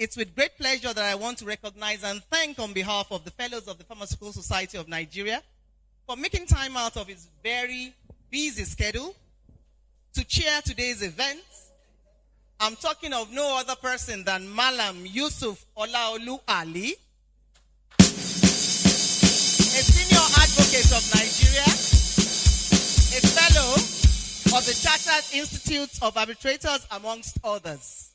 It's with great pleasure that I want to recognize and thank on behalf of the fellows of the Pharmaceutical Society of Nigeria for making time out of his very busy schedule to chair today's event. I'm talking of no other person than Mallam Yusuf Olaolu Ali, a senior advocate of Nigeria, a fellow of the Chartered Institute of Arbitrators, amongst others.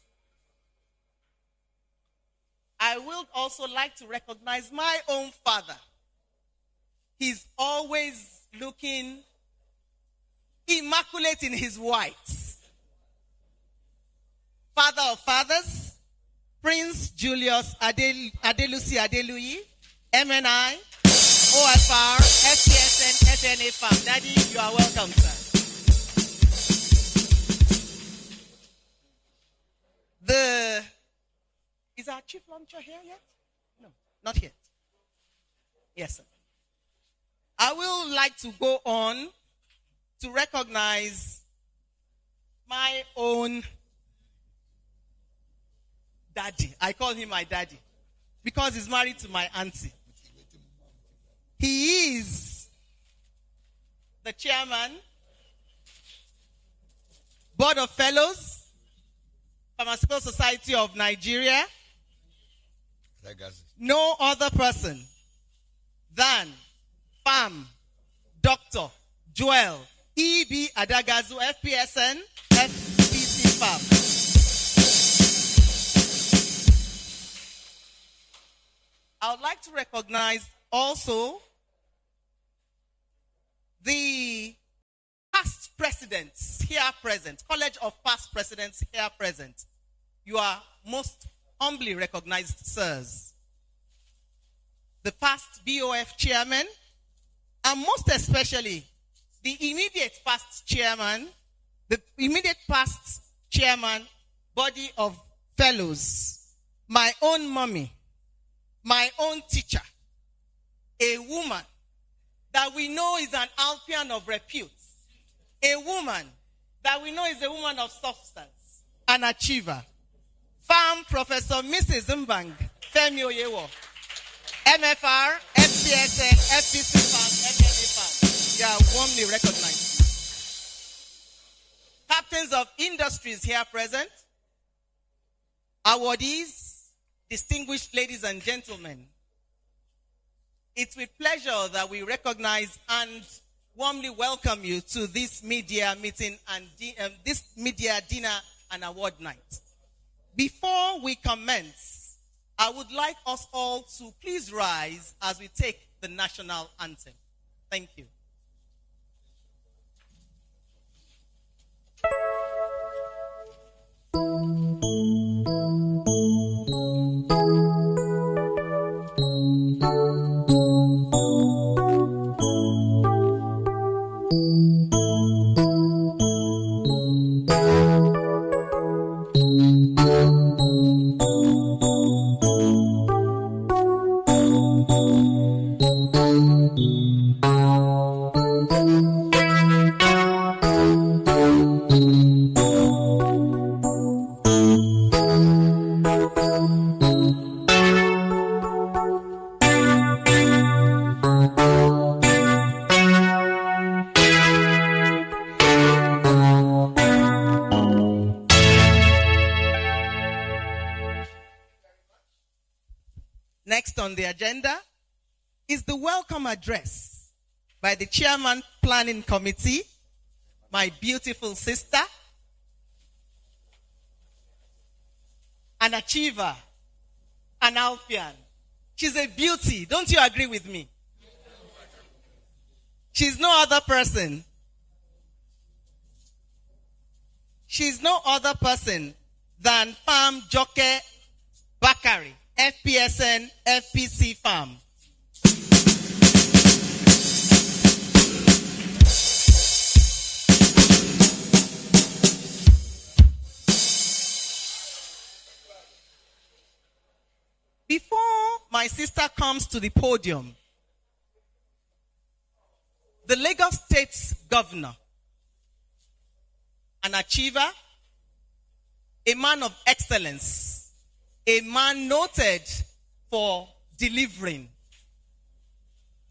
I will also like to recognize my own father. He's always looking immaculate in his whites. Father of fathers, Prince Julius Adelusi Adeluyi, MNI, OFR, FPSN, FNA Pharm. Daddy, you are welcome, sir. Is our chief launcher here yet? No, not yet. Yes, sir. I will like to go on to recognize my own daddy. I call him my daddy because he's married to my auntie. He is the chairman, Board of Fellows, Pharmaceutical Society of Nigeria. No other person than Pharm, Dr. Joel J.E.B. Adagadzu, FPSN, FPC Pharm. I would like to recognize also the past presidents here present, College of Past Presidents here present. You are most humbly recognized, sirs. The past BOF chairman, and most especially the immediate past chairman, body of fellows, my own mommy, my own teacher, a woman that we know is an Alpian of repute, a woman that we know is a woman of substance, an achiever, Pharm Professor Mrs. Mbang Femi Oyewo, MFR, FPSN, FPC Pharm, FNA Pharm. You are warmly recognized. Captains of industries here present, awardees, distinguished ladies and gentlemen. It's with pleasure that we recognize and warmly welcome you to this media meeting and this media dinner and award night. Before we commence, I would like us all to please rise as we take the national anthem. Thank you. Next on the agenda is the welcome address by the Chairman Planning Committee, my beautiful sister, an achiever, an Alpian. She's a beauty. Don't you agree with me? She's no other person. She's no other person than Pharm Joke Bakari, FPSN, FPC Pharm. Before my sister comes to the podium, the Lagos State's governor, an achiever, a man of excellence, a man noted for delivering,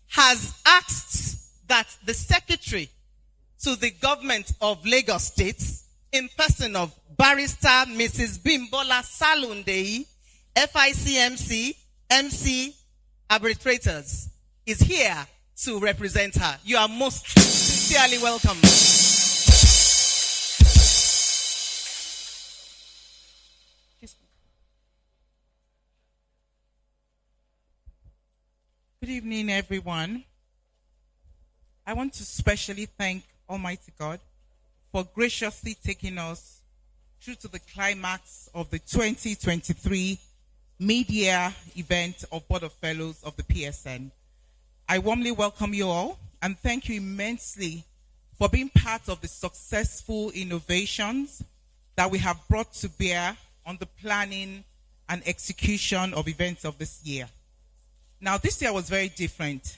has asked that the secretary to the government of Lagos State, in person of Barrister Mrs. Bimbola Salundeyi, FICMC, MC arbitrators, is here to represent her. You are most sincerely welcome. Good evening, everyone. I want to specially thank Almighty God for graciously taking us through to the climax of the 2023 media event of Board of Fellows of the PSN. I warmly welcome you all and thank you immensely for being part of the successful innovations that we have brought to bear on the planning and execution of events of this year. Now, this year was very different.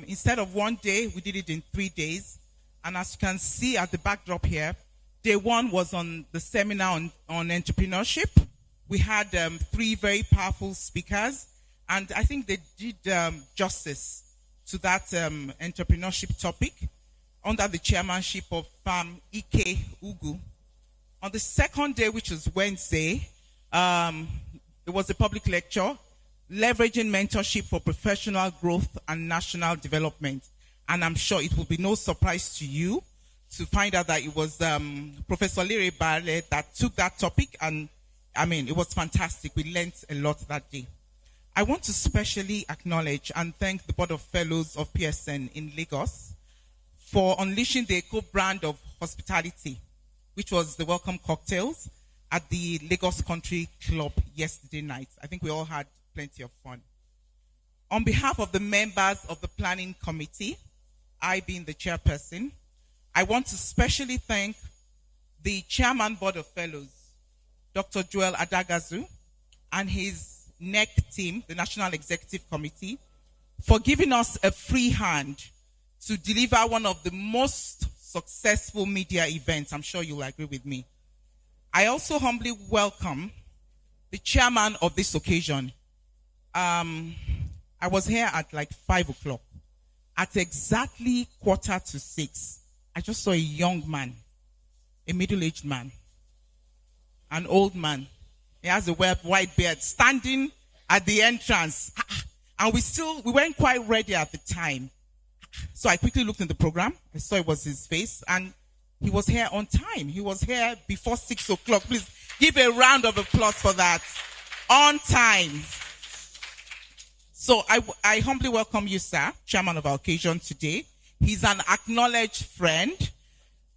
Instead of one day, we did it in 3 days. And as you can see at the backdrop here, day one was on the seminar on entrepreneurship. We had 3 very powerful speakers, and I think they did justice to that entrepreneurship topic under the chairmanship of Pharm Ikeja. On the second day, which was Wednesday, there was a public lecture, Leveraging Mentorship for Professional Growth and National Development. And I'm sure it will be no surprise to you to find out that it was Professor J.E.B that took that topic, and I mean, it was fantastic. We learned a lot that day. I want to specially acknowledge and thank the Board of Fellows of PSN in Lagos for unleashing the eco-brand of hospitality, which was the welcome cocktails at the Lagos Country Club yesterday night. I think we all had plenty of fun. On behalf of the members of the planning committee, I being the chairperson, I want to specially thank the chairman Board of Fellows, Dr. Joel Adagadzu, and his NEC team, the National Executive Committee, for giving us a free hand to deliver one of the most successful media events. I'm sure you'll agree with me. I also humbly welcome the chairman of this occasion. I was here at like 5 o'clock. At exactly 5:45, I just saw a young man, a middle-aged man, an old man. He has a white beard standing at the entrance. And we weren't quite ready at the time. So I quickly looked in the program. I saw it was his face, and he was here on time. He was here before 6 o'clock. Please give a round of applause for that. On time. So I humbly welcome you, sir, chairman of our occasion today. He's an acknowledged friend,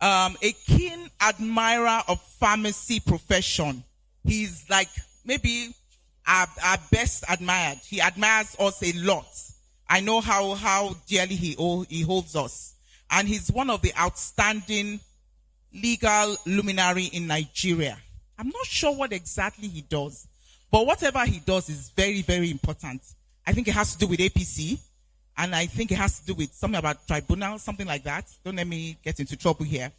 a keen admirer of pharmacy profession. He's like maybe our best admired. He admires us a lot. I know how dearly he holds us. And he's one of the outstanding legal luminary in Nigeria. I'm not sure what exactly he does, but whatever he does is very, very important. I think it has to do with APC, and I think it has to do with something about tribunal, something like that. Don't let me get into trouble here.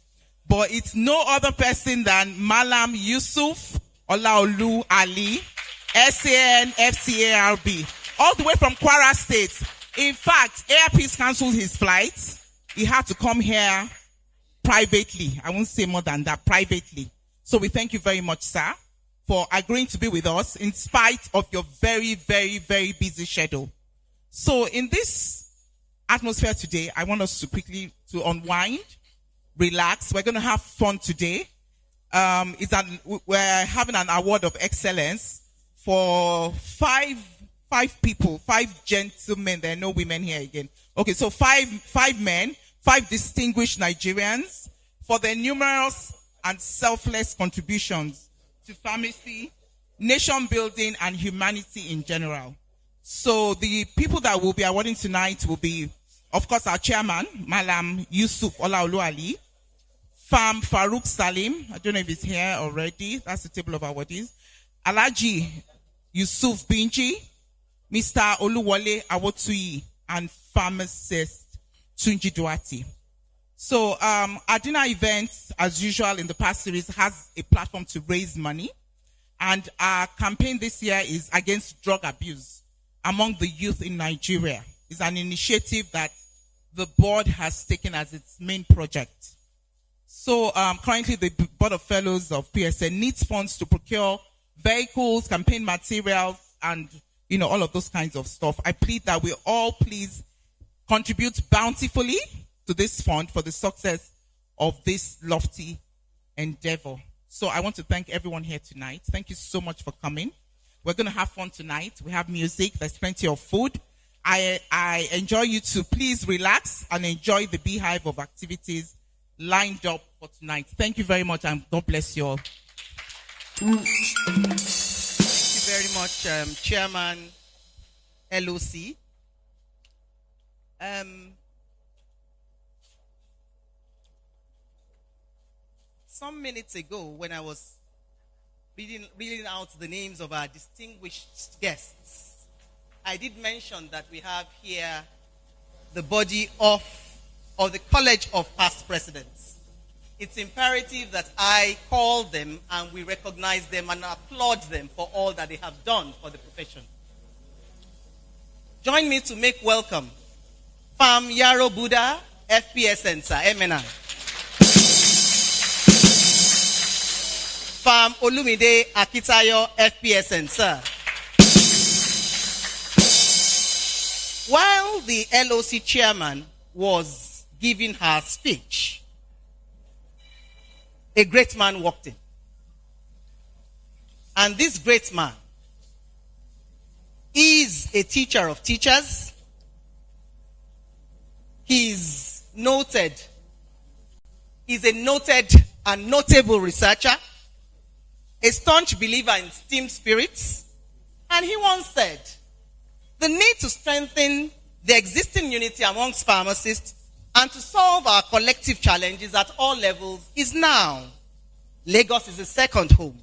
But it's no other person than Mallam Yusuf, Olaolu Ali, SAN, FCARB, all the way from Kwara State. In fact, Airpeace canceled his flights. He had to come here privately. I won't say more than that, privately. So we thank you very much, sir, for agreeing to be with us in spite of your very, very, very busy schedule. So in this atmosphere today, I want us to quickly to unwind, relax. We're going to have fun today. We're having an award of excellence for five people, 5 gentlemen. There are no women here again. Okay, so five men, 5 distinguished Nigerians for their numerous and selfless contributions to pharmacy, nation building, and humanity in general. So the people that we'll be awarding tonight will be, of course, our chairman, Mallam Yusuf Olaolu Ali, Pharm Farouk Salim. I don't know if he's here already. That's the table of awardees. Alhaji Yusuf Binji, Mr. Oluwole Awotui, and pharmacist Tunji Duati. So our dinner event, as usual in the past series, has a platform to raise money. And our campaign this year is against drug abuse among the youth in Nigeria. It's an initiative that the board has taken as its main project. So currently the Board of Fellows of PSN needs funds to procure vehicles, campaign materials, and all of those kinds of stuff. I plead that we all please contribute bountifully to this fund for the success of this lofty endeavor. So I want to thank everyone here tonight. Thank you so much for coming. We're going to have fun tonight. We have music. There's plenty of food. I enjoy you to please relax and enjoy the beehive of activities lined up for tonight. Thank you very much, and God bless you all. Thank you very much, Chairman LOC. Some minutes ago, when I was reading out the names of our distinguished guests, I did mention that we have here the body or the College of Past Presidents. It's imperative that I call them and we recognize them and applaud them for all that they have done for the profession. Join me to make welcome Pharm Yaro Buddha, FPSN, sir, MNI. Pharm Olumide Akitayo, FPSN, sir. While the LOC chairman was giving her speech, a great man walked in. And this great man is a teacher of teachers. He's a noted and notable researcher, a staunch believer in STEAM spirits, and he once said, the need to strengthen the existing unity amongst pharmacists and to solve our collective challenges at all levels is now. Lagos is a second home.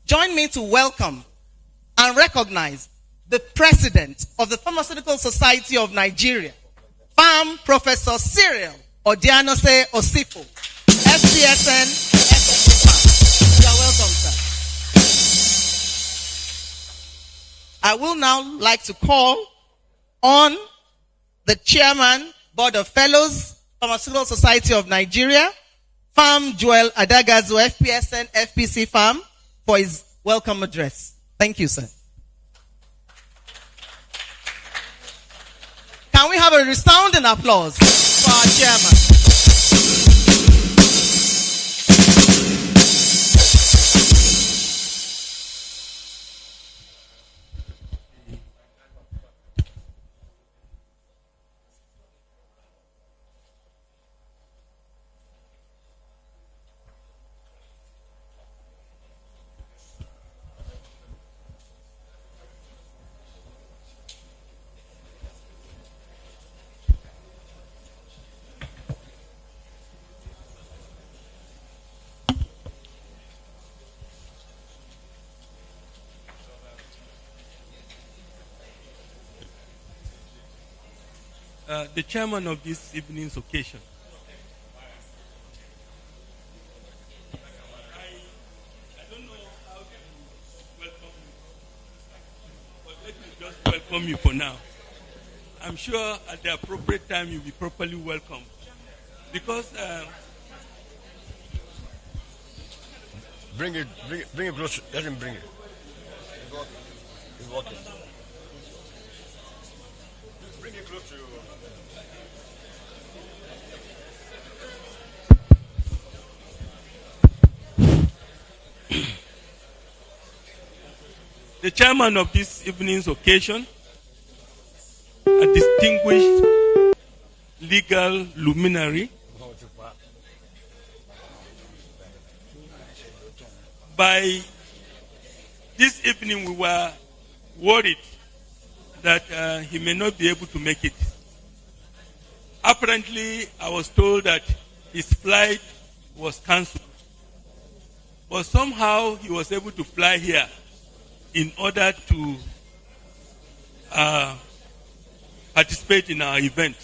Join me to welcome and recognize the president of the Pharmaceutical Society of Nigeria, Pharm Professor Cyril Odianose Usifoh, FPSN, FPSN. You are welcome, sir. I will now like to call on the chairman, Board of Fellows, Pharmaceutical Society of Nigeria, Pharm Joel Adagadzu, FPSN, FPC Pharm, for his welcome address. Thank you, sir. Can we have a resounding applause for our chairman? The chairman of this evening's occasion. I don't know how to welcome you, but let me just welcome you for now. I'm sure at the appropriate time you'll be properly welcomed. Because bring it close. Let him bring it. He's walking. Bring it close to you. The chairman of this evening's occasion, a distinguished legal luminary, by this evening we were worried that he may not be able to make it. Apparently, I was told that his flight was cancelled. But somehow he was able to fly here in order to participate in our event.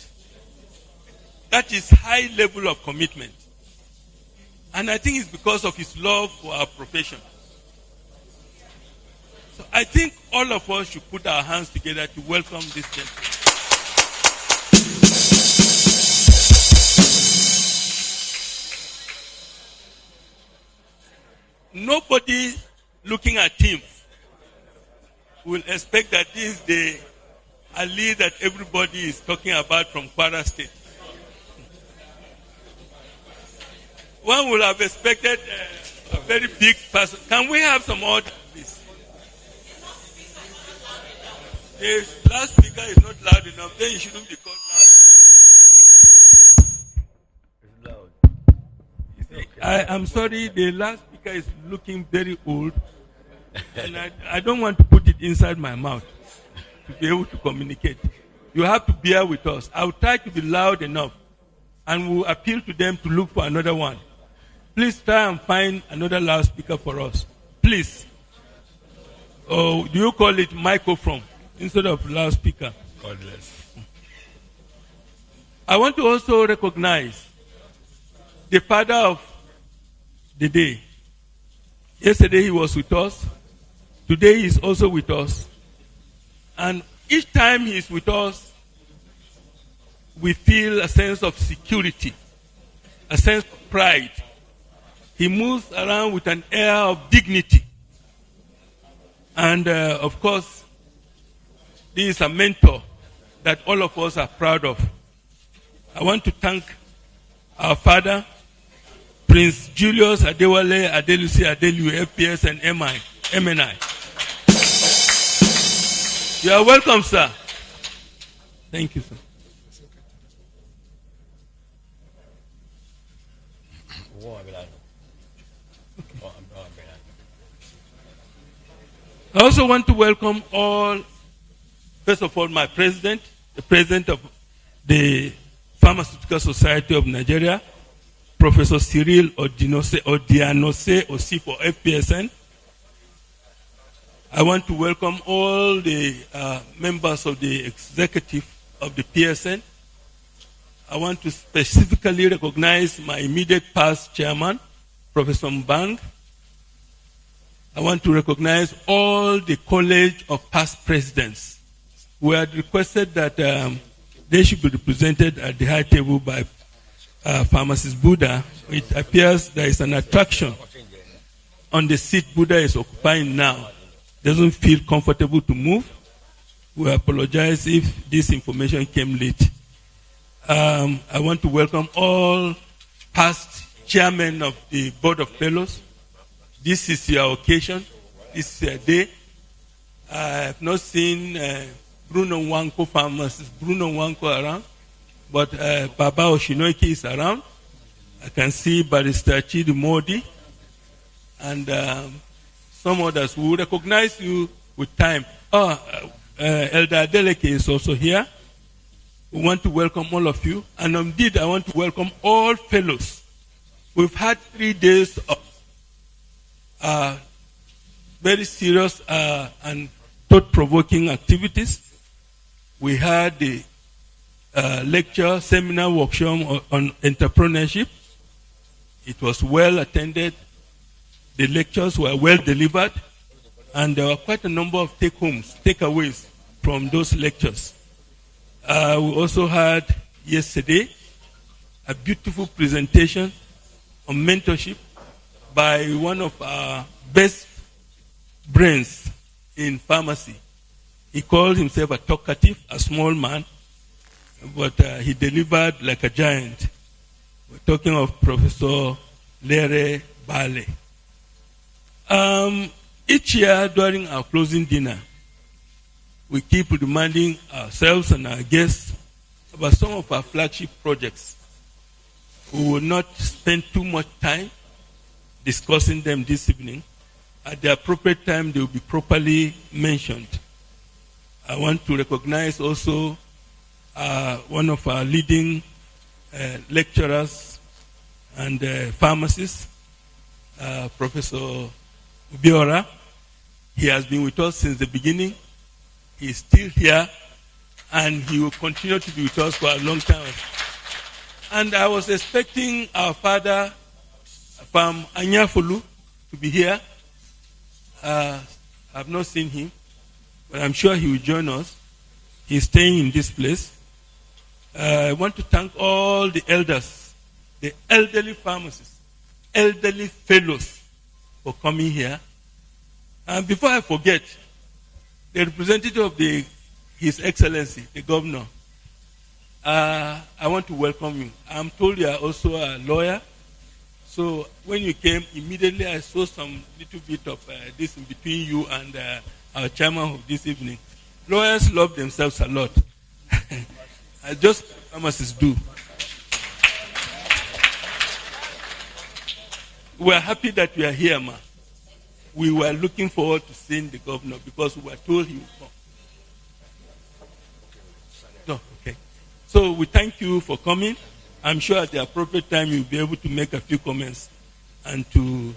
That is high level of commitment. And I think it's because of his love for our profession. So I think all of us should put our hands together to welcome this gentleman. Nobody looking at him will expect that this is the Ali that everybody is talking about from Kwara State. One would have expected a very big person. Can we have some order, please? The loudspeaker is not loud enough, then you shouldn't be called loudspeaker. It's loud. I'm sorry, the loudspeaker is looking very old, and I don't want to put it inside my mouth to be able to communicate. You have to bear with us. I'll try to be loud enough, and we'll appeal to them to look for another one. Please try and find another loudspeaker for us. Please. Oh, do you call it microphone instead of loudspeaker? God bless. I want to also recognize the father of the day. Yesterday he was with us. Today he is also with us. And each time he is with us, we feel a sense of security, a sense of pride. He moves around with an air of dignity. And of course, this is a mentor that all of us are proud of. I want to thank our father, Prince Julius Adewale Adelusi Adelu, FPSN MNI. You are welcome, sir. Thank you, sir. I also want to welcome all, first of all, my president, the president of the Pharmaceutical Society of Nigeria, Professor Cyril Odianose Usifoh, FPSN. I want to welcome all the members of the executive of the PSN. I want to specifically recognize my immediate past chairman, Professor Mbang. I want to recognize all the college of past presidents who had requested that they should be represented at the high table by pharmacist Buddha. It appears there is an attraction on the seat Buddha is occupying now. Doesn't feel comfortable to move. We apologize if this information came late. I want to welcome all past chairmen of the Board of Fellows. This is your occasion. This is your day. I have not seen Bruno Wanko, pharmacist Bruno Wanko around, but Baba Oshinoki is around. I can see Barrister Chidi Modi and some others who recognize you with time. Elder Adeleke is also here. We want to welcome all of you. And indeed, I want to welcome all fellows. We've had 3 days of very serious and thought-provoking activities. We had the lecture, seminar, workshop on entrepreneurship. It was well attended. The lectures were well delivered. And there were quite a number of takeaways from those lectures. We also had yesterday a beautiful presentation on mentorship by one of our best brains in pharmacy. He called himself a talkative, a small man, but he delivered like a giant. We're talking of Professor Lere Bale. Each year during our closing dinner, we keep reminding ourselves and our guests about some of our flagship projects. We will not spend too much time discussing them this evening. At the appropriate time, they will be properly mentioned. I want to recognize also one of our leading lecturers and pharmacists, Professor Biora. He has been with us since the beginning. He is still here, and he will continue to be with us for a long time. And I was expecting our father from Anyafulu to be here. Her I've not seen him, but I'm sure he will join us. He's staying in this place. I want to thank all the elders, the elderly pharmacists, elderly fellows for coming here. And before I forget, the representative of His Excellency, the governor, I want to welcome you. I'm told you are also a lawyer. So when you came, immediately I saw some little bit of this in between you and our chairman of this evening. Lawyers love themselves a lot. Just pharmacists do. We are happy that you are here, ma. We were looking forward to seeing the governor because we were told he would come. No, okay. So we thank you for coming. I'm sure at the appropriate time you'll be able to make a few comments and to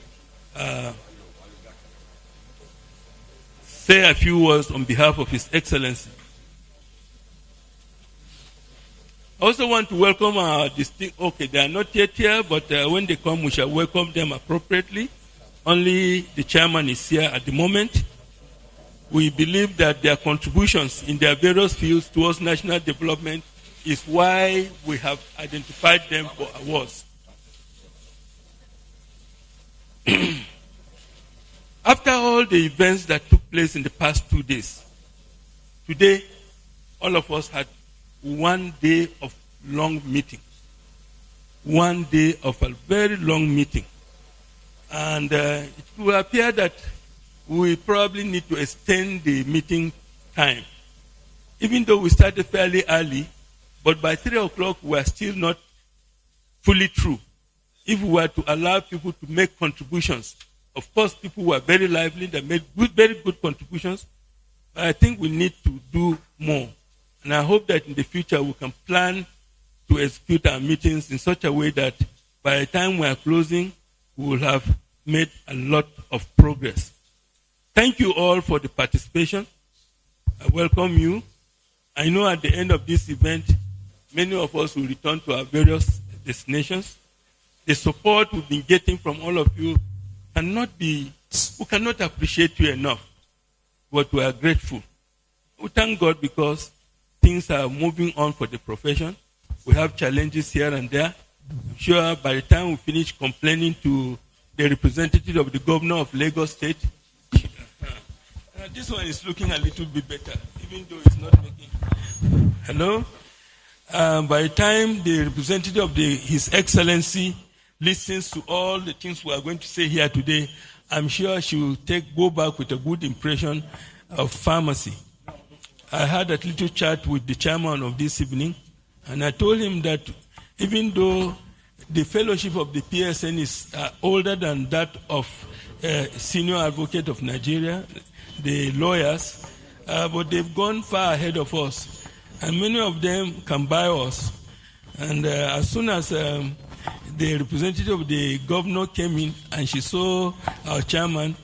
say a few words on behalf of His Excellency. I also want to welcome our distinct, okay, they are not yet here, but when they come, we shall welcome them appropriately. Only the chairman is here at the moment. We believe that their contributions in their various fields towards national development is why we have identified them for awards. After all the events that took place in the past 2 days, today, all of us had 1 day of long meeting. 1 day of a very long meeting. And it will appear that we probably need to extend the meeting time. Even though we started fairly early, but by 3 o'clock we are still not fully through. If we were to allow people to make contributions, of course people were very lively, they made very good contributions, but I think we need to do more. And I hope that in the future we can plan to execute our meetings in such a way that by the time we are closing, we will have made a lot of progress. Thank you all for the participation. I welcome you. I know at the end of this event, many of us will return to our various destinations. The support we've been getting from all of you we cannot appreciate you enough, but we are grateful. We thank God because things are moving on for the profession. We have challenges here and there. I'm sure by the time we finish complaining to the representative of the governor of Lagos State, this one is looking a little bit better, even though it's not making. Hello? By the time the representative of His Excellency listens to all the things we are going to say here today, I'm sure she will go back with a good impression of pharmacy. I had a little chat with the chairman of this evening, and I told him that even though the fellowship of the PSN is older than that of Senior Advocate of Nigeria, the lawyers, but they've gone far ahead of us. And many of them can buy us. And as soon as the representative of the governor came in and she saw our chairman,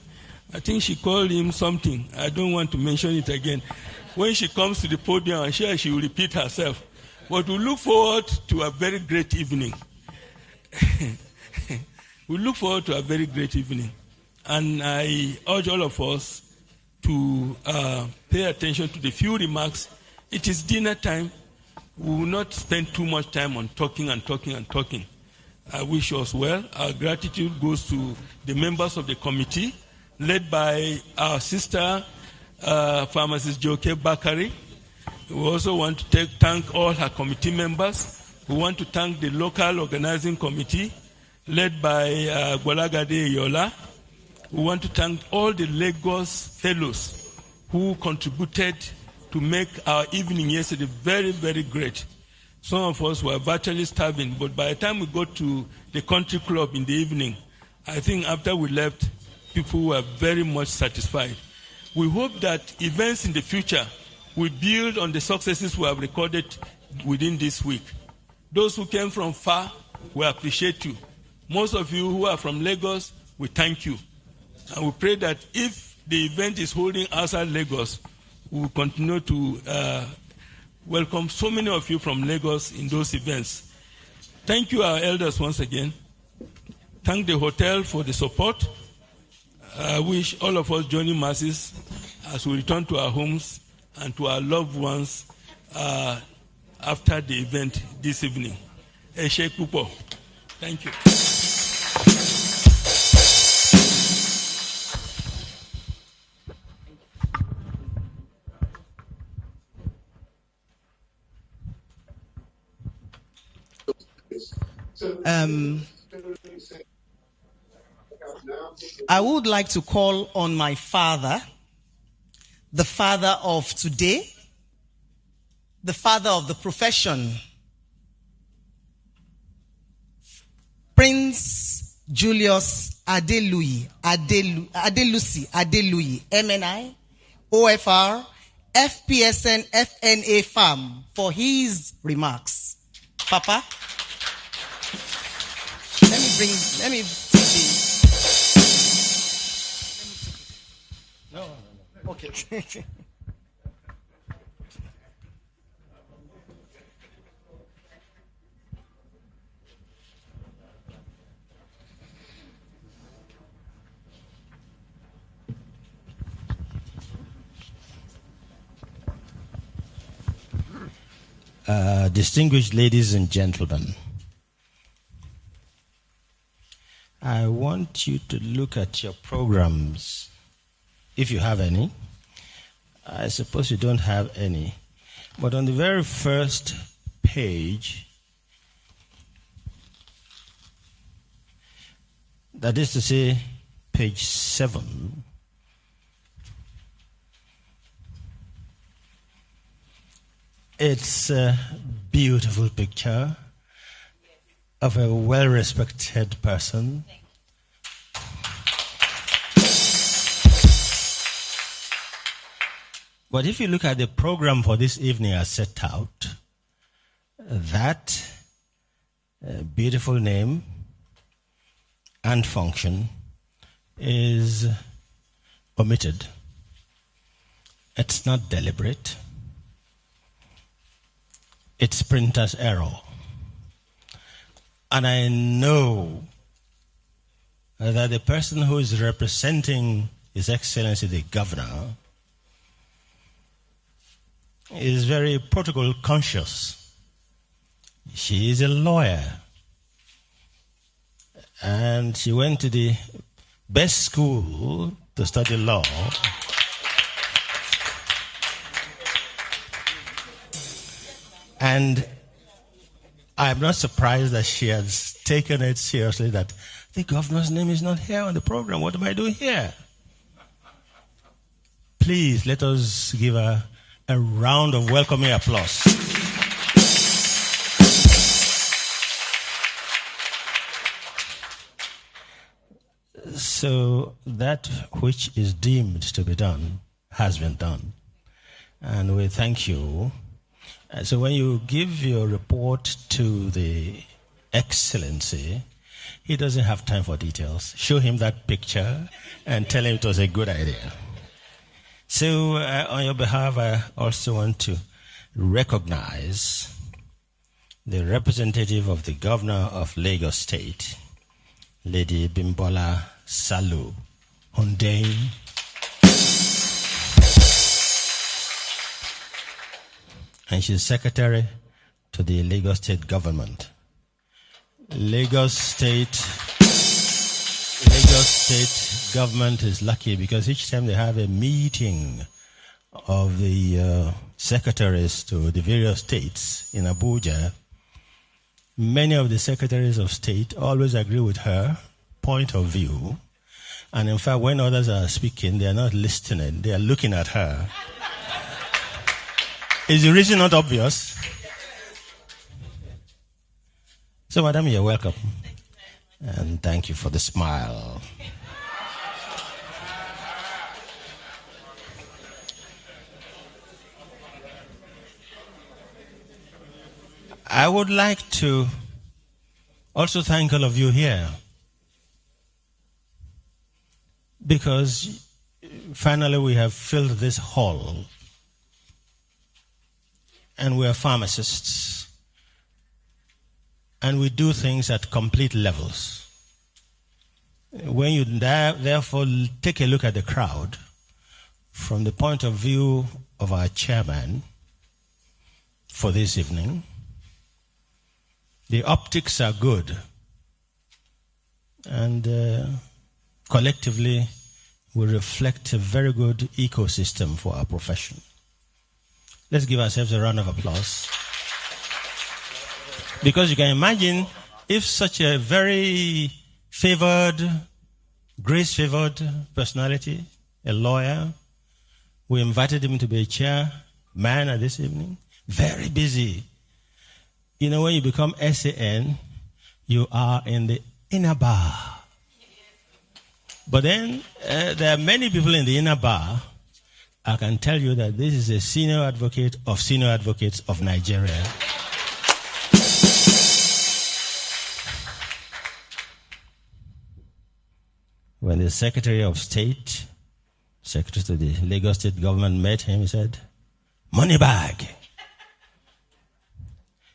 I think she called him something. I don't want to mention it again. When she comes to the podium, I'm sure she will repeat herself. But we look forward to a very great evening. We look forward to a very great evening. And I urge all of us to pay attention to the few remarks. It is dinner time. We will not spend too much time on talking and talking and talking. I wish us well. Our gratitude goes to the members of the committee, led by our sister, pharmacist J.E.B. Bakari. We also want to thank all her committee members. We want to thank the local organizing committee, led by Gwalagade Yola. We want to thank all the Lagos fellows who contributed to make our evening yesterday very, very great. Some of us were virtually starving, but by the time we got to the country club in the evening, I think after we left, people were very much satisfied. We hope that events in the future will build on the successes we have recorded within this week. Those who came from far, we appreciate you. Most of you who are from Lagos, we thank you. And we pray that if the event is holding outside Lagos, we will continue to welcome so many of you from Lagos in those events. Thank you, our elders, once again. Thank the hotel for the support. I wish all of us joining masses as we return to our homes and to our loved ones after the event this evening. Eshe Pupo. Thank you. I would like to call on my father, the father of today, the father of the profession, Prince Julius Adeluyi, MNI, OFR, FPSN, FNA Pharm, for his remarks. Papa, let me take the... No. Okay. Distinguished ladies and gentlemen, I want you to look at your programs, if you have any. I suppose you don't have any. But on the very first page, that is to say, page 7, it's a beautiful picture of a well-respected person. But if you look at the program for this evening as set out, that beautiful name and function is omitted. It's not deliberate. It's printer's error. And I know that the person who is representing His Excellency the Governor is very protocol conscious. She is a lawyer. And she went to the best school to study law. And I'm not surprised that she has taken it seriously that the governor's name is not here on the program. What am I doing here? Please let us give her a round of welcoming applause. So that which is deemed to be done has been done. And we thank you. So when you give your report to the Excellency, he doesn't have time for details. Show him that picture and tell him it was a good idea. So on your behalf, I also want to recognize the representative of the Governor of Lagos State, Lady Bimbola Salu Hundein. And she's secretary to the Lagos State government. Lagos State government is lucky because each time they have a meeting of the secretaries to the various states in Abuja, many of the secretaries of state always agree with her point of view. And in fact, when others are speaking, they are not listening, they are looking at her. Is the reason not obvious? So, madam, you're welcome. And thank you for the smile. I would like to also thank all of you here, because finally we have filled this hall. And we are pharmacists. And we do things at complete levels. When you therefore take a look at the crowd, from the point of view of our chairman for this evening, the optics are good, and collectively we reflect a very good ecosystem for our profession. Let's give ourselves a round of applause. Because you can imagine if such a very favored, grace-favored personality, a lawyer, we invited him to be a chairman at this evening, very busy. You know, when you become SAN, you are in the inner bar. But then there are many people in the inner bar. I can tell you that this is a senior advocate of senior advocates of Nigeria. When the Secretary of State, Secretary to the Lagos State government met him, he said, "Money bag."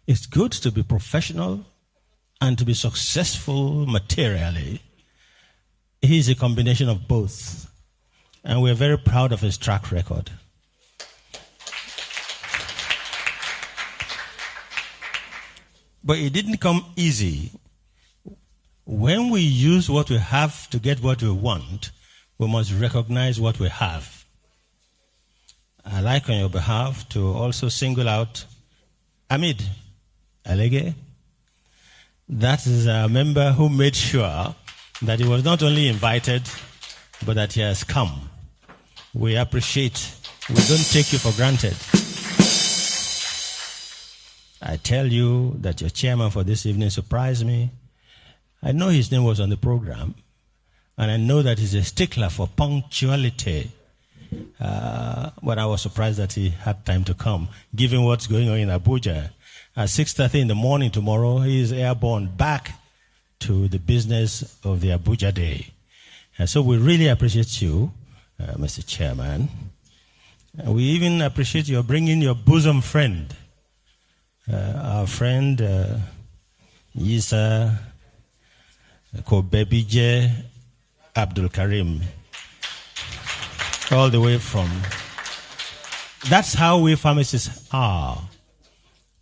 It's good to be professional and to be successful materially. He's a combination of both. And we're very proud of his track record. But it didn't come easy. When we use what we have to get what we want, we must recognize what we have. I'd like on your behalf to also single out Amid Alege. That is a member who made sure that he was not only invited, but that he has come. We appreciate. We don't take you for granted. I tell you that your chairman for this evening surprised me. I know his name was on the program, and I know that he's a stickler for punctuality. But I was surprised that he had time to come, given what's going on in Abuja. At 6:30 in the morning tomorrow, he is airborne back to the business of the Abuja Day. And so we really appreciate you, Mr. Chairman. And we even appreciate your bringing your bosom friend, our friend Yisa Kobebije Abdul Karim, all the way from. That's how we pharmacists are.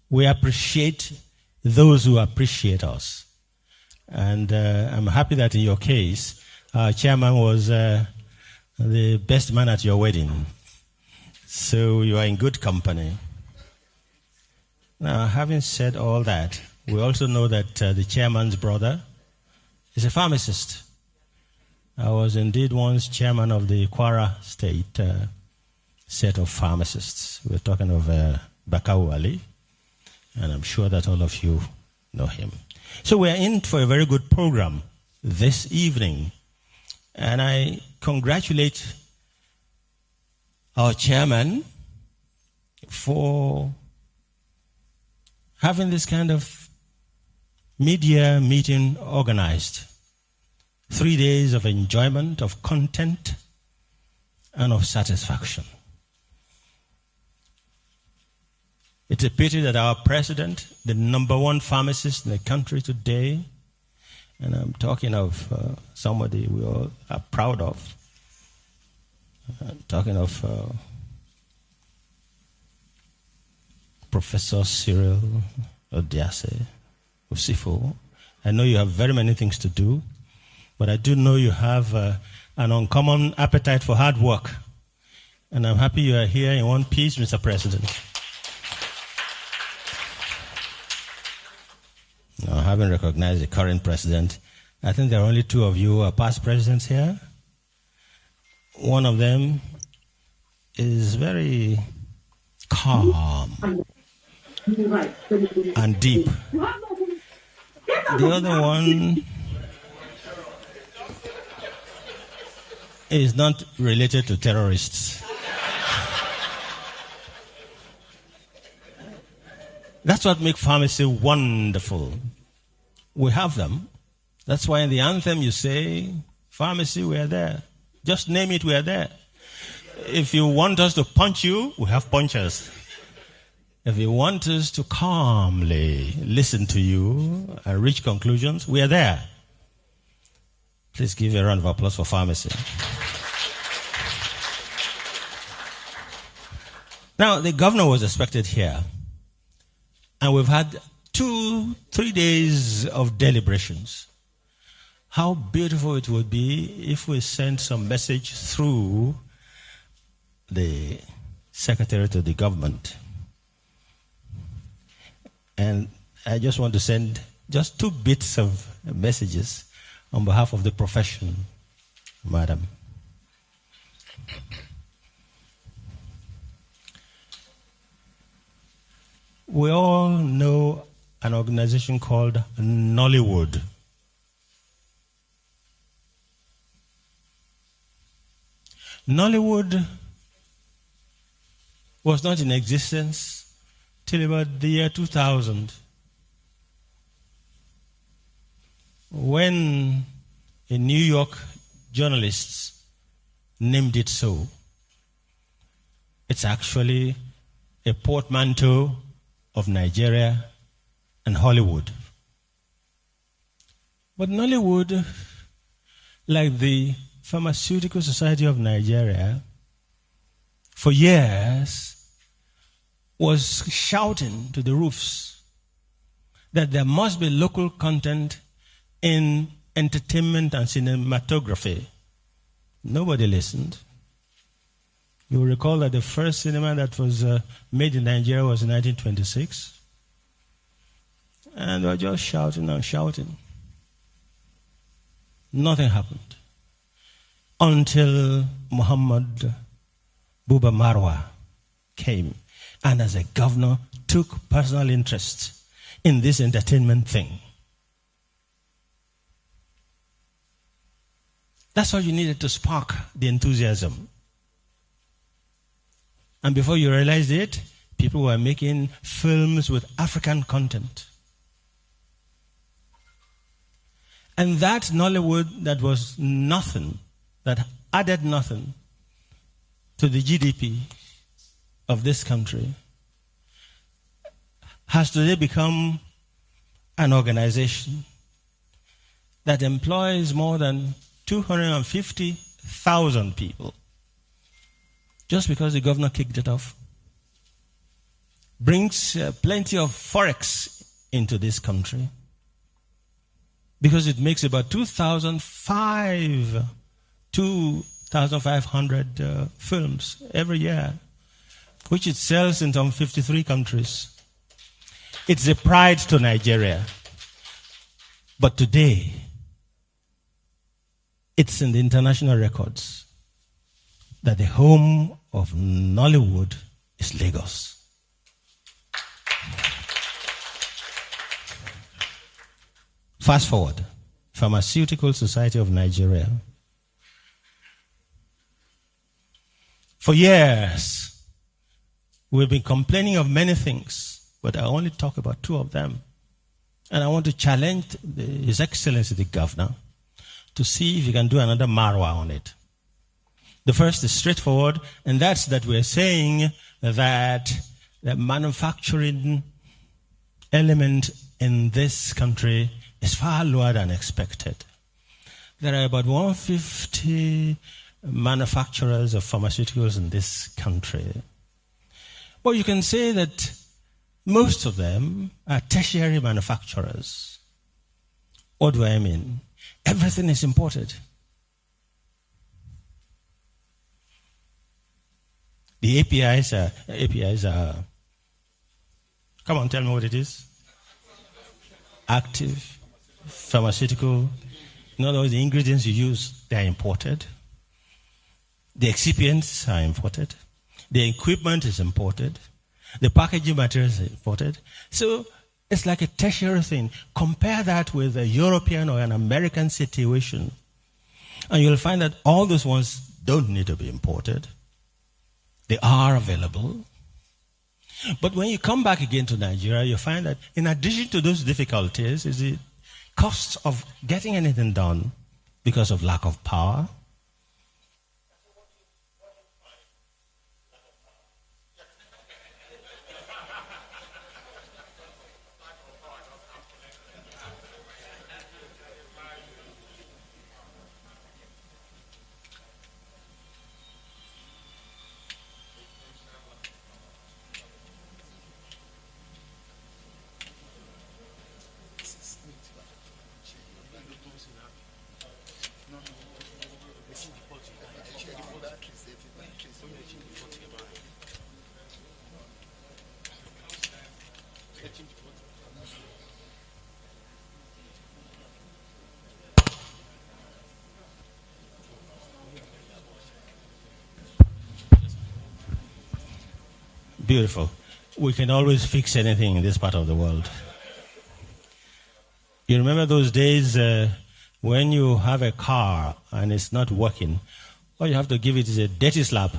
We appreciate those who appreciate us. And I'm happy that in your case, our chairman was the best man at your wedding. So you are in good company. Now, having said all that, we also know that the chairman's brother is a pharmacist. I was indeed once chairman of the Kwara State set of pharmacists. We're talking of Bakau Ali, and I'm sure that all of you know him. So we're in for a very good program this evening. And I congratulate our chairman for having this kind of media meeting organized. 3 days of enjoyment, of content, and of satisfaction. It's a pity that our president, the number one pharmacist in the country today, and I'm talking of somebody we all are proud of. I'm talking of Professor Cyril Odiase, Usifoh. I know you have very many things to do, but I do know you have an uncommon appetite for hard work. And I'm happy you are here in one piece, Mr. President. Now, having recognized the current president, I think there are only two of you who are past presidents here. One of them is very calm and deep. The other one is not related to terrorists. That's what makes pharmacy wonderful. We have them. That's why in the anthem you say, pharmacy, we are there. Just name it, we are there. If you want us to punch you, we have punchers. If you want us to calmly listen to you and reach conclusions, we are there. Please give a round of applause for pharmacy. Now, the governor was expected here, and we've had 2-3 days of deliberations. How beautiful it would be if we sent some message through the secretary to the government. And I just want to send just 2 bits of messages on behalf of the profession, madam. We all know an organization called Nollywood. Nollywood was not in existence till about the year 2000, when a New York journalist named it so. It's actually a portmanteau of Nigeria and Hollywood. But Nollywood, like the Pharmaceutical Society of Nigeria, for years was shouting to the roofs that there must be local content in entertainment and cinematography. Nobody listened. You will recall that the first cinema that was made in Nigeria was in 1926. And they were just shouting and shouting. Nothing happened. Until Muhammad Buba Marwa came and as a governor took personal interest in this entertainment thing. That's all you needed to spark the enthusiasm. And before you realized it, people were making films with African content. And that Nollywood that was nothing, that added nothing to the GDP of this country, has today become an organization that employs more than 250,000 people. Just because the governor kicked it off. Brings plenty of forex into this country. Because it makes about 2,500 films every year, which it sells in some 53 countries. It's a pride to Nigeria. But today, it's in the international records that the home of Nollywood is Lagos. Fast forward, Pharmaceutical Society of Nigeria. For years, we've been complaining of many things, but I only talk about 2 of them. And I want to challenge His Excellency the Governor to see if he can do another marwa on it. The first is straightforward, and that's that we're saying that the manufacturing element in this country is far lower than expected. There are about 150 manufacturers of pharmaceuticals in this country. But you can say that most of them are tertiary manufacturers. What do I mean? Everything is imported. The APIs are, come on, tell me what it is. Active, pharmaceutical. In other words, the ingredients you use, they are imported. The excipients are imported. The equipment is imported. The packaging materials are imported. So it's like a tertiary thing. Compare that with a European or an American situation, and you'll find that all those ones don't need to be imported. They are available. But when you come back again to Nigeria, you find that in addition to those difficulties is the cost of getting anything done because of lack of power. Beautiful. We can always fix anything in this part of the world. You remember those days when you have a car and it's not working, all you have to give it is a dirty slap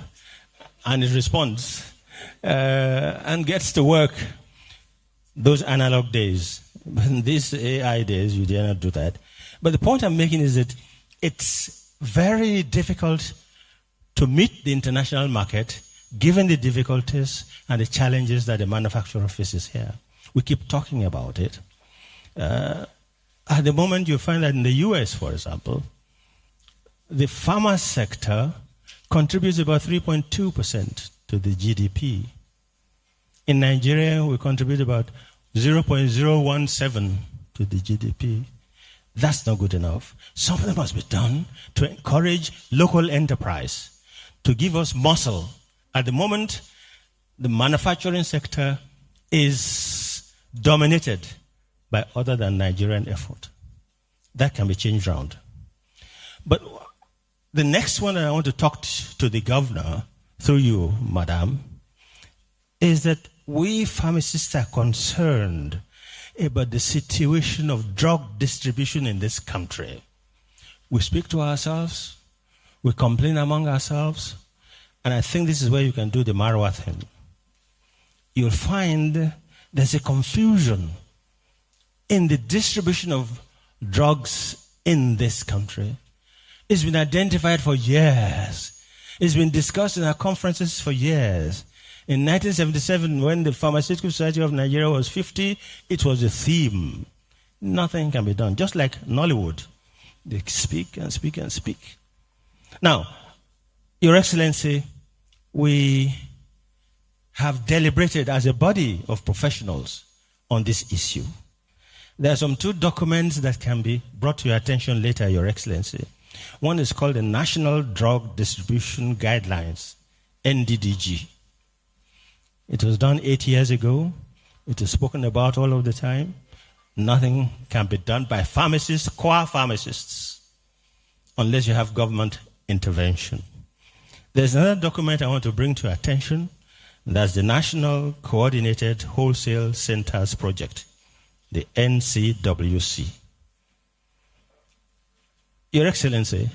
and it responds and gets to work. Those analog days. But these AI days, you dare not do that. But the point I'm making is that it's very difficult to meet the international market given the difficulties and the challenges that the manufacturer faces here. We keep talking about it. At the moment, you find that in the US, for example, the pharma sector contributes about 3.2% to the GDP. In Nigeria, we contribute about 0.017 to the GDP. That's not good enough. Something must be done to encourage local enterprise, to give us muscle. At the moment, the manufacturing sector is dominated by other than Nigerian effort. That can be changed around. But the next one that I want to talk to the governor, through you, madam, is that we pharmacists are concerned about the situation of drug distribution in this country. We speak to ourselves, we complain among ourselves, and I think this is where you can do the Marwa thing. You'll find there's a confusion in the distribution of drugs in this country. It's been identified for years. It's been discussed in our conferences for years. In 1977, when the Pharmaceutical Society of Nigeria was 50, it was a theme. Nothing can be done. Just like Nollywood. They speak and speak and speak. Now, Your Excellency, we have deliberated as a body of professionals on this issue. There are some 2 documents that can be brought to your attention later, Your Excellency. One is called the National Drug Distribution Guidelines, NDDG. It was done 8 years ago. It is spoken about all of the time. Nothing can be done by pharmacists, core pharmacists, unless you have government intervention. There's another document I want to bring to your attention. That's the National Coordinated Wholesale Centers Project, the NCWC. Your Excellency,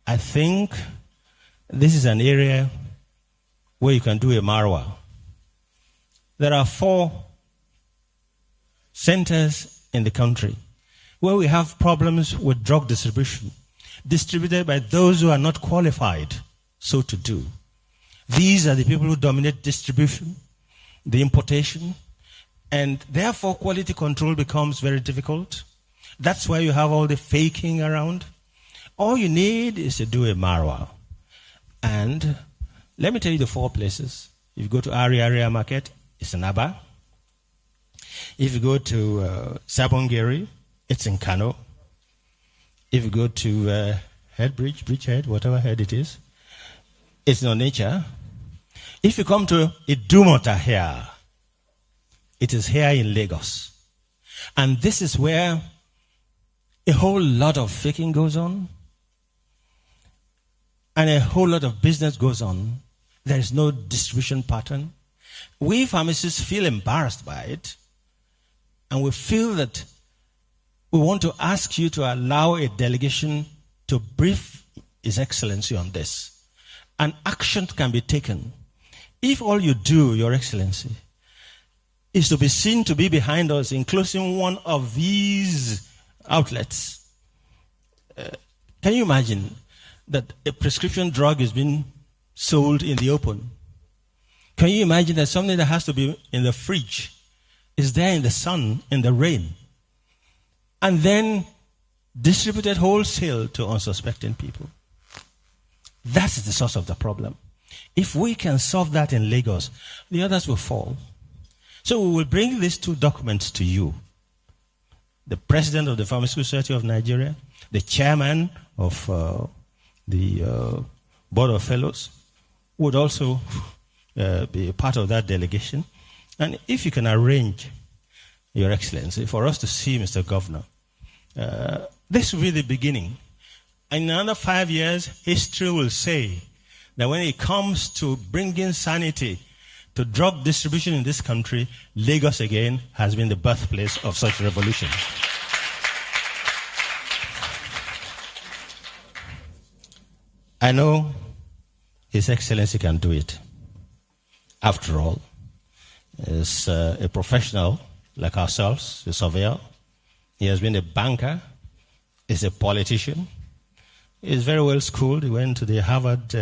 I think this is an area where you can do a Marwa. There are 4 centers in the country where we have problems with drug distribution, distributed by those who are not qualified so to do. These are the people who dominate distribution, the importation, and therefore quality control becomes very difficult. That's why you have all the faking around. All you need is to do a Marwa. And let me tell you the 4 places. If you go to Area Market, it's in Aba. If you go to Sabongeri, it's in Kano. If you go to Bridgehead, whatever head it is, it's in Onitsha. If you come to Idumota here, it is here in Lagos. And this is where a whole lot of faking goes on and a whole lot of business goes on. There is no distribution pattern. We pharmacists feel embarrassed by it, and we feel that we want to ask you to allow a delegation to brief His Excellency on this. And action can be taken. If all you do, Your Excellency, is to be seen to be behind us in closing one of these outlets, can you imagine that a prescription drug is being sold in the open? Can you imagine that something that has to be in the fridge is there in the sun, in the rain, and then distributed wholesale to unsuspecting people? That's the source of the problem. If we can solve that in Lagos, the others will fall. So we will bring these 2 documents to you. The president of the Pharmaceutical Society of Nigeria, the chairman of the Board of Fellows, would also be a part of that delegation. And if you can arrange, Your Excellency, for us to see Mr. Governor, this will be the beginning. In another 5 years, history will say that when it comes to bringing sanity to drug distribution in this country, Lagos again has been the birthplace of such revolution. I know His Excellency can do it. After all, he's a professional like ourselves, a surveyor. He has been a banker. He's a politician. He's very well schooled. He went to the Harvard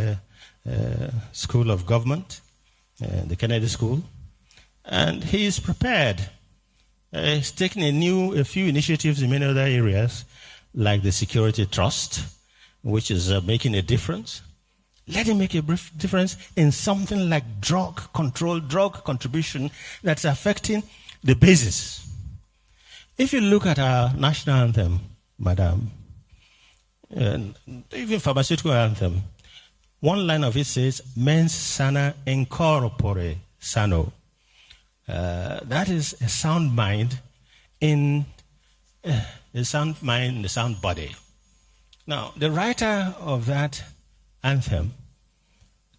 School of Government, the Kennedy School, and he is prepared. He's taken a few initiatives in many other areas, like the Security Trust, which is making a difference. Let him make a brief difference in something like drug control, drug contribution that's affecting the basis. If you look at our national anthem, madam, and even pharmaceutical anthem, one line of it says, mens sana in corpore sano. That is a sound mind in a sound body. Now, the writer of that anthem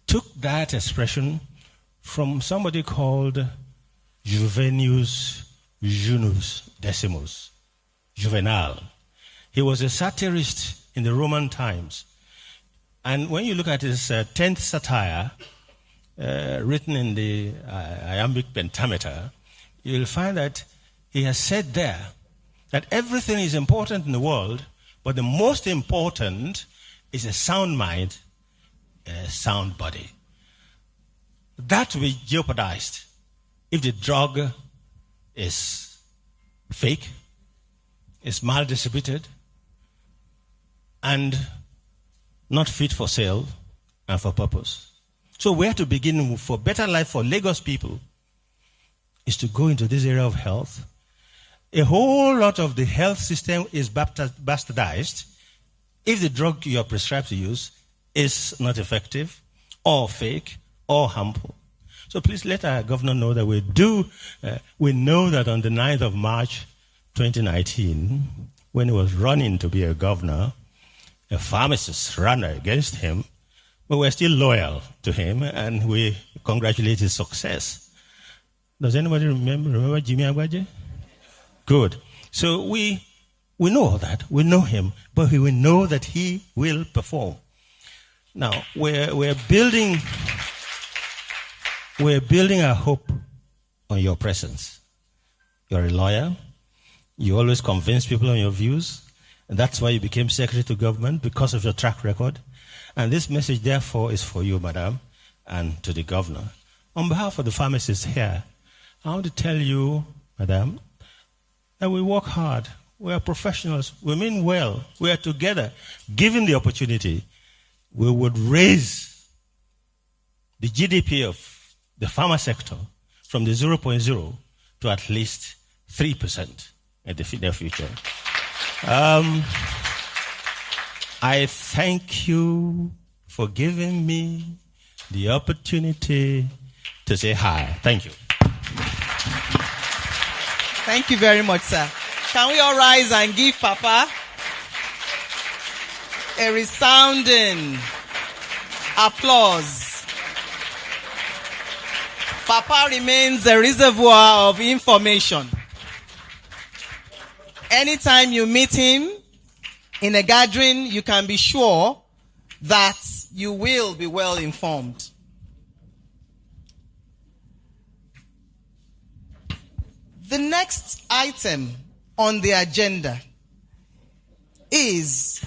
took that expression from somebody called Juvenius Junius Decimus, Juvenal. He was a satirist in the Roman times. And when you look at his 10th satire, written in the iambic pentameter, you'll find that he has said there that everything is important in the world, but the most important is a sound mind, a sound body. That will be jeopardized if the drug is fake, is mal-distributed, and not fit for sale and for purpose. So where to begin for better life for Lagos people is to go into this area of health. A whole lot of the health system is bastardized if the drug you are prescribed to use is not effective or fake or harmful. So please let our governor know that we know that on the 9th of March 2019, when he was running to be a governor, a pharmacist ran against him, but we're still loyal to him and we congratulate his success. Does anybody remember Jimmy Agbaje? Good. So we know all that. We know him, but we will know that he will perform. Now, we're building our hope on your presence. You're a lawyer. You always convince people on your views. And that's why you became secretary to government, because of your track record. And this message, therefore, is for you, madam, and to the governor. On behalf of the pharmacists here, I want to tell you, madam, that we work hard. We are professionals. We mean well. We are together. Given the opportunity, we would raise the GDP of the pharma sector from the 0.0 to at least 3% in the near future. I thank you for giving me the opportunity to say hi. Thank you. Thank you very much, sir. Can we all rise and give Papa a resounding applause? Papa remains a reservoir of information. Anytime you meet him in a gathering, you can be sure that you will be well informed. The next item on the agenda is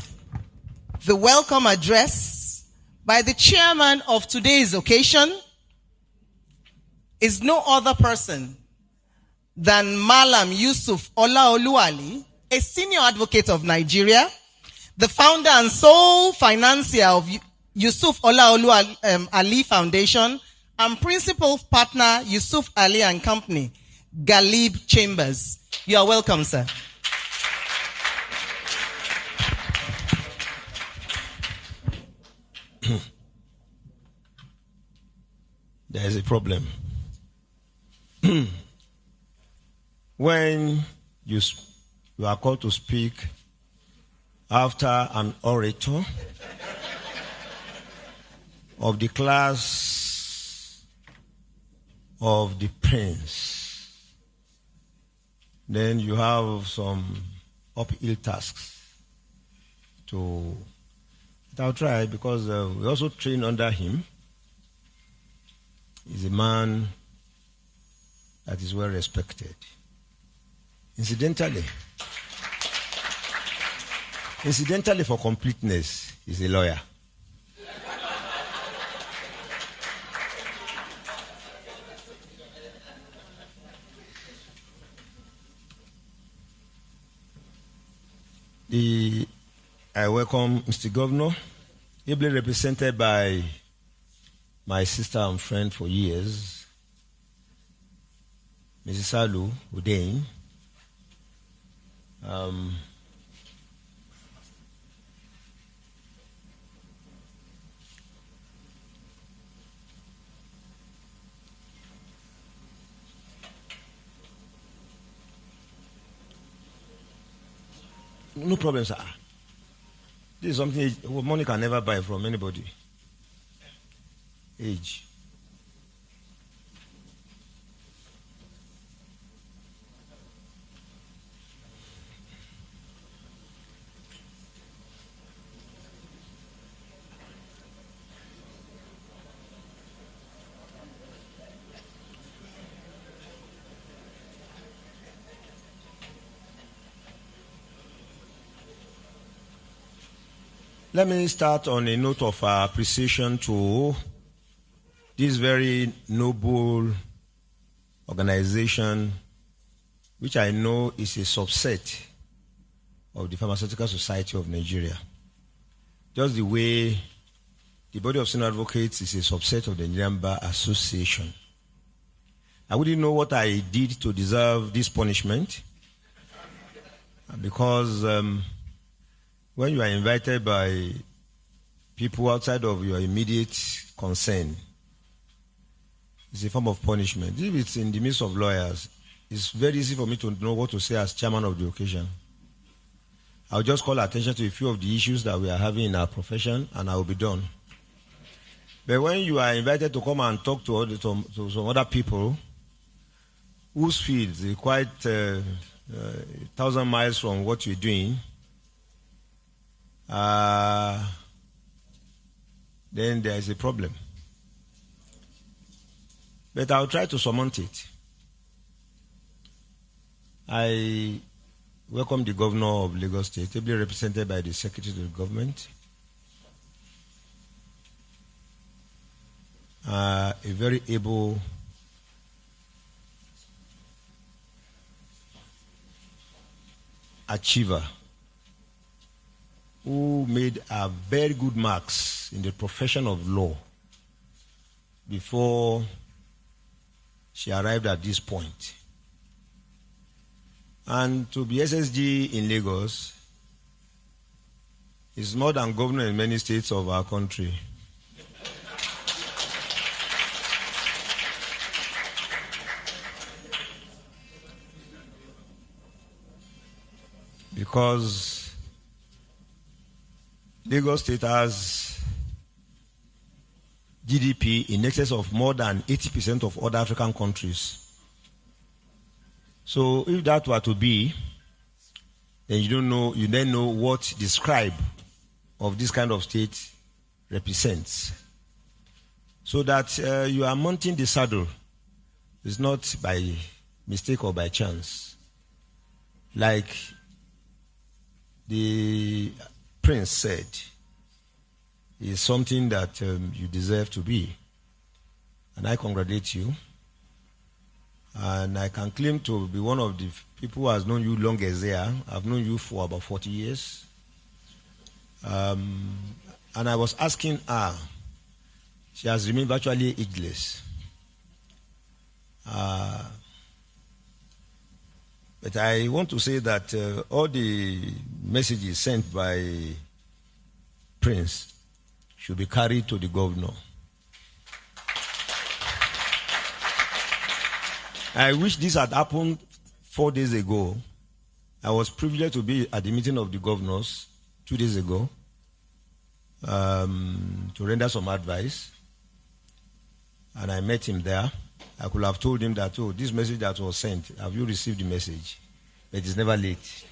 the welcome address by the chairman of today's occasion. Is no other person than Mallam Yusuf Olaolu, a senior advocate of Nigeria, the founder and sole financier of Yusuf Olaolu Ali Foundation, and principal partner Yusuf Ali and Company, Ghalib Chambers. You are welcome, sir. There is a problem. When you are called to speak after an orator of the class of the prince. Then you have some uphill tasks to. I'll try because we also train under him. He's a man that is well respected. Incidentally, for completeness, he's a lawyer. I welcome Mr. Governor, ably represented by my sister and friend for years, Mrs. Salu Udain. No problem, sir. This is something money can never buy from anybody. Age. Let me start on a note of appreciation to this very noble organization, which I know is a subset of the Pharmaceutical Society of Nigeria. Just the way the Body of Senior Advocates is a subset of the Nigerian Bar Association. I wouldn't know what I did to deserve this punishment, because when you are invited by people outside of your immediate concern, it's a form of punishment. If it's in the midst of lawyers, it's very easy for me to know what to say as chairman of the occasion. I'll just call attention to a few of the issues that we are having in our profession, and I will be done. But when you are invited to come and talk to some other people whose fields are quite 1,000 miles from what you're doing, then there is a problem. But I'll try to surmount it. I welcome the Governor of Lagos State, ably represented by the Secretary of the Government, a very able achiever who made very good marks in the profession of law before she arrived at this point. And to be SSG in Lagos is more than governor in many states of our country. Because Lagos State has GDP in excess of more than 80% of other African countries. So if that were to be, then you then know what the scribe of this kind of state represents. So that you are mounting the saddle is not by mistake or by chance. Like the Prince said, is something that you deserve to be. And I congratulate you. And I can claim to be one of the people who has known you longest there. I've known you for about 40 years. And I was asking her, she has remained virtually ageless. But I want to say that all the messages sent by Prince should be carried to the governor. I wish this had happened 4 days ago. I was privileged to be at the meeting of the governors 2 days ago to render some advice. And I met him there. I could have told him that, oh, this message that was sent, have you received the message? But it's never late.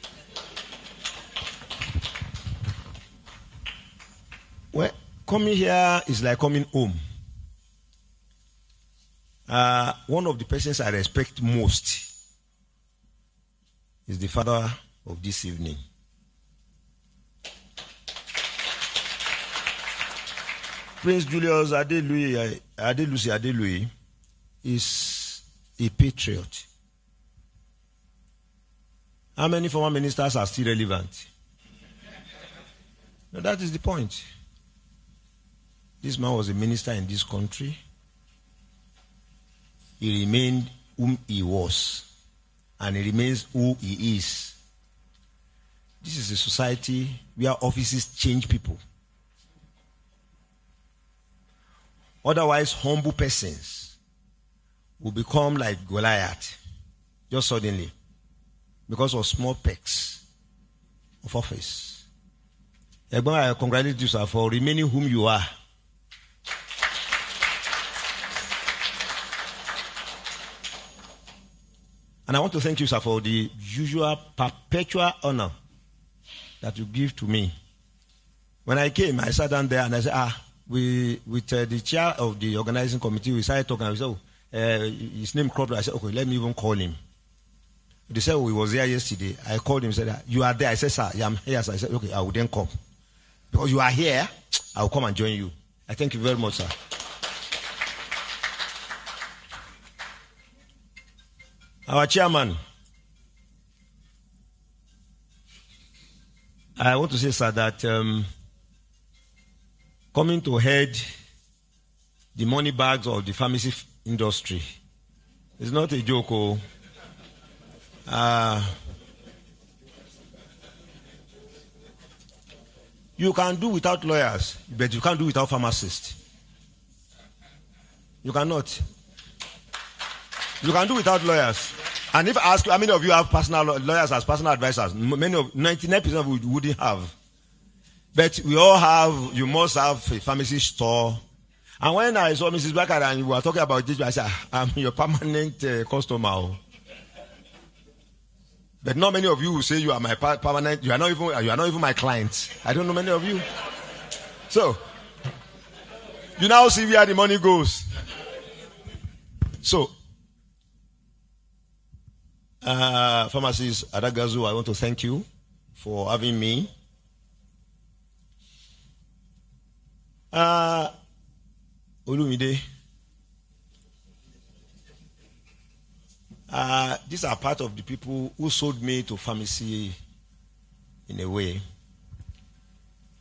Well, coming here is like coming home. One of the persons I respect most is the father of this evening. Prince Julius Adelusi is a patriot. How many former ministers are still relevant? No, that is the point. This man was a minister in this country. He remained whom he was, and he remains who he is. This is a society where offices change people. Otherwise, humble persons will become like Goliath just suddenly because of small perks of office. I congratulate you, sir, for remaining whom you are. And I want to thank you, sir, for the usual perpetual honor that you give to me. When I came, I sat down there and I said, with the chair of the organizing committee, we started talking. I said, his name cropped. I said, okay, let me even call him. They said, he was here yesterday. I called him and said, you are there. I said, sir, yeah, I'm here. So I said, okay, I will then come. Because you are here, I will come and join you. I thank you very much, sir. Our chairman, I want to say, sir, that coming to head the money bags of the pharmacy industry is not a joke. You can do without lawyers, but you can't do without pharmacists. You cannot. You can do without lawyers. And if I ask you, how many of you have personal lawyers as personal advisors? 99% of you wouldn't have. But we all have, you must have a pharmacy store. And when I saw Mrs. Blackard and we were talking about this, I said, I'm your permanent customer. But not many of you will say you are my permanent, you are not even my client. I don't know many of you. So, you now see where the money goes. So, pharmacist Adagadzu, I want to thank you for having me. Olumide, these are part of the people who sold me to pharmacy in a way.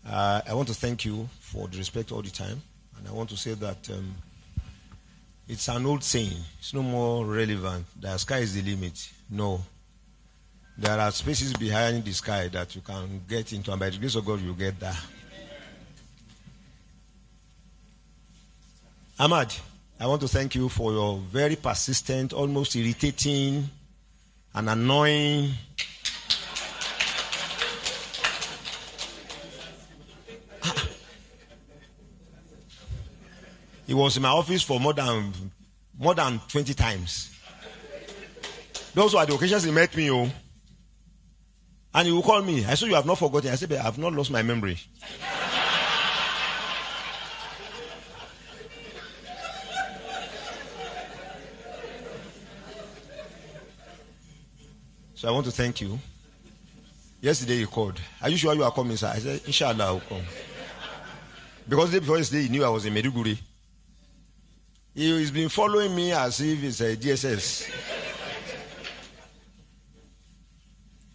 I want to thank you for the respect all the time. And I want to say that it's an old saying. It's no more relevant. The sky is the limit. No. There are spaces behind the sky that you can get into, and by the grace of God, you'll get there. Ahmad, I want to thank you for your very persistent, almost irritating and annoying He was in my office for more than 20 times. Those were the occasions he met me, and he will call me. I said, you have not forgotten. I said, but I have not lost my memory. So I want to thank you. Yesterday he called. Are you sure you are coming, sir? I said, Inshallah, I will come. Because the day before yesterday, he knew I was in Meduguri. He's been following me as if it's a DSS.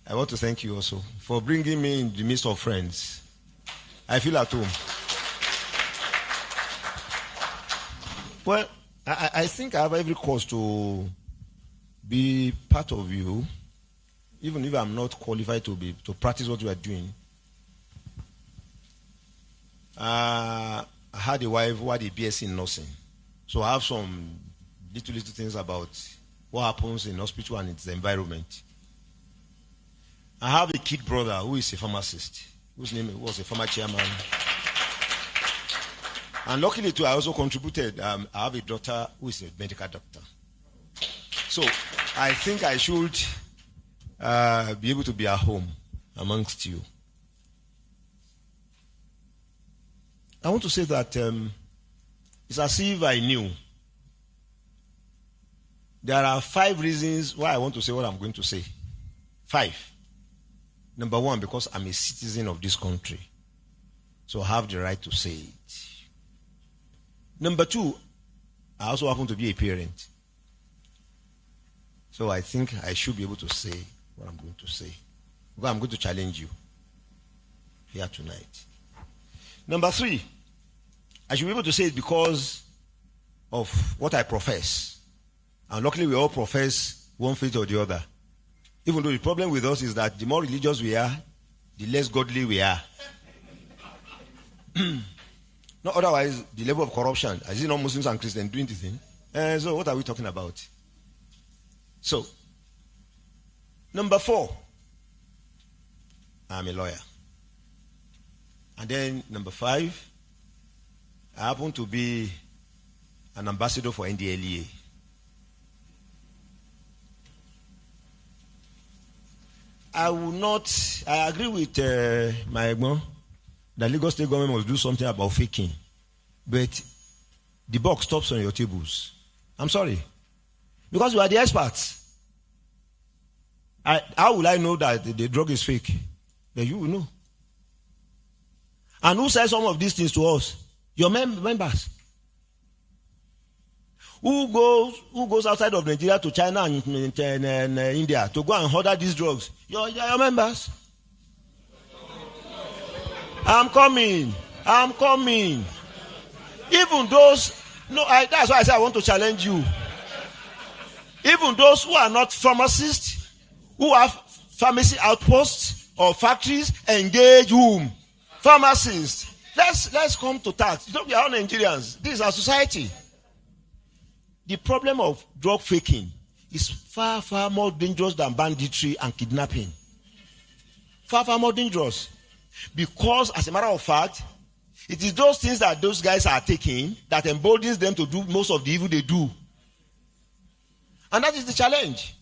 I want to thank you also for bringing me in the midst of friends. I feel at home. Well, I think I have every cause to be part of you, even if I'm not qualified to practice what you are doing. I had a wife who had a BSc in nursing. So I have some little things about what happens in hospital and its environment. I have a kid brother who is a pharmacist, whose name was a former chairman. And luckily, too, I also contributed. I have a daughter who is a medical doctor. So I think I should be able to be at home amongst you. I want to say that it's as if I knew. There are 5 reasons why I want to say what I'm going to say. 5. Number 1, because I'm a citizen of this country. So I have the right to say it. Number 2, I also happen to be a parent. So I think I should be able to say what I'm going to say. Because I'm going to challenge you here tonight. Number 3, I should be able to say it because of what I profess. And luckily we all profess one faith or the other. Even though the problem with us is that the more religious we are, the less godly we are. No, otherwise, the level of corruption, I see not Muslims and Christians doing the thing. So what are we talking about? So, number 4, I'm a lawyer. And then number 5, I happen to be an ambassador for NDLEA. I agree with my Egmon that Lagos State government must do something about faking. But the buck stops on your tables. I'm sorry. Because you are the experts. How will I know that the drug is fake? Then you will know. And who says some of these things to us? Your members. Who goes outside of Nigeria to China and India to go and order these drugs? Your members. I'm coming. Even those, that's why I say I want to challenge you. Even those who are not pharmacists, who have pharmacy outposts or factories, engage whom? Pharmacists. Let's come to task. We are all Nigerians. This is our society. The problem of drug faking is far, far more dangerous than banditry and kidnapping. Far, far more dangerous. Because, as a matter of fact, it is those things that those guys are taking that emboldens them to do most of the evil they do. And that is the challenge.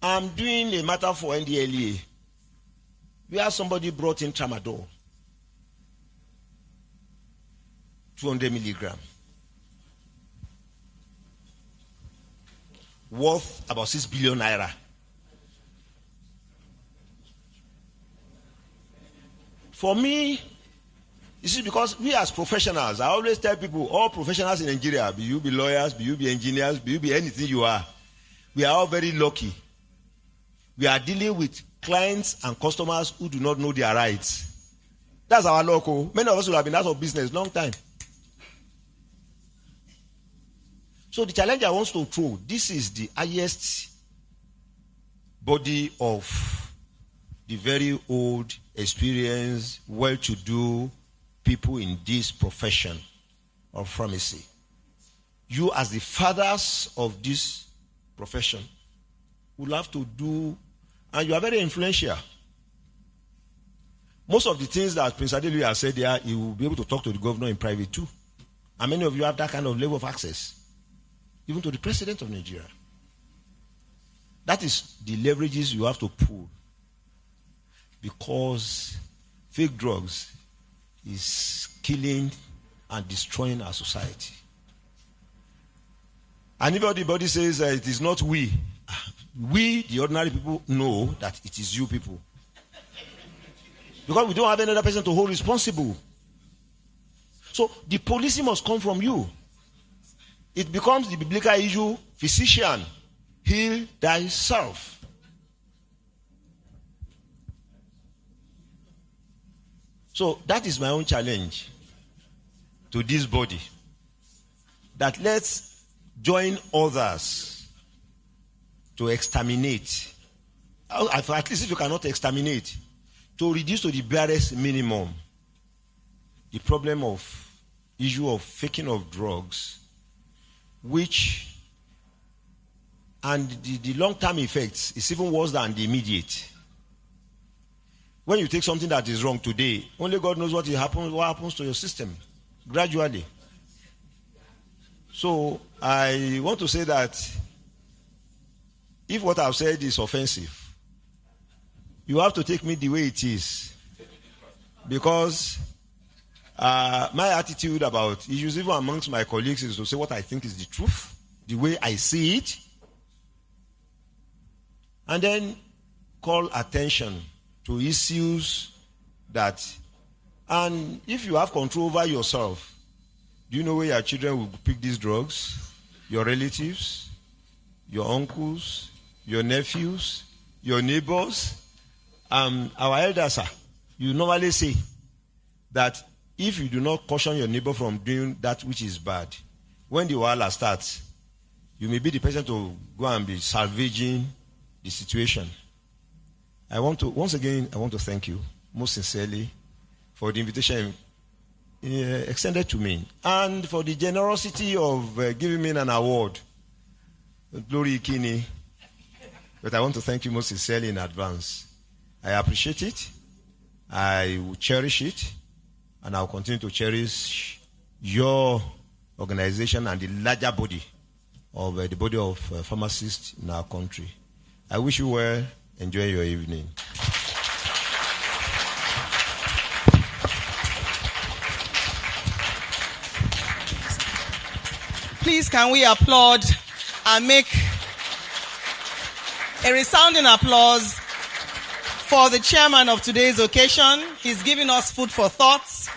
I'm doing a matter for NDLEA. Where somebody brought in tramadol. 200 milligrams. Worth about 6 billion naira. For me, you see, because we as professionals, I always tell people, all professionals in Nigeria, be you be lawyers, be you be engineers, be you be anything you are, we are all very lucky. We are dealing with clients and customers who do not know their rights. That's our local. Many of us will have been out of business long time. So the challenge I want to throw, this is the highest body of the very old, experienced, well-to-do people in this profession of pharmacy. You as the fathers of this profession will have to do, and you are very influential. Most of the things that Prince Adelu has said there, he will be able to talk to the governor in private too. And many of you have that kind of level of access. Even to the president of Nigeria. That is the leverages you have to pull. Because fake drugs is killing and destroying our society. And if everybody says it is not we, the ordinary people, know that it is you people. Because we don't have any other person to hold responsible. So the policy must come from you. It becomes the biblical issue, physician, heal thyself. So that is my own challenge to this body. That let's join others to exterminate. At least if you cannot exterminate, to reduce to the barest minimum the problem of issue of faking of drugs, which, and the long-term effects is even worse than the immediate. when you take something that is wrong today, only God knows what happens to your system gradually. So I want to say that if what I've said is offensive, you have to take me the way it is. Because my attitude about issues, even amongst my colleagues, is to say what I think is the truth, the way I see it, and then call attention to issues that, and if you have control over yourself, do you know where your children will pick these drugs? Your relatives, your uncles, your nephews, your neighbors. Our elders, you normally say that if you do not caution your neighbor from doing that which is bad, when the wahala starts, you may be the person to go and be salvaging the situation. Once again, I want to thank you most sincerely for the invitation extended to me and for the generosity of giving me an award. Glory Kini. But I want to thank you most sincerely in advance. I appreciate it. I will cherish it. And I'll continue to cherish your organization and the larger body of the body of pharmacists in our country. I wish you well. Enjoy your evening. Please, can we applaud and make a resounding applause for the chairman of today's occasion. He's giving us food for thought.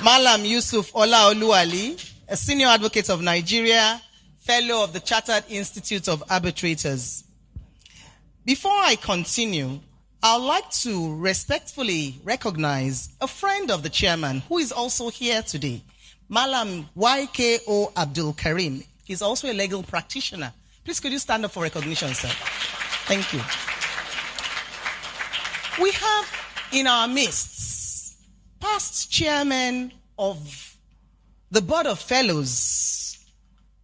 Mallam Yusuf Olaolu, a senior advocate of Nigeria, fellow of the Chartered Institute of Arbitrators. Before I continue, I'd like to respectfully recognize a friend of the chairman who is also here today, Mallam YKO Abdul Karim. He's also a legal practitioner. Please could you stand up for recognition, sir? Thank you. We have in our midst past chairman of the Board of Fellows,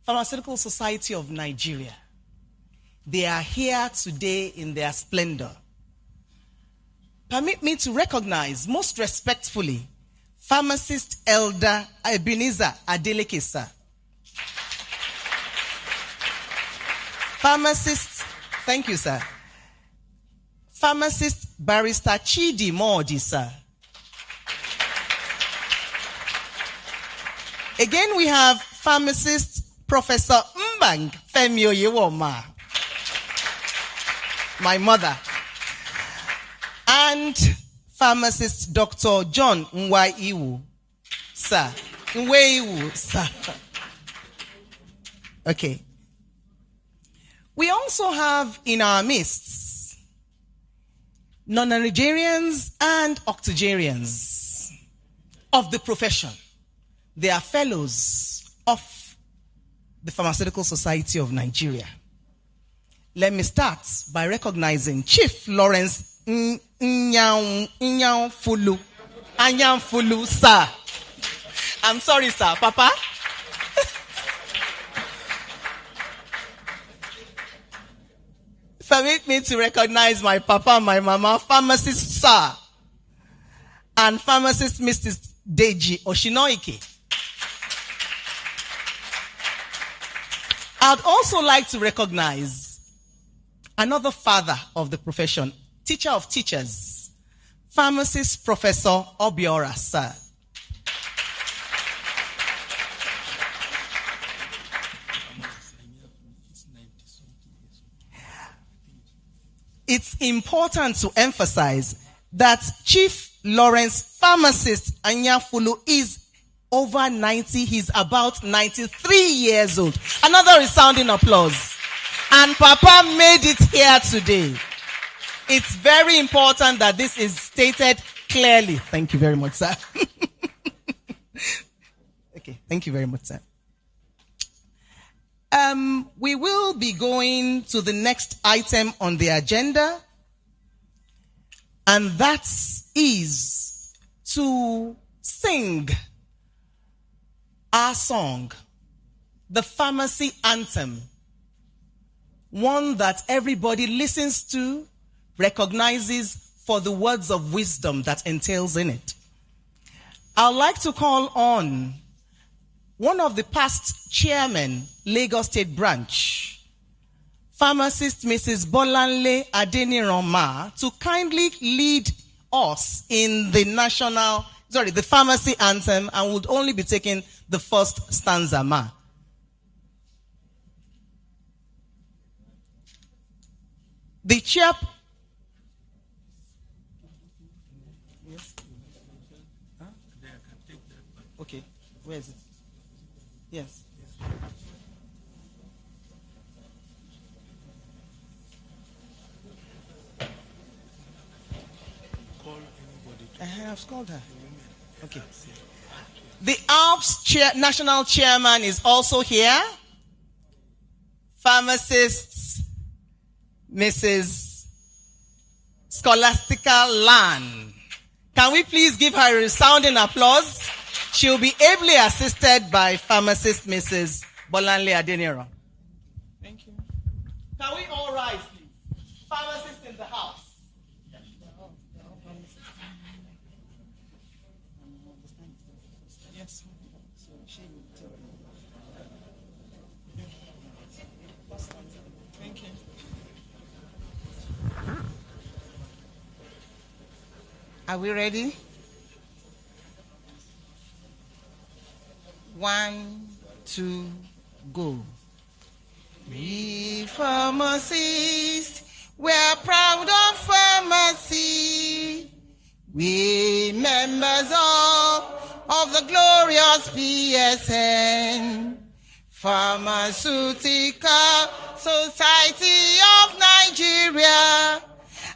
Pharmaceutical Society of Nigeria. They are here today in their splendor. Permit me to recognize most respectfully Pharmacist Elder Ebenezer Adeleke, sir. Pharmacist, thank you, sir. Pharmacist Barrister Chidi Modi, sir. Again, we have Pharmacist Professor Mbang Femio Yewoma, my mother, and Pharmacist Dr. John Nwaiwu, sir. Nwaiwu, sir. Okay. We also have in our midst non-Nigerians and octogenarians of the profession. They are fellows of the Pharmaceutical Society of Nigeria. Let me start by recognizing Chief Lawrence Anyamfulu, sir. I'm sorry, sir. Papa? Permit me to recognize my papa and my mama, Pharmacist Sir, and Pharmacist Mrs. Deji Oshinoike. I'd also like to recognize another father of the profession, teacher of teachers, Pharmacist Professor Obiora, sir. It's important to emphasize that Chief Lawrence Pharmacist Anyafulu is over 90. He's about 93 years old. Another resounding applause. And Papa made it here today. It's very important that this is stated clearly. Thank you very much, sir. Okay, thank you very much, sir. We will be going to the next item on the agenda, and that is to sing our song, the Pharmacy Anthem, one that everybody listens to, recognizes for the words of wisdom that entails in it. I'd like to call on one of the past chairmen, Lagos State Branch, pharmacist Mrs. Bolanle Adeniran, to kindly lead us in the pharmacy anthem, and would only be taking the first stanza, ma. The chair. Yes. Huh? Okay, where is it? Yes. I have called her. Okay. The ALPS national chairman is also here. Pharmacist Mrs. Scholastica Lan. Can we please give her a resounding applause? She'll be ably assisted by pharmacist Mrs. Bolanle Adeniran. Thank you. Can we all rise, please? Pharmacist in the house. Yes. Thank you. Are we ready? 1, 2, go. We pharmacists, we're proud of pharmacy. We members of the glorious PSN, Pharmaceutical Society of Nigeria.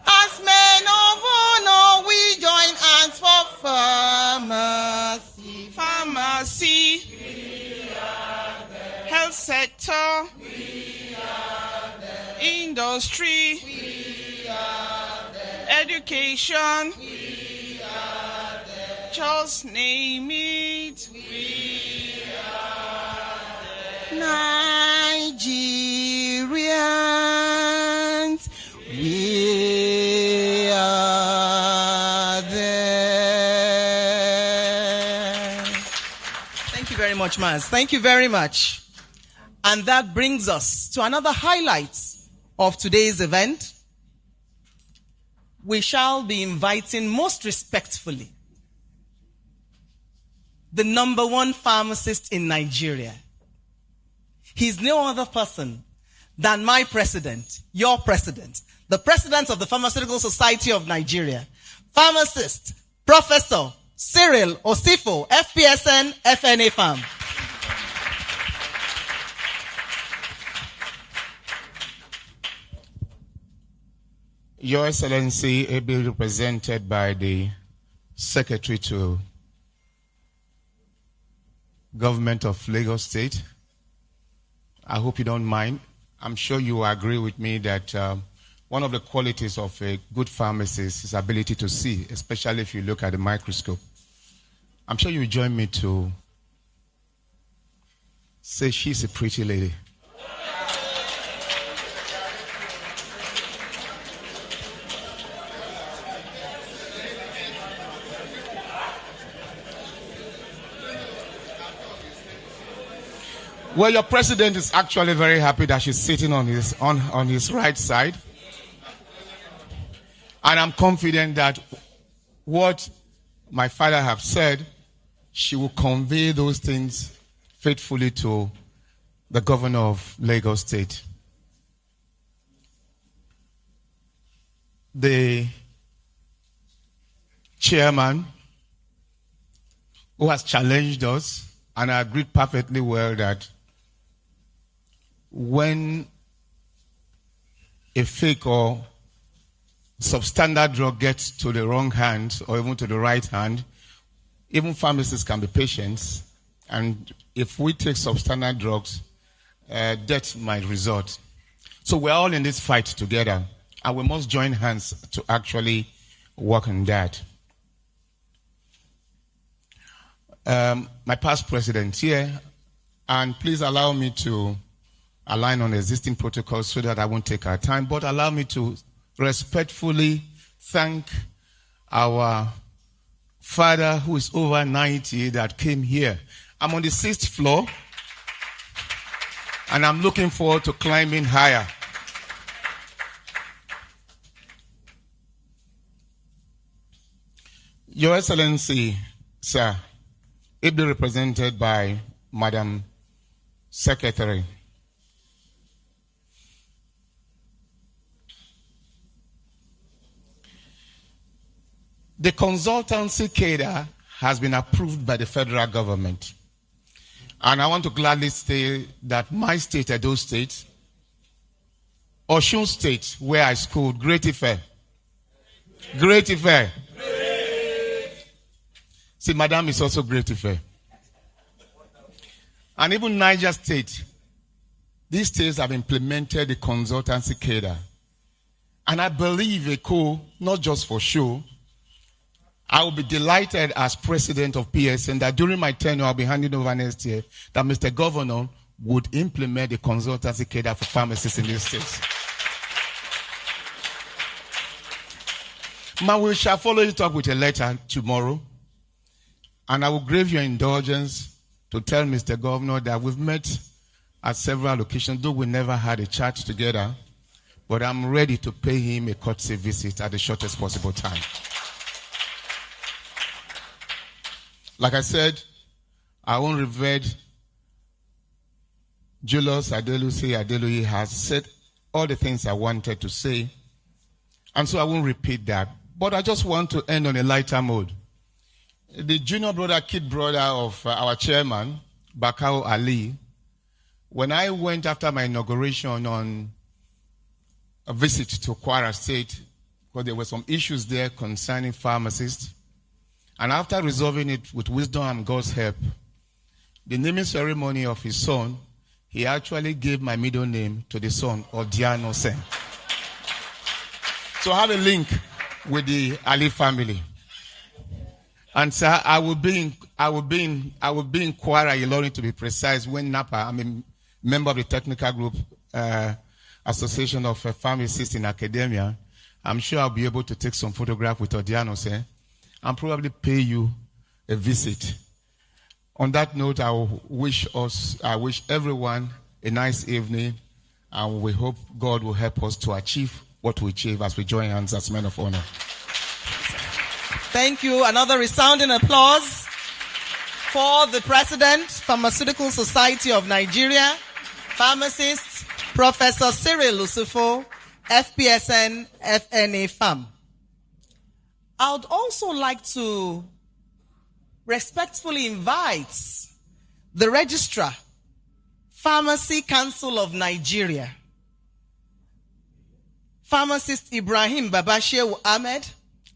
As men of honor, we join hands for pharmacy. Pharmacy. We are there. Health sector. We are there. Industry. We are there. Education. We are there. Just name it. We are there. Nigerians. We are there. Thank you very much, Maz. Thank you very much. And that brings us to another highlight of today's event. We shall be inviting most respectfully the #1 pharmacist in Nigeria. He's no other person than my president, your president, the president of the Pharmaceutical Society of Nigeria, pharmacist, Professor Cyril Usifoh, FPSN, FNA Pharm. Your Excellency, ably represented by the Secretary to Government of Lagos State, I hope you don't mind. I'm sure you agree with me that one of the qualities of a good pharmacist is ability to see, especially if you look at the microscope. I'm sure you join me to say she's a pretty lady. Well, your president is actually very happy that she's sitting on his right side. And I'm confident that what my father have said, she will convey those things faithfully to the governor of Lagos State. The chairman who has challenged us, and I agreed perfectly well that when a fake or substandard drug gets to the wrong hand or even to the right hand, even pharmacists can be patients, and if we take substandard drugs, death might result. So we're all in this fight together, and we must join hands to actually work on that. My past president here, and please allow me to align on existing protocols so that I won't take our time, but allow me to respectfully thank our father who is over 90 that came here. I'm on the 6th floor, and I'm looking forward to climbing higher. Your Excellency, sir, ably represented by Madam Secretary. The consultancy cadre has been approved by the federal government. And I want to gladly say that my state, Edo State, Osun State, where I schooled, Great Ife. Great Ife. See, Madam is also Great Ife. And even Niger State, these states have implemented the consultancy cadre. And I believe a co, not just for show, I will be delighted as president of PSN that during my tenure, I'll be handing over next year, that Mr. Governor would implement the consultancy cadre for pharmacists in these states. We shall follow it up with a letter tomorrow. And I will crave your indulgence to tell Mr. Governor that we've met at several occasions, though we never had a chat together, but I'm ready to pay him a courtesy visit at the shortest possible time. Like I said, our own revered Julius Adelusi has said all the things I wanted to say, and so I won't repeat that. But I just want to end on a lighter mode. The junior brother, kid brother of our chairman, Bakao Ali, when I went after my inauguration on a visit to Kwara State, because there were some issues there concerning pharmacists, and after resolving it with wisdom and God's help, the naming ceremony of his son, he actually gave my middle name to the son, Odiano Sen. So I have a link with the Ali family. And sir, I will be in Kwara, Ilorin to be precise, when Napa, I'm a member of the technical group, Association of Pharmacists in Academia. I'm sure I'll be able to take some photograph with Odiano Sen and probably pay you a visit. On that note, I wish everyone a nice evening, and we hope God will help us to achieve what we achieve as we join hands as men of honor. Thank you. Another resounding applause for the President, Pharmaceutical Society of Nigeria, pharmacist, Professor Cyril Usifoh, FPSN, FNA Pharm. I would also like to respectfully invite the Registrar, Pharmacy Council of Nigeria, Pharmacist Ibrahim Babashew Ahmed,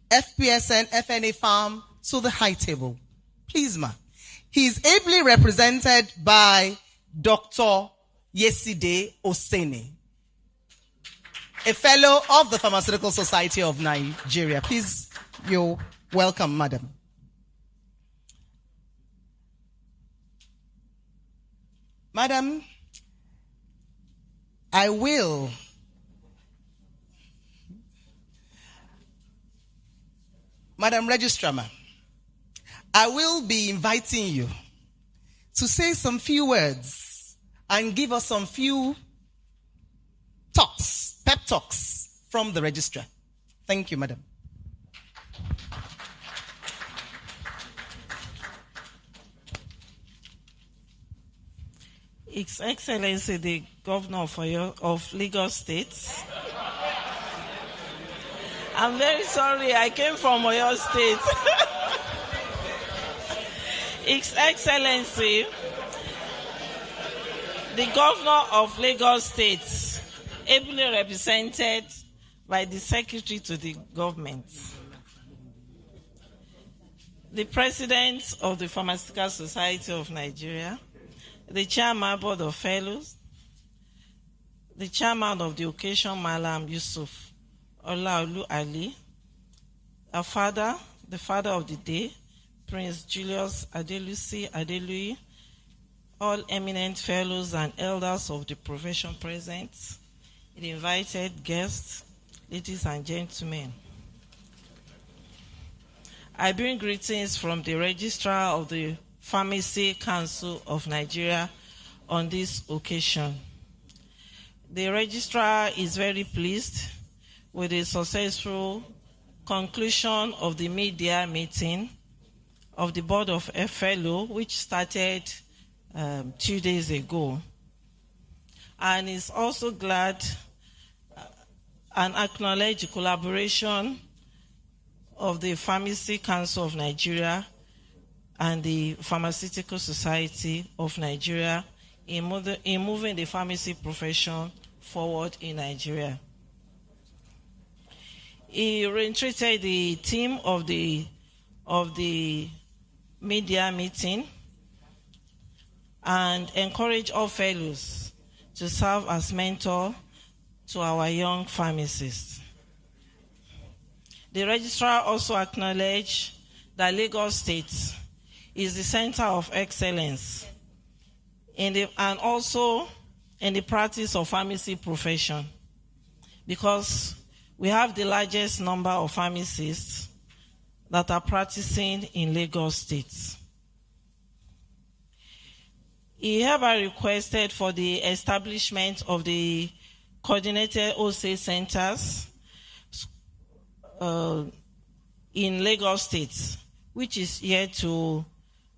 FPSN, FNA Pharm, to the high table. Please, ma. He is ably represented by Dr. Yeside Osene, a fellow of the Pharmaceutical Society of Nigeria. Please, you're welcome, madam. Madam, Madam Registrar, I will be inviting you to say some few words and give us some few talks, pep talks from the registrar. Thank you, madam. His Excellency, the Governor of Lagos State. I'm very sorry, I came from Oyo State. His Excellency, the Governor of Lagos State, ably represented by the Secretary to the Government, the President of the Pharmaceutical Society of Nigeria, the Chairman Board of Fellows, the Chairman of the occasion, Mallam Yusuf, Olaolu Ali, our father, the father of the day, Prince Julius Adelui, all eminent fellows and elders of the profession present, the invited guests, ladies and gentlemen. I bring greetings from the Registrar of the Pharmacy Council of Nigeria on this occasion. The Registrar is very pleased with the successful conclusion of the media meeting of the Board of FLO, which started 2 days ago, and is also glad and acknowledge the collaboration of the Pharmacy Council of Nigeria and the Pharmaceutical Society of Nigeria in moving the pharmacy profession forward in Nigeria. He reiterated the theme of the media meeting and encouraged all fellows to serve as mentor to our young pharmacists. The registrar also acknowledged that Lagos State is the center of excellence and also in the practice of pharmacy profession, because we have the largest number of pharmacists that are practicing in Lagos State. He hereby requested for the establishment of the coordinated OSA centers in Lagos State, which is yet to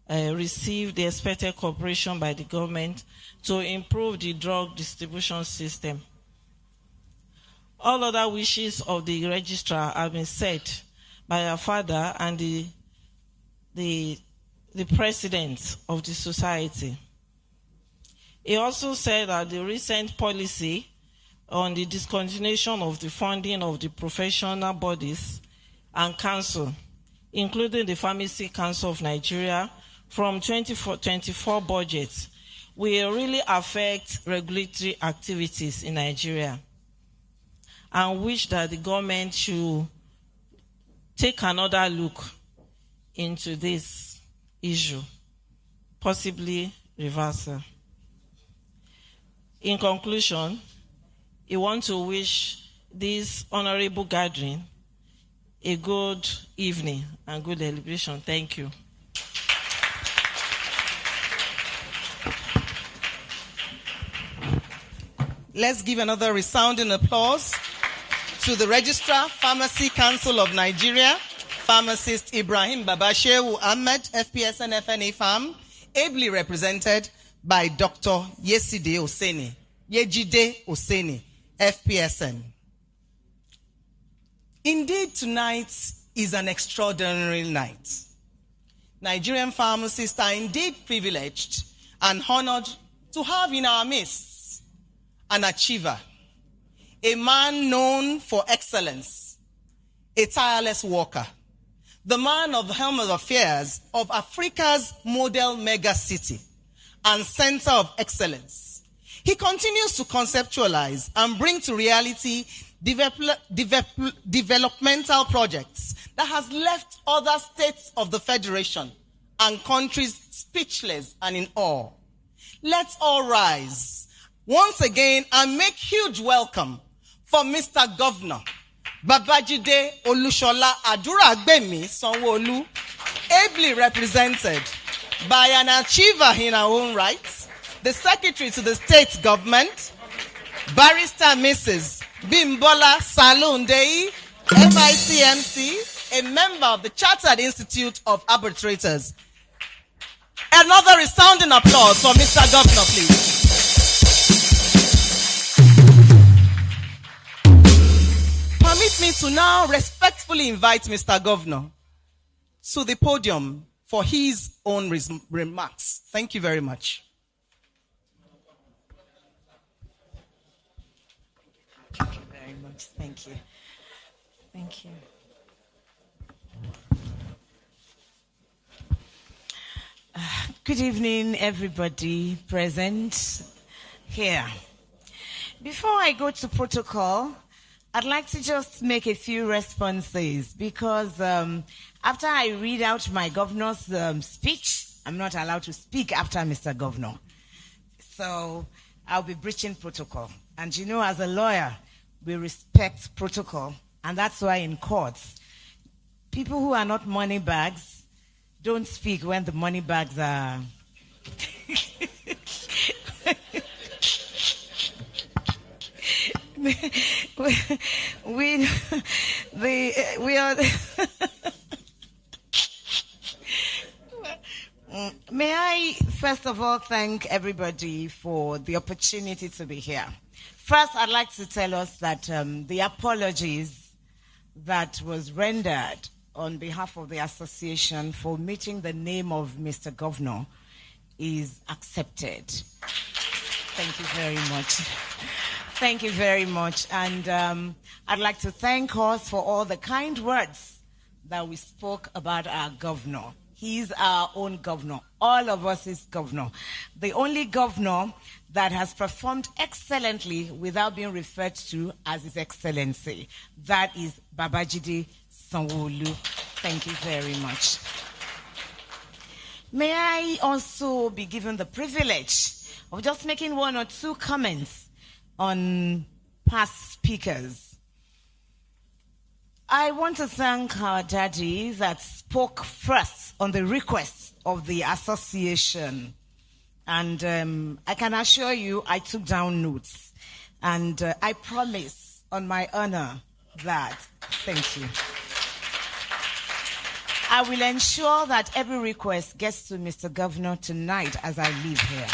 receive the expected cooperation by the government to improve the drug distribution system. All other wishes of the registrar have been said by our father and the president of the society. He also said that the recent policy on the discontinuation of the funding of the professional bodies and council, including the Pharmacy Council of Nigeria, from 2024 budgets, will really affect regulatory activities in Nigeria, and wish that the government should take another look into this issue, possibly reversal. In conclusion, I want to wish this honorable gathering a good evening and good deliberation. Thank you. Let's give another resounding applause to the Registrar, Pharmacy Council of Nigeria, Pharmacist Ibrahim Babashewu Ahmed, FPSN FNA Pharm, ably represented by Dr. Yejide Oseni, FPSN. Indeed, tonight is an extraordinary night. Nigerian pharmacists are indeed privileged and honored to have in our midst an achiever, a man known for excellence, a tireless worker, the man of the helm of affairs of Africa's model mega city and center of excellence. He continues to conceptualize and bring to reality developmental projects that has left other states of the Federation and countries speechless and in awe. Let's all rise once again and make huge welcome for Mr. Governor Babajide Olushola Aduragbemi Sanwo-Olu, ably represented by an achiever in her own right, the Secretary to the State Government, Barrister Mrs. Bimbola Salundei, MICMC, a member of the Chartered Institute of Arbitrators. Another resounding applause for Mr. Governor, please. Permit me to now respectfully invite Mr. Governor to the podium for his own remarks. Thank you very much. Thank you very much. Thank you. Thank you. Good evening, everybody present here. Before I go to protocol, I'd like to just make a few responses because after I read out my governor's speech, I'm not allowed to speak after Mr. Governor. So I'll be breaching protocol. And you know, as a lawyer, we respect protocol. And that's why in courts, people who are not money bags don't speak when the money bags are... we are... May I first of all thank everybody for the opportunity to be here. First, I'd like to tell us that the apologies that was rendered on behalf of the association for meeting the name of Mr. Governor is accepted. Thank you very much. Thank you very much. And I'd like to thank us for all the kind words that we spoke about our governor. He's our own governor. All of us is governor. The only governor that has performed excellently without being referred to as His Excellency. That is Babajide Sanwo-Olu. Thank you very much. May I also be given the privilege of just making one or two comments on past speakers. I want to thank our daddy that spoke first on the request of the association. And I can assure you, I took down notes. And I promise on my honor that, thank you. I will ensure that every request gets to Mr. Governor tonight as I leave here.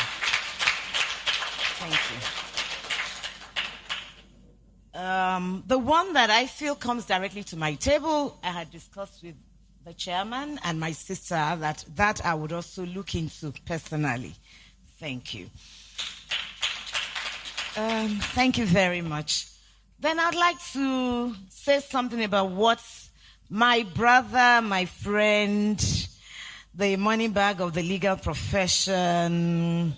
Thank you. The one that I feel comes directly to my table, I had discussed with the chairman and my sister that I would also look into personally. Thank you. Thank you very much. Then I'd like to say something about what my brother, my friend, the money bag of the legal profession,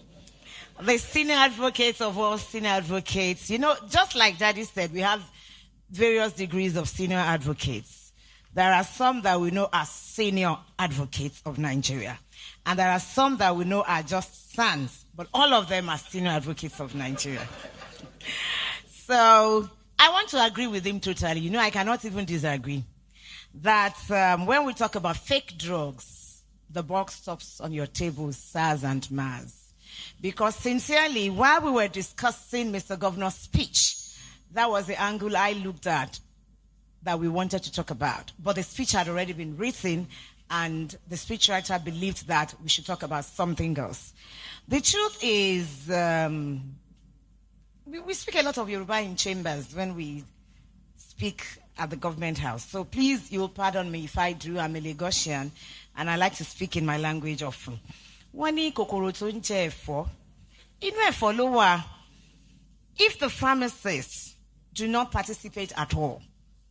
the senior advocates of all senior advocates. You know, just like Daddy said, we have various degrees of senior advocates. There are some that we know as senior advocates of Nigeria. And there are some that we know are just sons. But all of them are senior advocates of Nigeria. So I want to agree with him totally. You know, I cannot even disagree. That when we talk about fake drugs, the buck stops on your table, SARS and MARS. Because sincerely, while we were discussing Mr. Governor's speech, that was the angle I looked at that we wanted to talk about. But the speech had already been written, and the speechwriter believed that we should talk about something else. The truth is, we speak a lot of Yoruba in chambers when we speak at the government house. So please, you'll pardon me if I do. I'm a Lagosian, and I like to speak in my language often. If the pharmacists do not participate at all,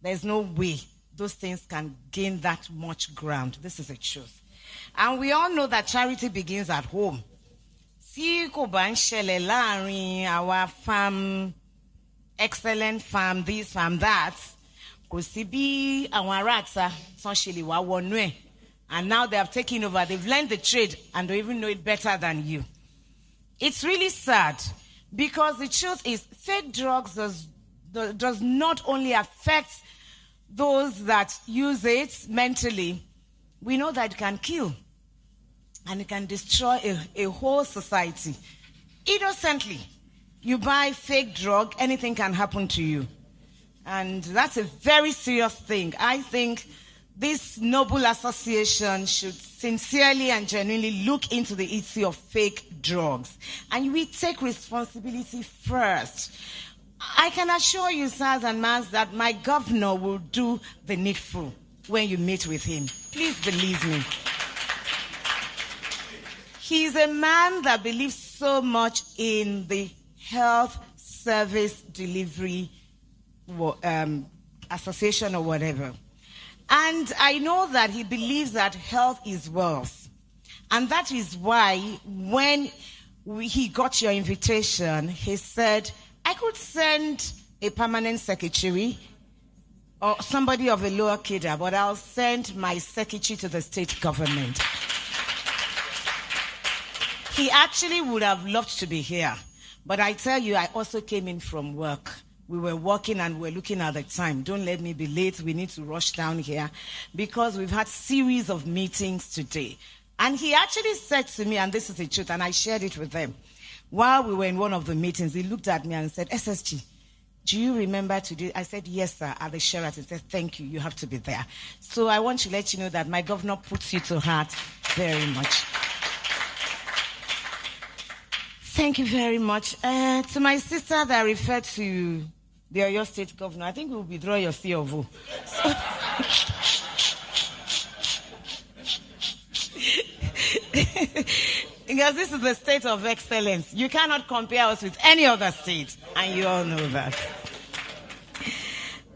there's no way those things can gain that much ground. This is the truth. And we all know that charity begins at home. Our farm, excellent farm, this farm, that. And now they have taken over. They've learned the trade and don't even know it better than you. It's really sad because the truth is fake drugs does not only affect those that use it mentally. We know that it can kill and it can destroy a whole society. Innocently, you buy fake drug, anything can happen to you. And that's a very serious thing. I think this noble association should sincerely and genuinely look into the issue of fake drugs. And we take responsibility first. I can assure you, sirs and ma'ams, that my governor will do the needful when you meet with him. Please believe me. He's a man that believes so much in the health service delivery association or whatever. And I know that he believes that health is wealth. And that is why when he got your invitation, he said, I could send a permanent secretary or somebody of a lower cadre, but I'll send my secretary to the state government. He actually would have loved to be here. But I tell you, I also came in from work. We were walking and we were looking at the time. Don't let me be late. We need to rush down here because we've had series of meetings today. And he actually said to me, and this is the truth, and I shared it with them. While we were in one of the meetings, he looked at me and said, SSG, do you remember today? I said, yes, sir, at the Sheraton. He said, thank you. You have to be there. So I want to let you know that my governor puts you to heart very much. Thank you very much. To my sister that referred to the Oyo State governor, I think we'll withdraw your COVO. Because this is the state of excellence. You cannot compare us with any other state, and you all know that.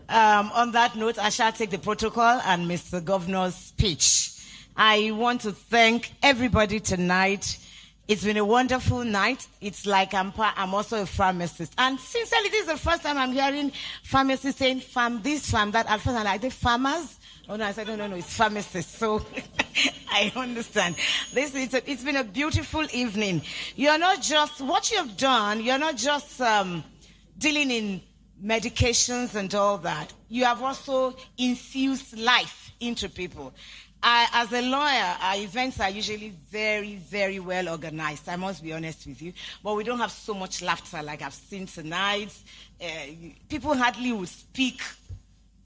On that note, I shall take the protocol and Mr. Governor's speech. I want to thank everybody tonight. It's been a wonderful night. It's like I'm also a pharmacist. And sincerely, this is the first time I'm hearing pharmacists saying, farm this, farm that. At first, I'm like, the farmers? Oh, no, I said, no, it's pharmacists. So I understand. It's been a beautiful evening. You're not just, what you've done, you're not just dealing in medications and all that. You have also infused life into people. As a lawyer, our events are usually very, very well organized. I must be honest with you. But we don't have so much laughter like I've seen tonight. People hardly would speak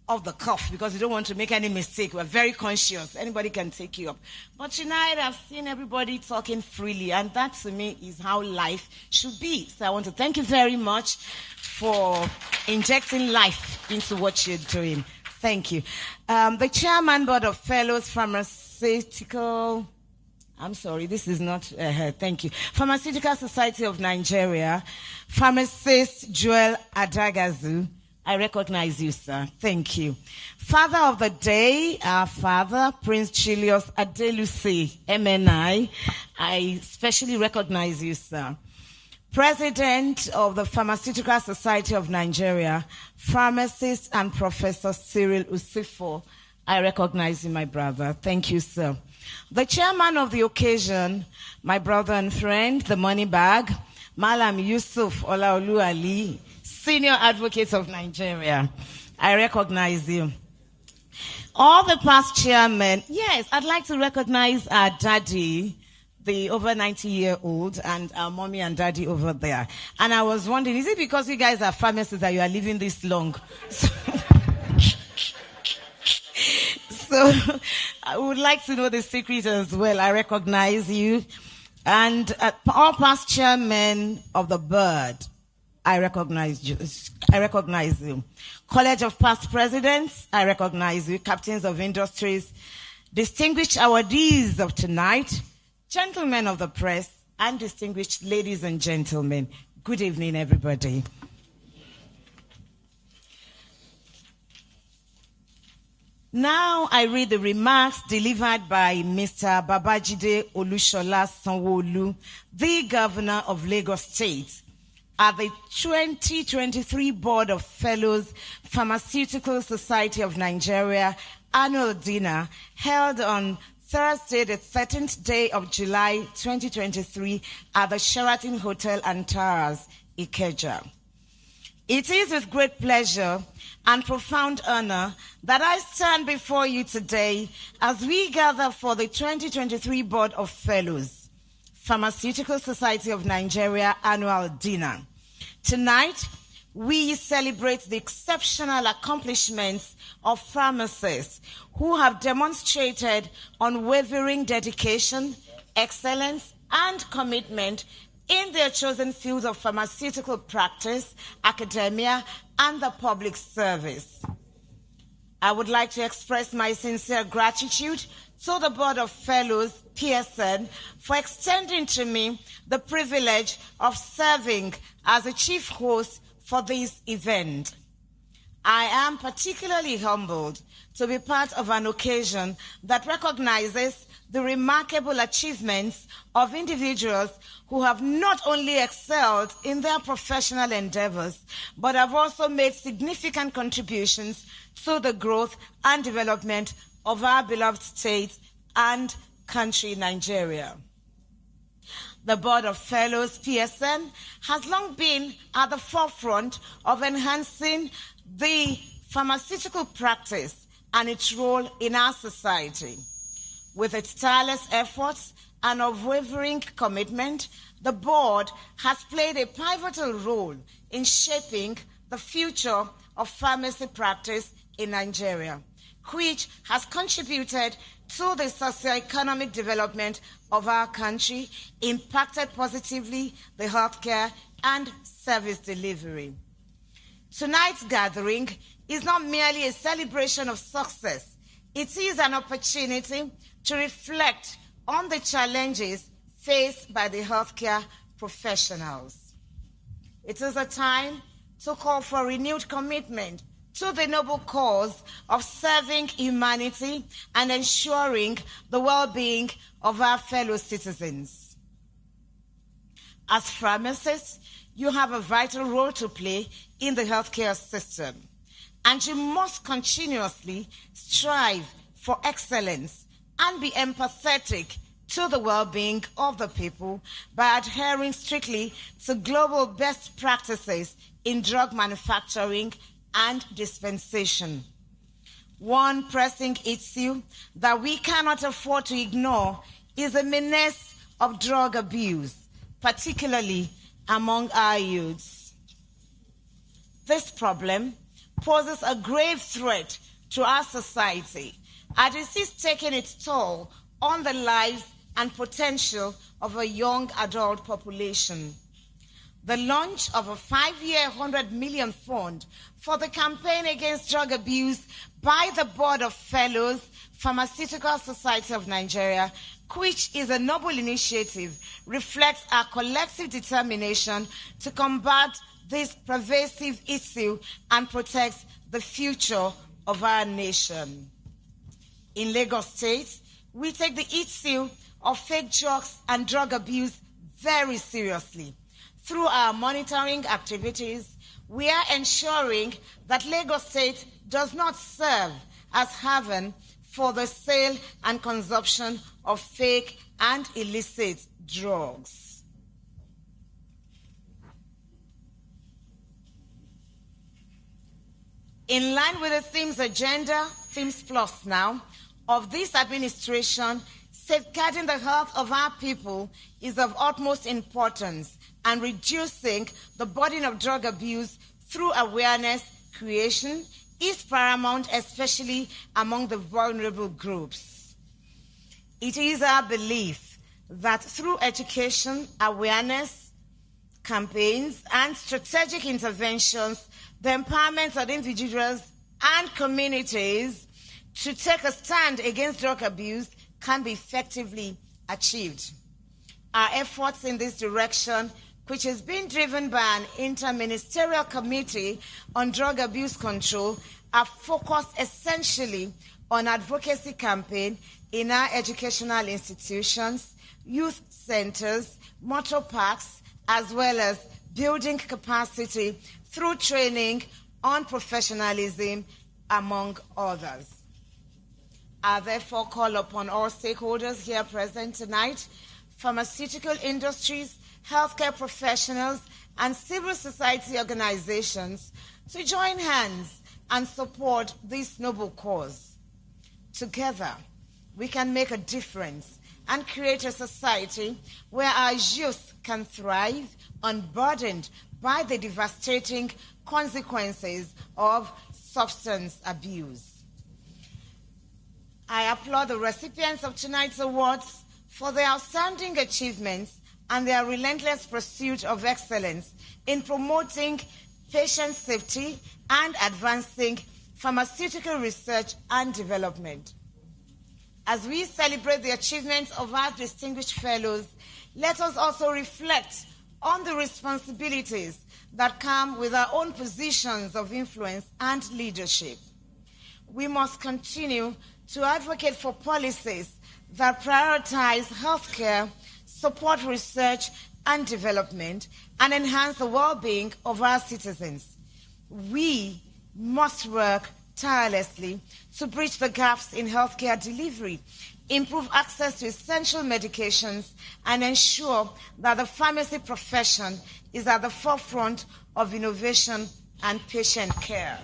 off the cuff because we don't want to make any mistake. We're very conscious. Anybody can take you up. But tonight, I've seen everybody talking freely. And that, to me, is how life should be. So I want to thank you very much for injecting life into what you're doing. Thank you. The Chairman Board of Fellows, Pharmaceutical, thank you. Pharmaceutical Society of Nigeria, Pharmacist Joel Adagadzu, I recognize you, sir. Thank you. Father of the Day, our father, Prince Chilios Adelusi, MNI, I especially recognize you, sir. President of the Pharmaceutical Society of Nigeria, Pharmacist and Professor Cyril Usifoh, I recognize you, my brother. Thank you, sir. The chairman of the occasion, my brother and friend, the money bag, Mallam Yusuf Olaolu Ali, Senior Advocate of Nigeria, I recognize you. All the past chairmen, yes, I'd like to recognize our daddy, the over 90-year-old, and our mommy and daddy over there. And I was wondering, is it because you guys are pharmacists that you are living this long? So I would like to know the secret as well. I recognize you. And all past chairmen of the board, I recognize you. College of Past Presidents, I recognize you. Captains of Industries, distinguished awardees of tonight, gentlemen of the press, and distinguished ladies and gentlemen, good evening, everybody. Now I read the remarks delivered by Mr. Babajide Olushola Sanwo-Olu, the Governor of Lagos State, at the 2023 Board of Fellows, Pharmaceutical Society of Nigeria annual dinner held on Thursday, the 13th day of July 2023 at the Sheraton Hotel and Towers, Ikeja. It is with great pleasure and profound honor that I stand before you today as we gather for the 2023 Board of Fellows, Pharmaceutical Society of Nigeria annual dinner. Tonight, we celebrate the exceptional accomplishments of pharmacists who have demonstrated unwavering dedication, excellence, and commitment in their chosen fields of pharmaceutical practice, academia, and the public service. I would like to express my sincere gratitude to the Board of Fellows, PSN, for extending to me the privilege of serving as a chief host for this event. I am particularly humbled to be part of an occasion that recognizes the remarkable achievements of individuals who have not only excelled in their professional endeavors, but have also made significant contributions to the growth and development of our beloved state and country, Nigeria. The Board of Fellows, PSN, has long been at the forefront of enhancing the pharmaceutical practice and its role in our society. With its tireless efforts and unwavering commitment, the board has played a pivotal role in shaping the future of pharmacy practice in Nigeria, which has contributed to the socio-economic development of our country, impacted positively the healthcare and service delivery. Tonight's gathering is not merely a celebration of success. It is an opportunity to reflect on the challenges faced by the healthcare professionals. It is a time to call for renewed commitment to the noble cause of serving humanity and ensuring the well-being of our fellow citizens. As pharmacists, you have a vital role to play in the healthcare system, and you must continuously strive for excellence and be empathetic to the well-being of the people by adhering strictly to global best practices in drug manufacturing and dispensation. One pressing issue that we cannot afford to ignore is the menace of drug abuse, particularly among our youths. This problem poses a grave threat to our society, as it is taking its toll on the lives and potential of a young adult population. The launch of a 5-year, 100 million fund for the campaign against drug abuse by the Board of Fellows, Pharmaceutical Society of Nigeria, which is a noble initiative, reflects our collective determination to combat this pervasive issue and protect the future of our nation. In Lagos State, we take the issue of fake drugs and drug abuse very seriously. Through our monitoring activities, we are ensuring that Lagos State does not serve as haven for the sale and consumption of fake and illicit drugs. In line with the themes plus now, of this administration, safeguarding the health of our people is of utmost importance, and reducing the burden of drug abuse through awareness creation is paramount, especially among the vulnerable groups. It is our belief that through education, awareness, campaigns, and strategic interventions, the empowerment of individuals and communities to take a stand against drug abuse can be effectively achieved. Our efforts in this direction, which has been driven by an interministerial committee on drug abuse control, are focused essentially on advocacy campaign in our educational institutions, youth centers, motor parks, as well as building capacity through training on professionalism, among others. I therefore call upon all stakeholders here present tonight, pharmaceutical industries, healthcare professionals, and civil society organizations to join hands and support this noble cause. Together, we can make a difference and create a society where our youth can thrive, unburdened by the devastating consequences of substance abuse. I applaud the recipients of tonight's awards for their outstanding achievements and their relentless pursuit of excellence in promoting patient safety and advancing pharmaceutical research and development. As we celebrate the achievements of our distinguished fellows, let us also reflect on the responsibilities that come with our own positions of influence and leadership. We must continue to advocate for policies that prioritize healthcare, support research and development, and enhance the well-being of our citizens. We must work tirelessly to bridge the gaps in healthcare delivery, improve access to essential medications, and ensure that the pharmacy profession is at the forefront of innovation and patient care.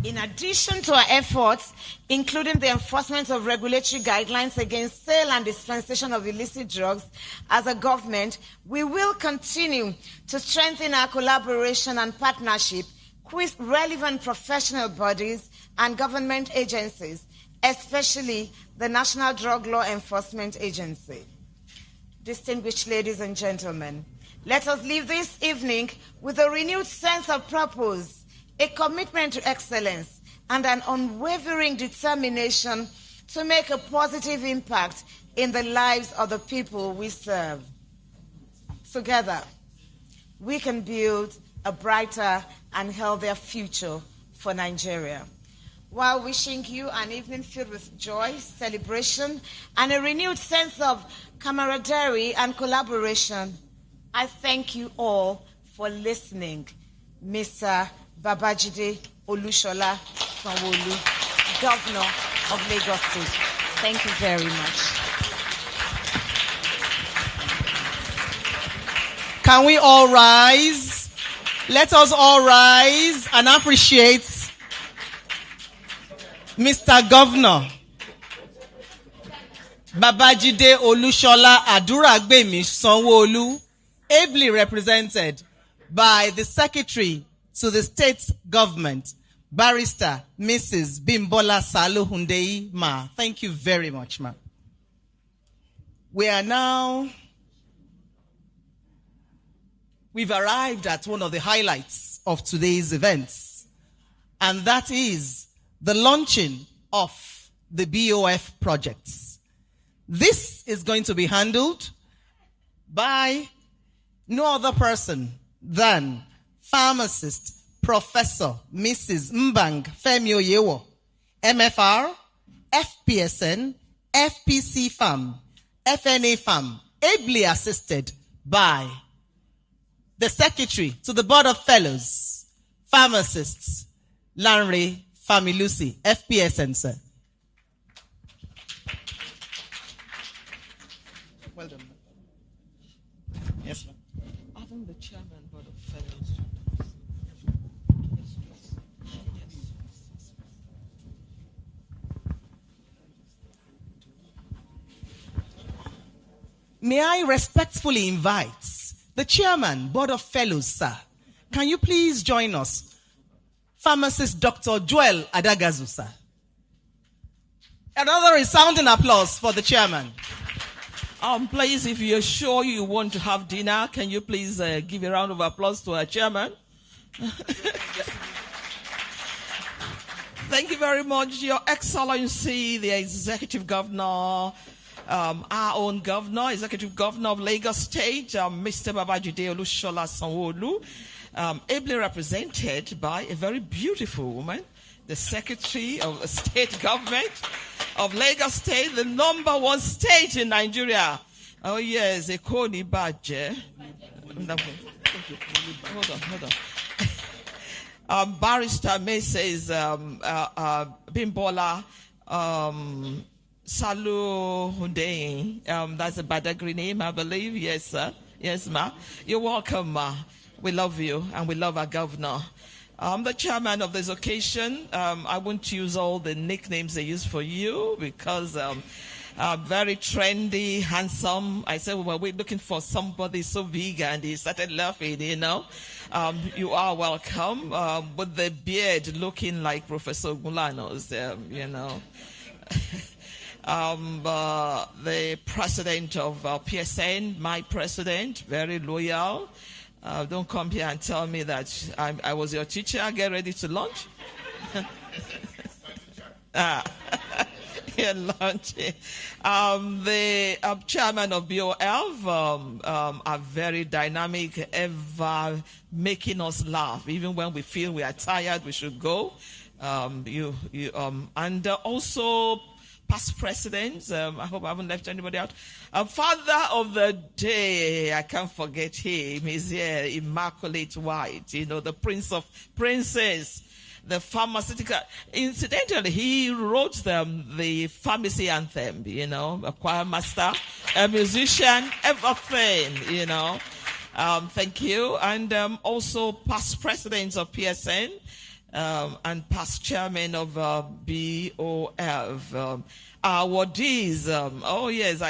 In addition to our efforts, including the enforcement of regulatory guidelines against sale and dispensation of illicit drugs, as a government, we will continue to strengthen our collaboration and partnership with relevant professional bodies and government agencies, especially the National Drug Law Enforcement Agency. Distinguished ladies and gentlemen, let us leave this evening with a renewed sense of purpose, a commitment to excellence, and an unwavering determination to make a positive impact in the lives of the people we serve. Together, we can build a brighter and healthier future for Nigeria. While wishing you an evening filled with joy, celebration, and a renewed sense of camaraderie and collaboration, I thank you all for listening. Mr. Babajide Olushola Sanwo-Olu, Governor of Lagos State. Thank you very much. Can we all rise? Let us all rise and appreciate Mr. Governor Babajide Olushola Aduragbemi Sanwo-Olu, ably represented by the Secretary to the State Government, Barrister Mrs. Bimbola Salu Hundei Ma. Thank you very much, ma. We've arrived at one of the highlights of today's events, and that is the launching of the BOF projects. This is going to be handled by no other person than pharmacist Professor Mrs. Mbang Femi Oyewo, MFR, FPSN, FPC Pharm, FNA Pharm, ably assisted by the Secretary to the Board of Fellows, Pharmacists, Lanre Familusi, FPSN, sir. Well done. Yes, ma'am. Even the chairman, Board of Fellows. Yes, please. Yes. May I respectfully invite the chairman, Board of Fellows, sir. Can you please join us? Pharmacist Dr. Joel Adagadzu, sir. Another resounding applause for the chairman. Please, if you're sure you want to have dinner, can you please give a round of applause to our chairman? Thank you very much, Your Excellency, the Executive Governor, our own Governor, Executive Governor of Lagos State, Mr. Babajide Olushola Sanwo-Olu, ably represented by a very beautiful woman, the Secretary of the State Government of Lagos State, the #1 state in Nigeria. Oh yes, Ekoni Baje. Hold on. Barrister Mrs. Bimbola Salu Hundei. That's a Badagry name, I believe. Yes, sir. Yes, ma. You're welcome, ma. We love you, and we love our governor. I'm the chairman of this occasion. I won't use all the nicknames they use for you because very trendy, handsome. I said, well, we're looking for somebody so big, and he started laughing, you know. You are welcome. With the beard looking like Professor Gulano's, you know. The president of PSN, my president, very loyal. Don't come here and tell me that I was your teacher. Get ready to launch. You're launching. The chairman of BOF are very dynamic, ever making us laugh. Even when we feel we are tired, we should go. And also past presidents. I hope I haven't left anybody out. Father of the day, I can't forget him. He's here, Immaculate White, the Prince of Princes, the Pharmaceutical. Incidentally, he wrote the pharmacy anthem, a choir master, a musician, everything, Thank you. And also past presidents of PSN. And past chairman of BOF, awardees. Oh yes,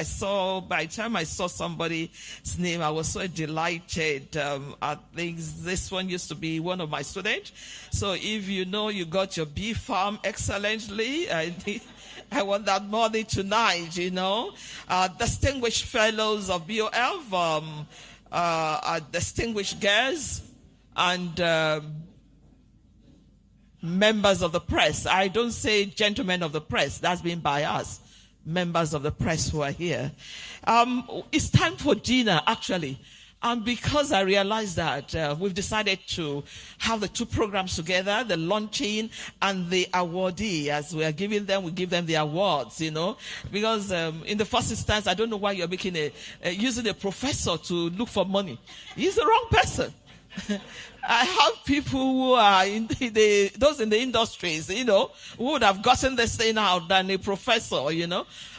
by the time I saw somebody's name, I was so delighted. I think this one used to be one of my students. So if you got your B Pharm excellently, I want that money tonight, distinguished fellows of BOF, distinguished guests, and members of the press. I don't say gentlemen of the press. That's been by us. Members of the press who are here. It's time for dinner, actually. And because I realized that we've decided to have the two programs together, the launching and the awardee. As we are giving them, we give them the awards, Because in the first instance, I don't know why you're using a professor to look for money. He's the wrong person. I have people who are those in the industries, who would have gotten this thing out than a professor,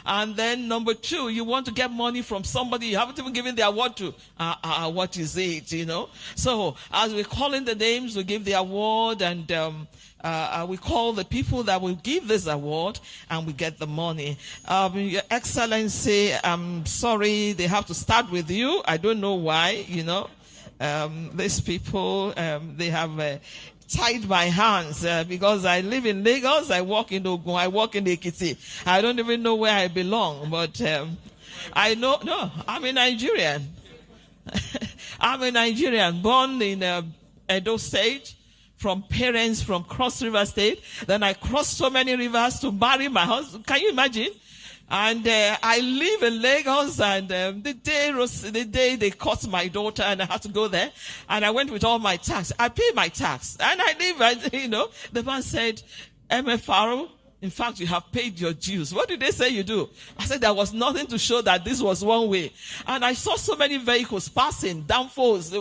And then number two, you want to get money from somebody you haven't even given the award to. What is it, So as we call in the names, we give the award, and we call the people that will give this award, and we get the money. Your Excellency, I'm sorry they have to start with you. I don't know why, these people, they have tied my hands because I live in Lagos, I work in Ogun, I work in Ekiti. I don't even know where I belong, but I'm a Nigerian. I'm a Nigerian, born in Edo State, from parents from Cross River State. Then I crossed so many rivers to marry my husband. Can you imagine? And I live in Lagos, and the day they caught my daughter, and I had to go there, and I went with all my tax. I paid my tax, and I live, the man said, MFR, in fact, you have paid your dues. What did they say you do? I said there was nothing to show that this was one way. And I saw so many vehicles passing, downfalls,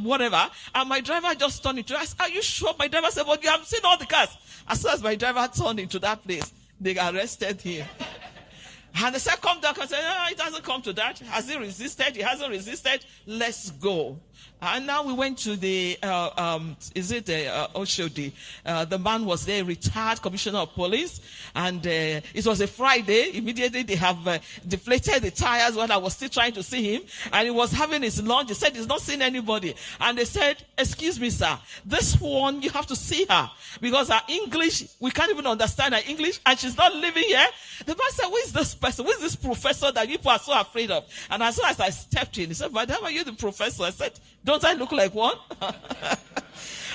whatever, and my driver just turned into, I said, are you sure? My driver said, well, you have seen all the cars. As soon as my driver turned into that place, they arrested him. And the said, come down. I said, no, it hasn't come to that. Has he resisted? He hasn't resisted. Let's go. And now we went to the, Oshodi? The man was there, retired commissioner of police. And it was a Friday. Immediately they have deflated the tires when I was still trying to see him. And he was having his lunch. He said he's not seen anybody. And they said, excuse me, sir, this one, you have to see her. Because her English, we can't even understand her English. And she's not living here. The man said, who is this person? Who is this professor that people are so afraid of? And as soon as I stepped in, he said, madam, are you the professor? I said, don't I look like one?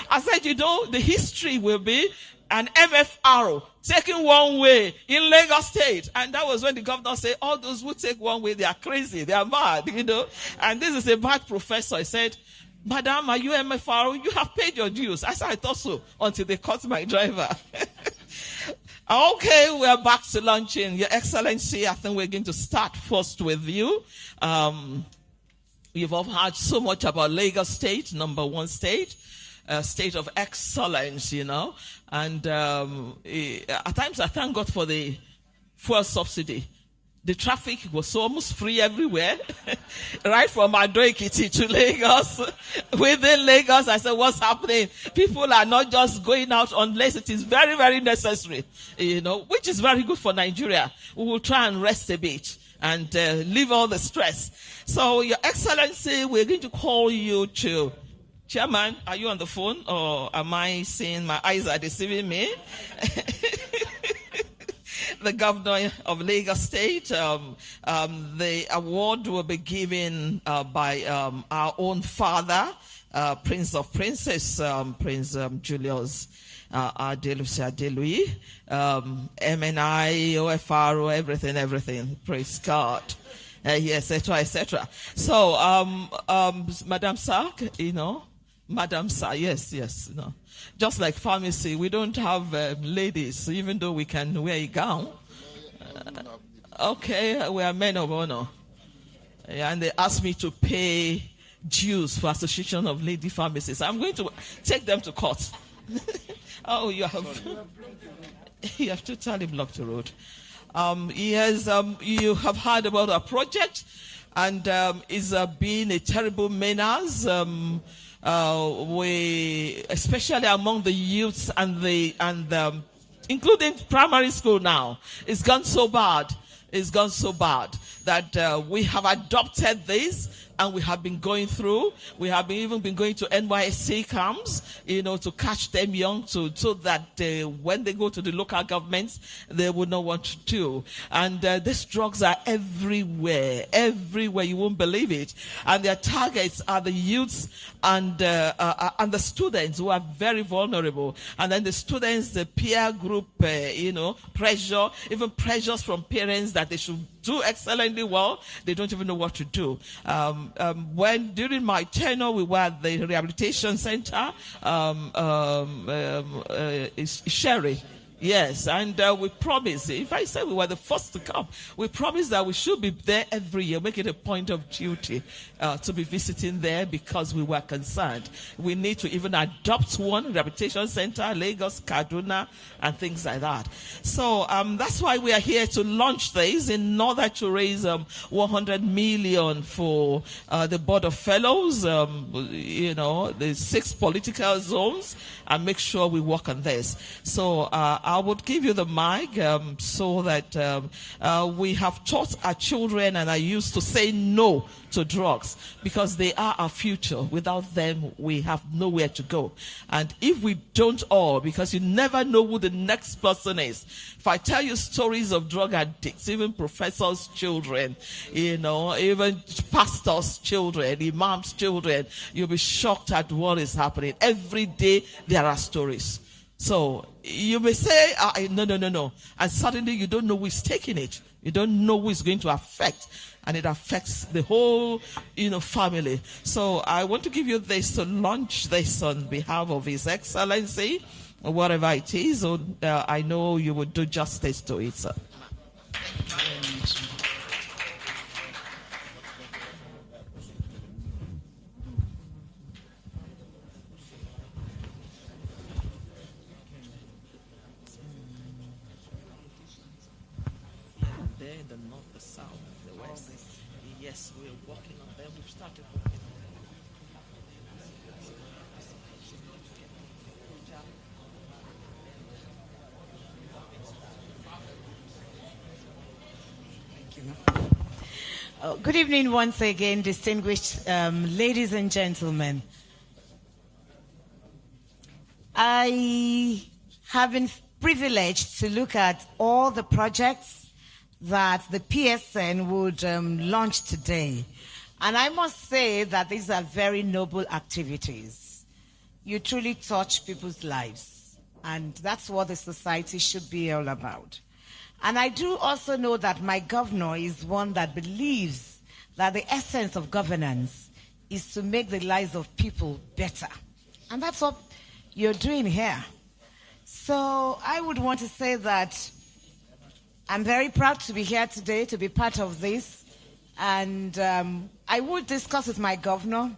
I said, the history will be an MFR taking one way in Lagos State. And that was when the governor said, all those who take one way, they are crazy, they are mad, And this is a bad professor. I said, madam, are you MFR? You have paid your dues. I said, I thought so, until they caught my driver. Okay, we're back to launching. Your Excellency, I think we're going to start first with you. You've all heard so much about Lagos State, number one state, state of excellence, And at times I thank God for the fuel subsidy. The traffic was almost free everywhere, right from Ado-Ekiti to Lagos. Within Lagos, I said, what's happening? People are not just going out unless it is very, very necessary, which is very good for Nigeria. We will try and rest a bit and leave all the stress. So, Your Excellency, we're going to call you to Chairman. Are you on the phone, or am I seeing my eyes are deceiving me? The governor of Lagos State. The award will be given by our own father, Prince of Princes, Prince Julius Adelui, MNI, OFR, everything. Praise God. Etc., etc. So, Madam Sir, Madam Sir, yes. Just like pharmacy, we don't have ladies, even though we can wear a gown. Okay, we are men of honor. Yeah, and they asked me to pay dues for Association of Lady Pharmacists. I'm going to take them to court. Oh, you have totally blocked the road. Yes, you have heard about our project, and it's been a terrible menace. We, especially among the youths and including primary school now, it's gone so bad. It's gone so bad that we have adopted this, and we have been going through. We have even been going to NYSC camps, to catch them young, so that when they go to the local governments, they would know what to do. And these drugs are everywhere. You won't believe it. And their targets are the youths and the students, who are very vulnerable. And then the students, the peer group, pressure, even pressures from parents that they should do excellently well. They don't even know what to do. When during my tenure we were at the rehabilitation center, Sherry. Yes, and we promised, if I say we were the first to come, we promised that we should be there every year, make it a point of duty to be visiting there, because we were concerned. We need to even adopt one rehabilitation center, Lagos, Kaduna, and things like that. So that's why we are here to launch this, in order to raise 100 million for the Board of Fellows, the 6 political zones, and make sure we work on this. So I would give you the mic so that we have taught our children and our youth to say no to drugs, because they are our future. Without them, we have nowhere to go. And if we don't all, because you never know who the next person is. If I tell you stories of drug addicts, even professors' children, even pastors' children, imams' children, you'll be shocked at what is happening. Every day there are stories. So you may say, no. And suddenly you don't know who is taking it. You don't know who is going to affect. And it affects the whole, family. So I want to give you this to launch this on behalf of His Excellency, or whatever it is. So, I know you would do justice to it, sir. Yes, we're working on them. We've started working on them. Thank you. Good evening once again, distinguished ladies and gentlemen. I have been privileged to look at all the projects that the PSN would launch today. And I must say that these are very noble activities. You truly touch people's lives. And that's what the society should be all about. And I do also know that my governor is one that believes that the essence of governance is to make the lives of people better. And that's what you're doing here. So I would want to say that I'm very proud to be here today, to be part of this. And I will discuss with my governor.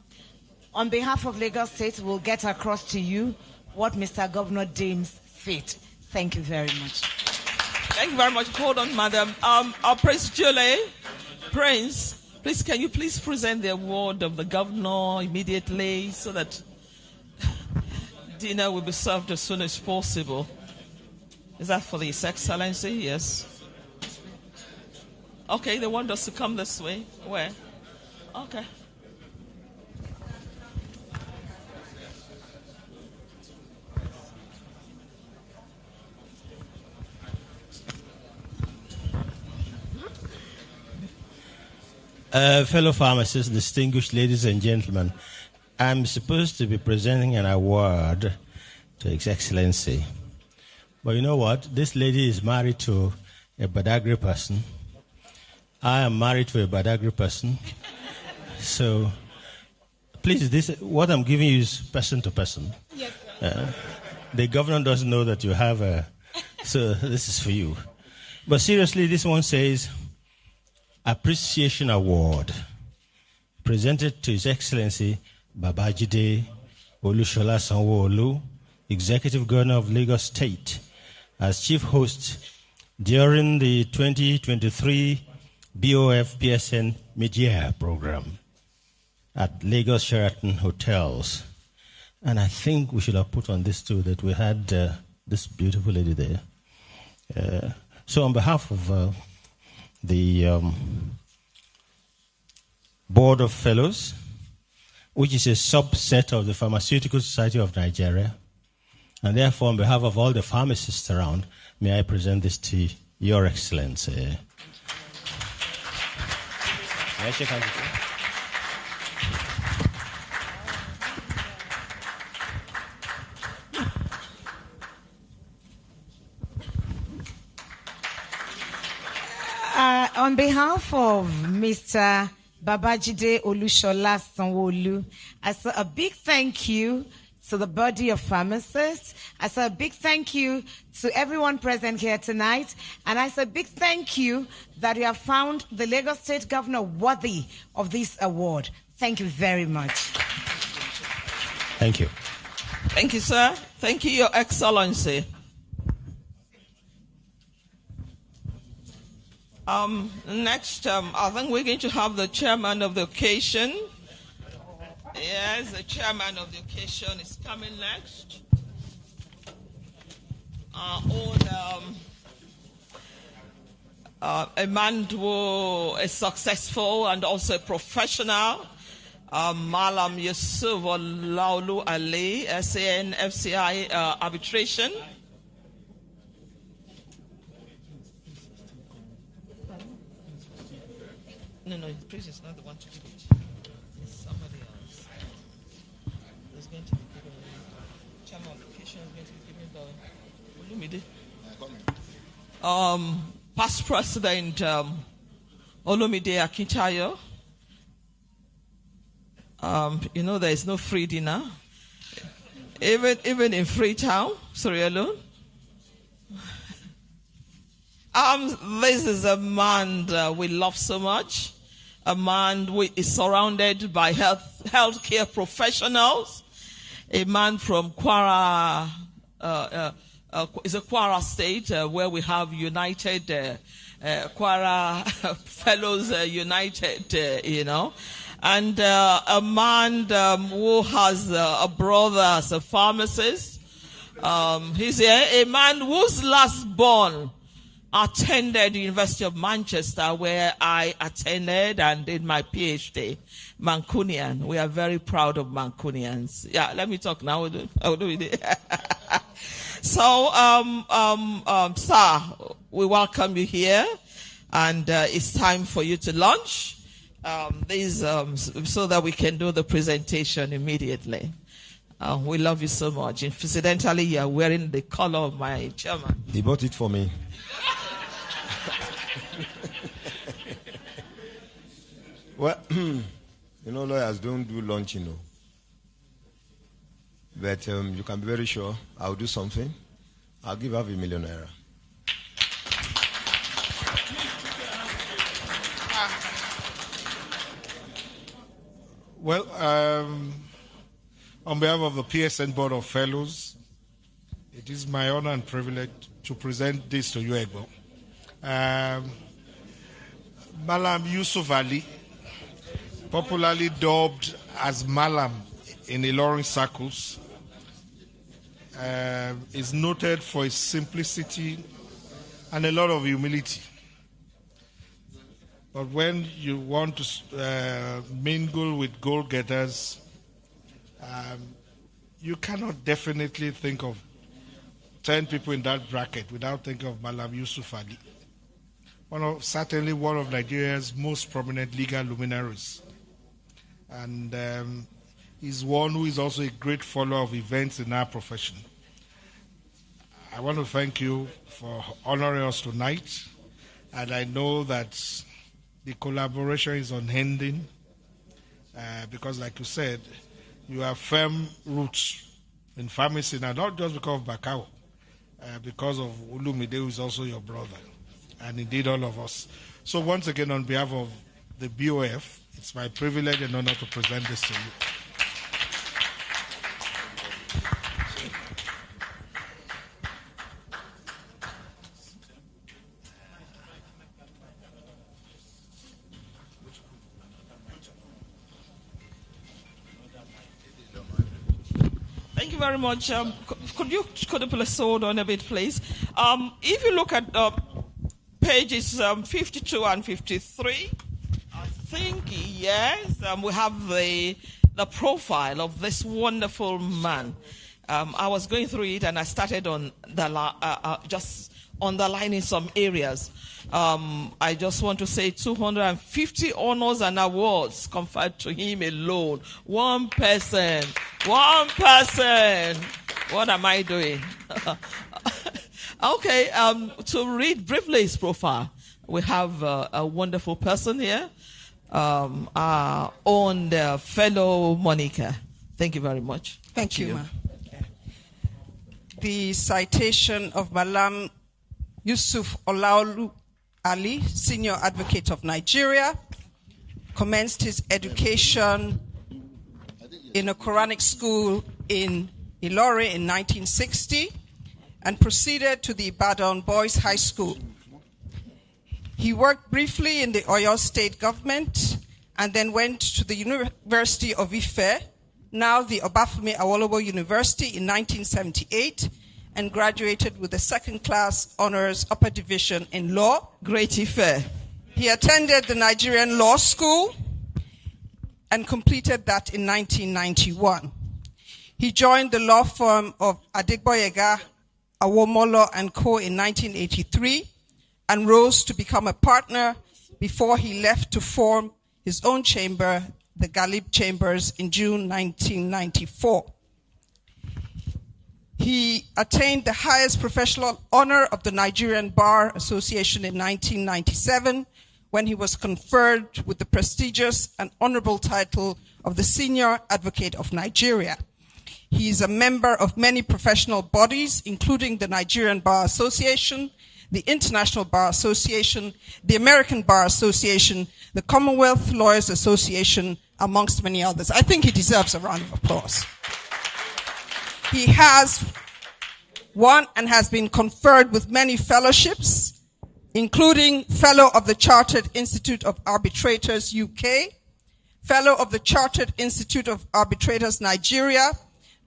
On behalf of Lagos State, we'll get across to you what Mr. Governor deems fit. Thank you very much. Thank you very much. Hold on, madam. Our Prince Julie, Prince, please, can you please present the award of the governor immediately so that dinner will be served as soon as possible? Is that for His Excellency? Yes. Okay, they want us to come this way. Where? Okay. Fellow pharmacists, distinguished ladies and gentlemen, I'm supposed to be presenting an award to His Excellency. But you know what? This lady is married to a Badagry person. I am married to a Badagry person. So, please, what I'm giving you is person to person. Yes, the governor doesn't know that you have a... So, this is for you. But seriously, this one says, Appreciation Award, presented to His Excellency Babajide Olushola Sanwo-Olu, Executive Governor of Lagos State, as chief host during the 2023 BOF-PSN mid-year program at Lagos Sheraton Hotels. And I think we should have put on this too, that we had this beautiful lady there. So on behalf of the Board of Fellows, which is a subset of the Pharmaceutical Society of Nigeria, and therefore on behalf of all the pharmacists around, may I present this to Your Excellency. May I shake hands with you? On behalf of Mr. Babajide Olushola Sanwo-Olu, I say a big thank you to the body of pharmacists. I say a big thank you to everyone present here tonight. And I say a big thank you that you have found the Lagos State Governor worthy of this award. Thank you very much. Thank you. Thank you, sir. Thank you, Your Excellency. Next, I think we're going to have the chairman of the occasion. Yes, the chairman of the occasion is coming next. A man who is successful and also a professional, Mallam Yusuf Olaolu Ali, SAN FCI arbitration. No, the priest is not the one to give it. It's somebody else. There's going to be given the chairman of the occasion is going to be given the past president Olumide Akintayo. You know there is no free dinner. Even in Freetown, Cyril. This is a man that we love so much. A man who is surrounded by healthcare professionals. A man from Kwara, is a Kwara State where we have United Kwara Fellows United, you know, and a man who has a brother as a pharmacist. He's a man whose last born attended the University of Manchester, where I attended and did my PhD. Mancunian. We are very proud of Mancunians. Yeah, let me talk now. I'll do it. So, sir, we welcome you here, and it's time for you to launch so that we can do the presentation immediately. We love you so much. Incidentally, you are wearing the color of my chairman. He bought it for me. Well, you know, lawyers don't do lunch, you know. But you can be very sure I'll do something. I'll give half £1,000,000 naira. Well, on behalf of the PSN Board of Fellows, it is my honor and privilege to present this to you, Egbo. Mallam Yusuf Ali, popularly dubbed as Mallam in Ilorin circles, is noted for his simplicity and a lot of humility. But when you want to mingle with goal-getters, you cannot definitely think of 10 people in that bracket without thinking of Mallam Yusuf Ali. Certainly one of Nigeria's most prominent legal luminaries. And he's one who is also a great follower of events in our profession. I want to thank you for honoring us tonight. And I know that the collaboration is unending because, like you said, you have firm roots in pharmacy, now not just because of Bakau, because of Olumide, who is also your brother. and indeed all of us. So once again, on behalf of the BOF, it's my privilege and honor to present this to you. Thank you very much. Could you please hold on a bit, please? If you look at pages 52 and 53, I think, yes, we have the profile of this wonderful man. I was going through it and I started on just underlining some areas. I just want to say 250 honors and awards conferred to him alone. One person. What am I doing? Okay, to read briefly his profile, we have a wonderful person here, our own fellow Monica. Thank you very much. Thank you, ma'am. The citation of Mallam Yusuf Olaolu Ali, Senior Advocate of Nigeria, commenced his education in a Quranic school in Ilori in 1960 and proceeded to the Ibadan Boys High School. He worked briefly in the Oyo State government and then went to the University of Ife, now the Obafemi Awolowo University, in 1978, and graduated with a second-class honors upper division in law. Great Ife. He attended the Nigerian Law School and completed that in 1991. He joined the law firm of Adegboyega, Awomolo & Co. in 1983 and rose to become a partner before he left to form his own chamber, the Ghalib Chambers, in June 1994. He attained the highest professional honor of the Nigerian Bar Association in 1997 when he was conferred with the prestigious and honorable title of the Senior Advocate of Nigeria. He is a member of many professional bodies, including the Nigerian Bar Association, the International Bar Association, the American Bar Association, the Commonwealth Lawyers Association, amongst many others. I think he deserves a round of applause. He has won and has been conferred with many fellowships, including Fellow of the Chartered Institute of Arbitrators UK, Fellow of the Chartered Institute of Arbitrators Nigeria,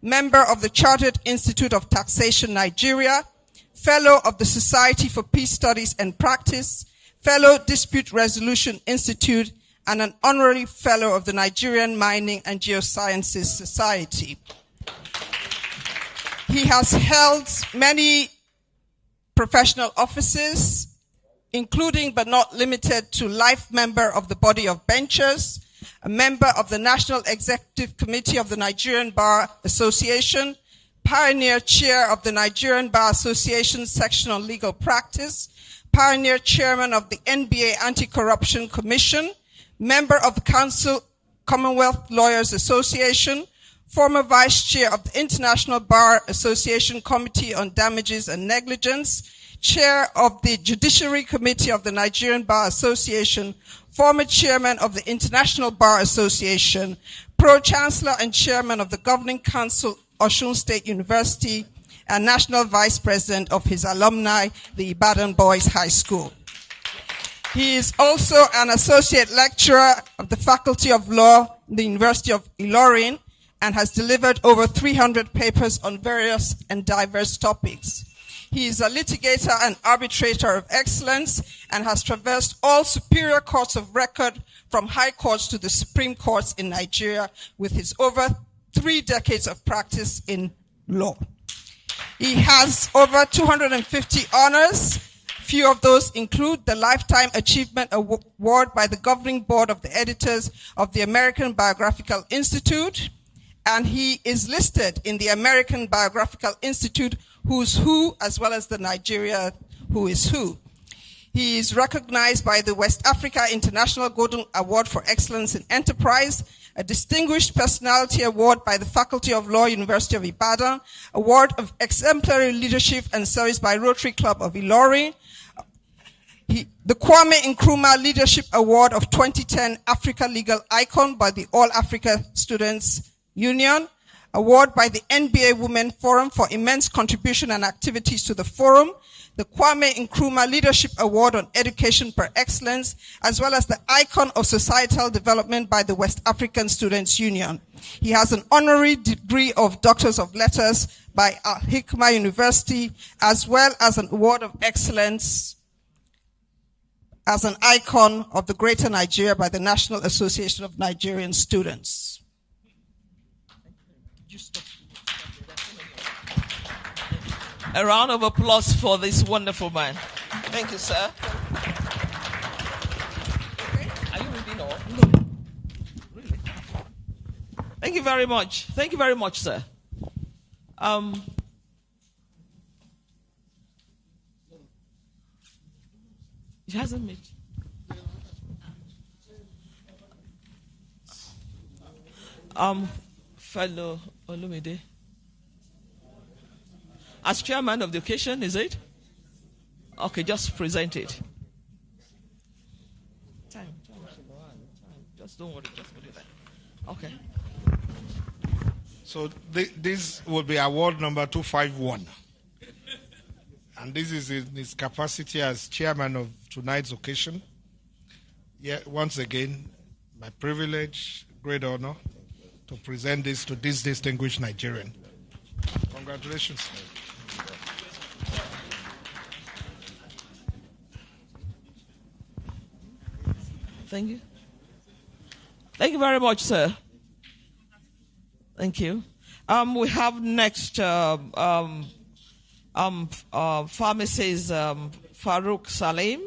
Member of the Chartered Institute of Taxation Nigeria, Fellow of the Society for Peace Studies and Practice, Fellow Dispute Resolution Institute, and an Honorary Fellow of the Nigerian Mining and Geosciences Society. He has held many professional offices, including but not limited to life member of the Body of Benchers, a member of the National Executive Committee of the Nigerian Bar Association, pioneer chair of the Nigerian Bar Association Section on Legal Practice, pioneer chairman of the NBA Anti-Corruption Commission, member of the Council Commonwealth Lawyers Association, former vice chair of the International Bar Association Committee on Damages and Negligence, chair of the Judiciary Committee of the Nigerian Bar Association, former chairman of the International Bar Association, pro-chancellor and chairman of the Governing Council, Osun State University, and national vice president of his alumni, the Ibadan Boys High School. He is also an associate lecturer of the Faculty of Law in the University of Ilorin and has delivered over 300 papers on various and diverse topics. He is a litigator and arbitrator of excellence and has traversed all superior courts of record from high courts to the Supreme Courts in Nigeria with his over 3 decades of practice in law. He has over 250 honors. Few of those include the Lifetime Achievement Award by the Governing Board of the Editors of the American Biographical Institute, and he is listed in the American Biographical Institute Who's Who, as well as the Nigeria Who is Who. He is recognized by the West Africa International Golden Award for Excellence in Enterprise, a Distinguished Personality Award by the Faculty of Law, University of Ibadan, Award of Exemplary Leadership and Service by Rotary Club of Ilorin. The Kwame Nkrumah Leadership Award of 2010 Africa Legal Icon by the All Africa Students Union. Award by the NBA Women Forum for immense contribution and activities to the forum. The Kwame Nkrumah Leadership Award on Education per Excellence, as well as the Icon of Societal Development by the West African Students Union. He has an honorary degree of Doctors of Letters by Al-Hikmah University, as well as an Award of Excellence as an Icon of the Greater Nigeria by the National Association of Nigerian Students. A round of applause for this wonderful man. Thank you, sir. Are you reading all? No. Really? Thank you very much. Thank you very much, sir. It hasn't met. Fellow Olumide. As chairman of the occasion, is it? Okay, just present it. Time. Just don't worry, just put it there. Okay. So this will be award number 251. And this is in his capacity as chairman of tonight's occasion. Yeah, once again, my privilege, great honor to present this to this distinguished Nigerian. Congratulations. Thank you. Thank you very much, sir. Thank you. We have next pharmacist Farouk Salim,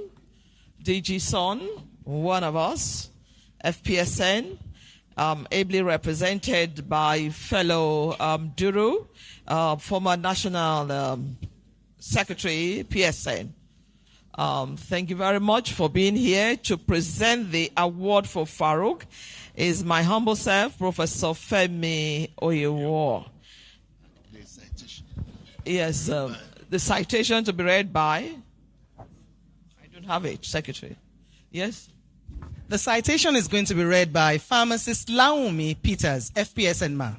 DG Son, one of us, FPSN, ably represented by fellow Duru, former National Secretary, PSN. Thank you very much for being here to present the award for Farouk. Is my humble self, Professor Femi Oyewo. Yes, the citation to be read by. I don't have it, Secretary. Yes? The citation is going to be read by pharmacist Laomi Peters, FPSN ma.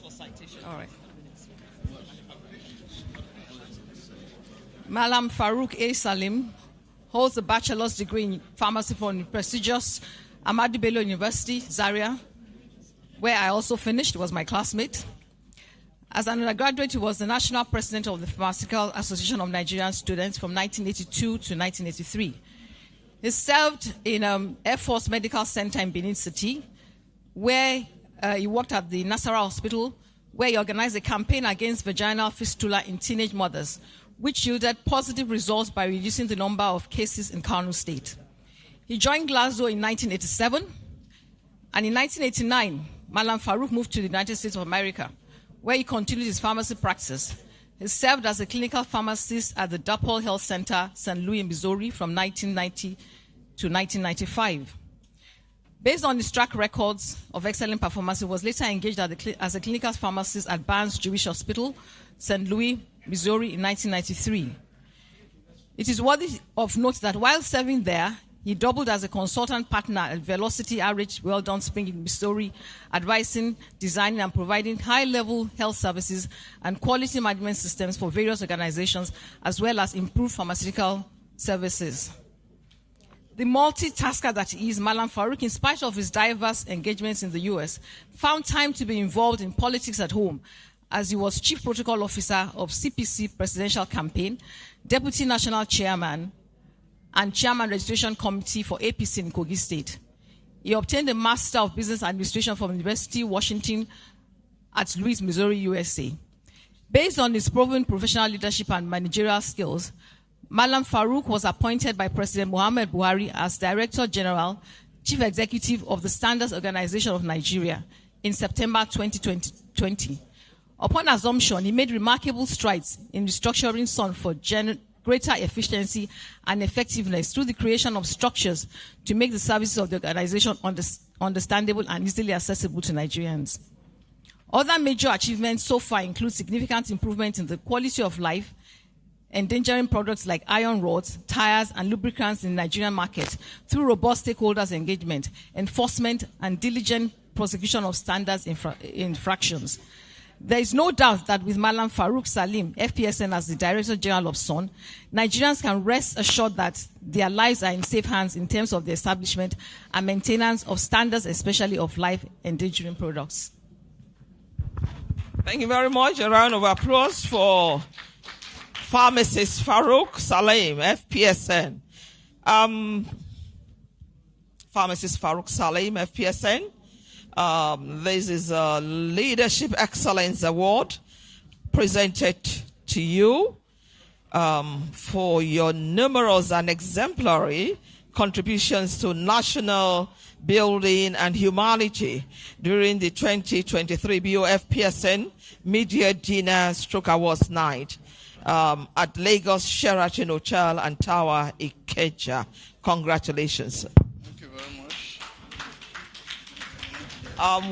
For citation. All right. Mallam Farouk A. Salim holds a bachelor's degree in pharmacy from the prestigious Ahmadu Bello University, Zaria, where I also finished. Was my classmate. As an undergraduate, he was the national president of the Pharmaceutical Association of Nigerian Students from 1982 to 1983. He served in Air Force Medical Center in Benin City, where he worked at the Nasarawa Hospital, where he organized a campaign against vaginal fistula in teenage mothers, which yielded positive results by reducing the number of cases in Kano State. He joined Glasgow in 1987, and in 1989, Mallam Farouk moved to the United States of America, where he continued his pharmacy practice. He served as a clinical pharmacist at the DePaul Health Center, St. Louis, Missouri, from 1990 to 1995. Based on his track records of excellent performance, he was later engaged as a clinical pharmacist at Barnes Jewish Hospital, St. Louis, Missouri in 1993. It is worthy of note that while serving there, he doubled as a consultant partner at Velocity RH Weldon Spring in Missouri, advising, designing, and providing high-level health services and quality management systems for various organizations, as well as improved pharmaceutical services. The multitasker that he is, Mallam Farouk, in spite of his diverse engagements in the U.S., found time to be involved in politics at home, as he was Chief Protocol Officer of CPC Presidential Campaign, Deputy National Chairman, and Chairman Registration Committee for APC in Kogi State. He obtained a Master of Business Administration from University of Washington at Louis, Missouri, USA. Based on his proven professional leadership and managerial skills, Mallam Farouk was appointed by President Muhammad Buhari as Director General, Chief Executive of the Standards Organization of Nigeria in September 2020. Upon assumption, he made remarkable strides in restructuring SON for greater efficiency and effectiveness through the creation of structures to make the services of the organization understandable, and easily accessible to Nigerians. Other major achievements so far include significant improvement in the quality of life, endangering products like iron rods, tires, and lubricants in the Nigerian market through robust stakeholders' engagement, enforcement, and diligent prosecution of standards infractions. There is no doubt that with Mallam Farouk Salim, FPSN, as the Director General of SON, Nigerians can rest assured that their lives are in safe hands in terms of the establishment and maintenance of standards, especially of life-endangering products. Thank you very much. A round of applause for Pharmacist Farouk Salim, FPSN. Pharmacist Farouk Salim, FPSN. This is a Leadership Excellence Award presented to you for your numerous and exemplary contributions to national building and humanity during the 2023 BOF-PSN Media Dinner / Awards Night at Lagos Sheraton Hotel and Tower, Ikeja. Congratulations. Thank you very much.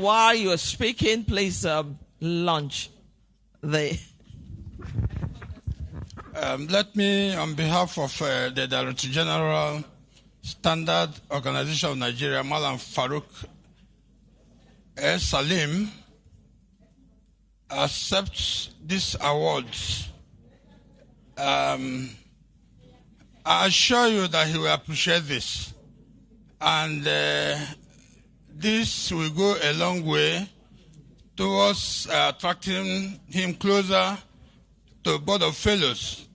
While you're speaking, please launch the... Let me, on behalf of the Director General, Standard Organization of Nigeria, Mallam Farouk Salim, accept this award. I assure you that he will appreciate this. And this will go a long way towards attracting him closer to Board of Fellows.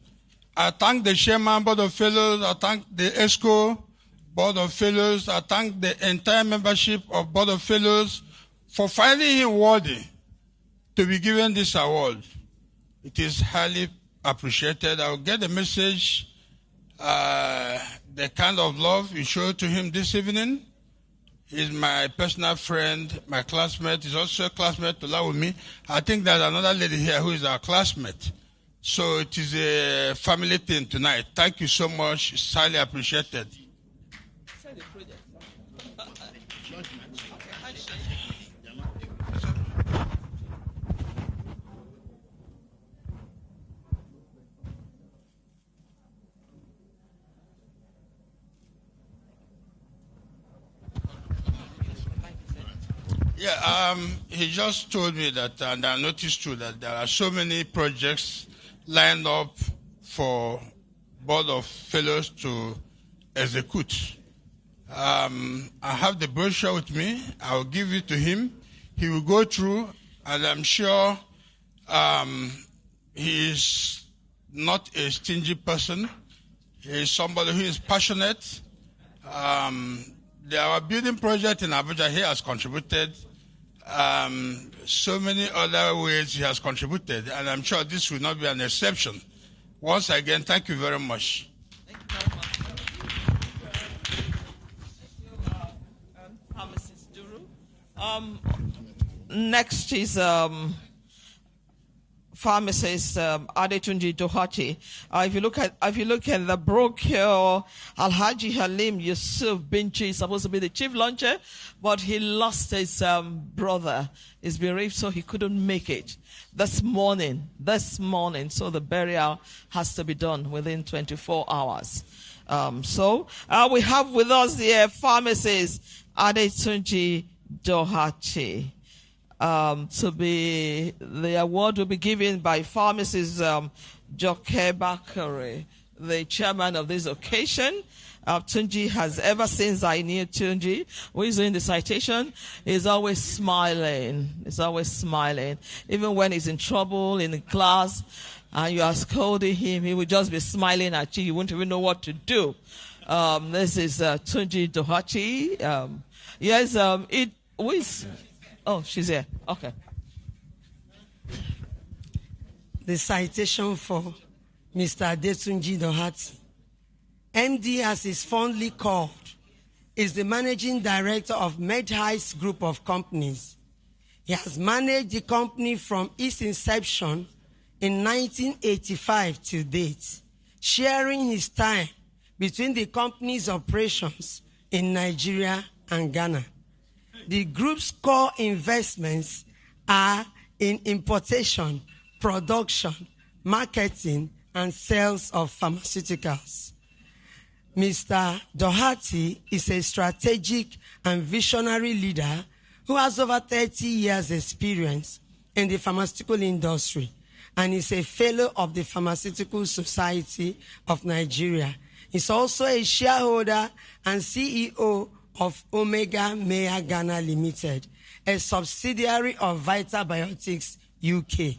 I thank the Chairman Board of Fellows, I thank the ESCO Board of Fellows, I thank the entire membership of Board of Fellows for finding him worthy to be given this award. It is highly appreciated. I will get the message, the kind of love you showed to him this evening. He's my personal friend, my classmate. He's also a classmate to with me. I think there's another lady here who is our classmate. So it is a family thing tonight. Thank you so much. It's highly appreciated. Yeah, he just told me that, and I noticed too that there are so many projects lined up for Board of Fellows to execute. I have the brochure with me. I will give it to him. He will go through, and I'm sure he is not a stingy person. He is somebody who is passionate. Our building project in Abuja, he has contributed. So many other ways he has contributed, and I'm sure this will not be an exception. Once again, thank you very much. Thank you very much. Pharmacist Duru. Next is Pharmacist Adetunji Dohati. If you look at the brochure, Alhaji Halim Yusuf Binji is supposed to be the chief launcher, but he lost his brother. He's bereaved, so he couldn't make it this morning. So the burial has to be done within 24 hours. We have with us the Pharmacist Adetunji Dohati. The award will be given by Pharmacist J.E.B, the chairman of this occasion. Tunji has, ever since I knew Tunji, who is in the citation, he's always smiling. Even when he's in trouble in the class and you are scolding him, he will just be smiling at you. You won't even know what to do. This is Tunji Dohati. Who is... Oh, she's here. Okay. The citation for Mr. Adetunji Dohati, MD as is fondly called, is the managing director of MedHeist Group of Companies. He has managed the company from its inception in 1985 to date, sharing his time between the company's operations in Nigeria and Ghana. The group's core investments are in importation, production, marketing, and sales of pharmaceuticals. Mr. Doherty is a strategic and visionary leader who has over 30 years' experience in the pharmaceutical industry and is a fellow of the Pharmaceutical Society of Nigeria. He's also a shareholder and CEO of Omega Mea Ghana Limited, a subsidiary of Vital Biotics UK.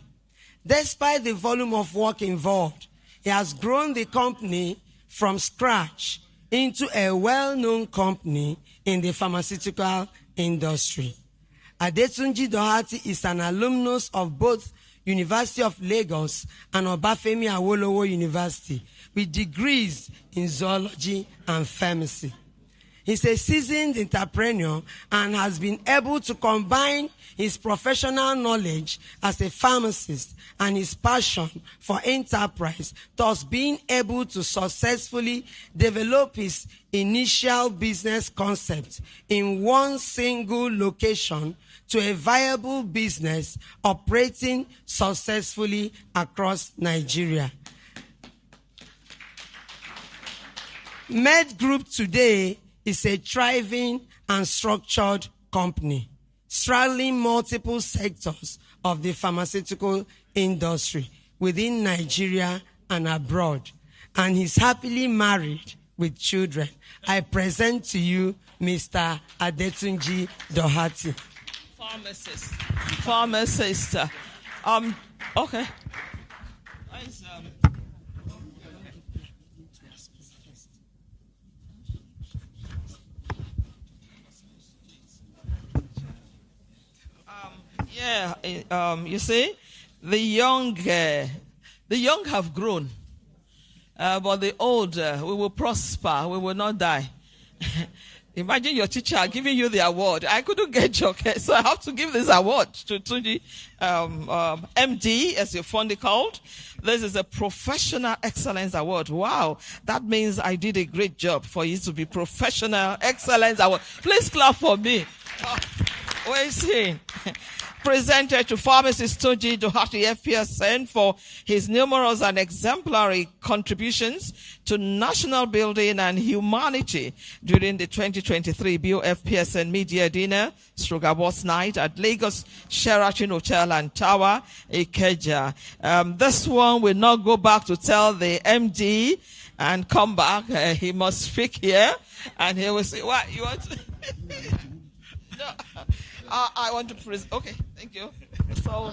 Despite the volume of work involved, he has grown the company from scratch into a well-known company in the pharmaceutical industry. Adetunji Doherty is an alumnus of both University of Lagos and Obafemi Awolowo University with degrees in zoology and pharmacy. He's a seasoned entrepreneur and has been able to combine his professional knowledge as a pharmacist and his passion for enterprise, thus being able to successfully develop his initial business concept in one single location to a viable business operating successfully across Nigeria. Med Group today is a thriving and structured company, straddling multiple sectors of the pharmaceutical industry within Nigeria and abroad, and he's happily married with children. I present to you Mr. Adetunji Doherty. Pharmacist. Okay. You see, the young have grown, but the old, we will prosper, we will not die. Imagine your teacher giving you the award. I couldn't get your case, so I have to give this award to the MD, as you're fondly called. This is a Professional Excellence Award. Wow, that means I did a great job for you to be Professional Excellence Award. Please clap for me. Where is he? Presented to pharmacist Tunji Doherty FPSN for his numerous and exemplary contributions to national building and humanity during the 2023 BOF-PSN Media Dinner / Awards Night at Lagos Sheraton Hotel and Tower, Ikeja. This one will not go back to tell the MD and come back. He must speak here, and he will say, "What you want?" No. I want to present. Okay, thank you. So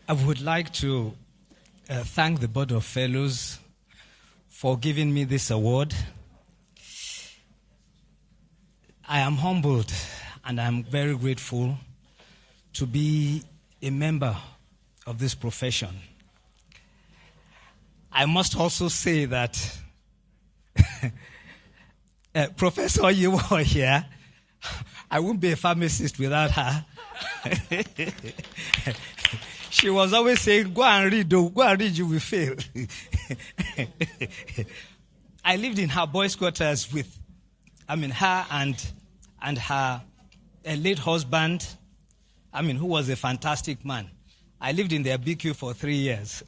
I would like to thank the Board of Fellows for giving me this award. I am humbled and I'm very grateful to be a member of this profession. I must also say that Professor Yewo here, I wouldn't be a pharmacist without her. She was always saying, go and read, you will fail. I lived in her boys' quarters with her and her late husband, who was a fantastic man. I lived in their BQ for 5 years.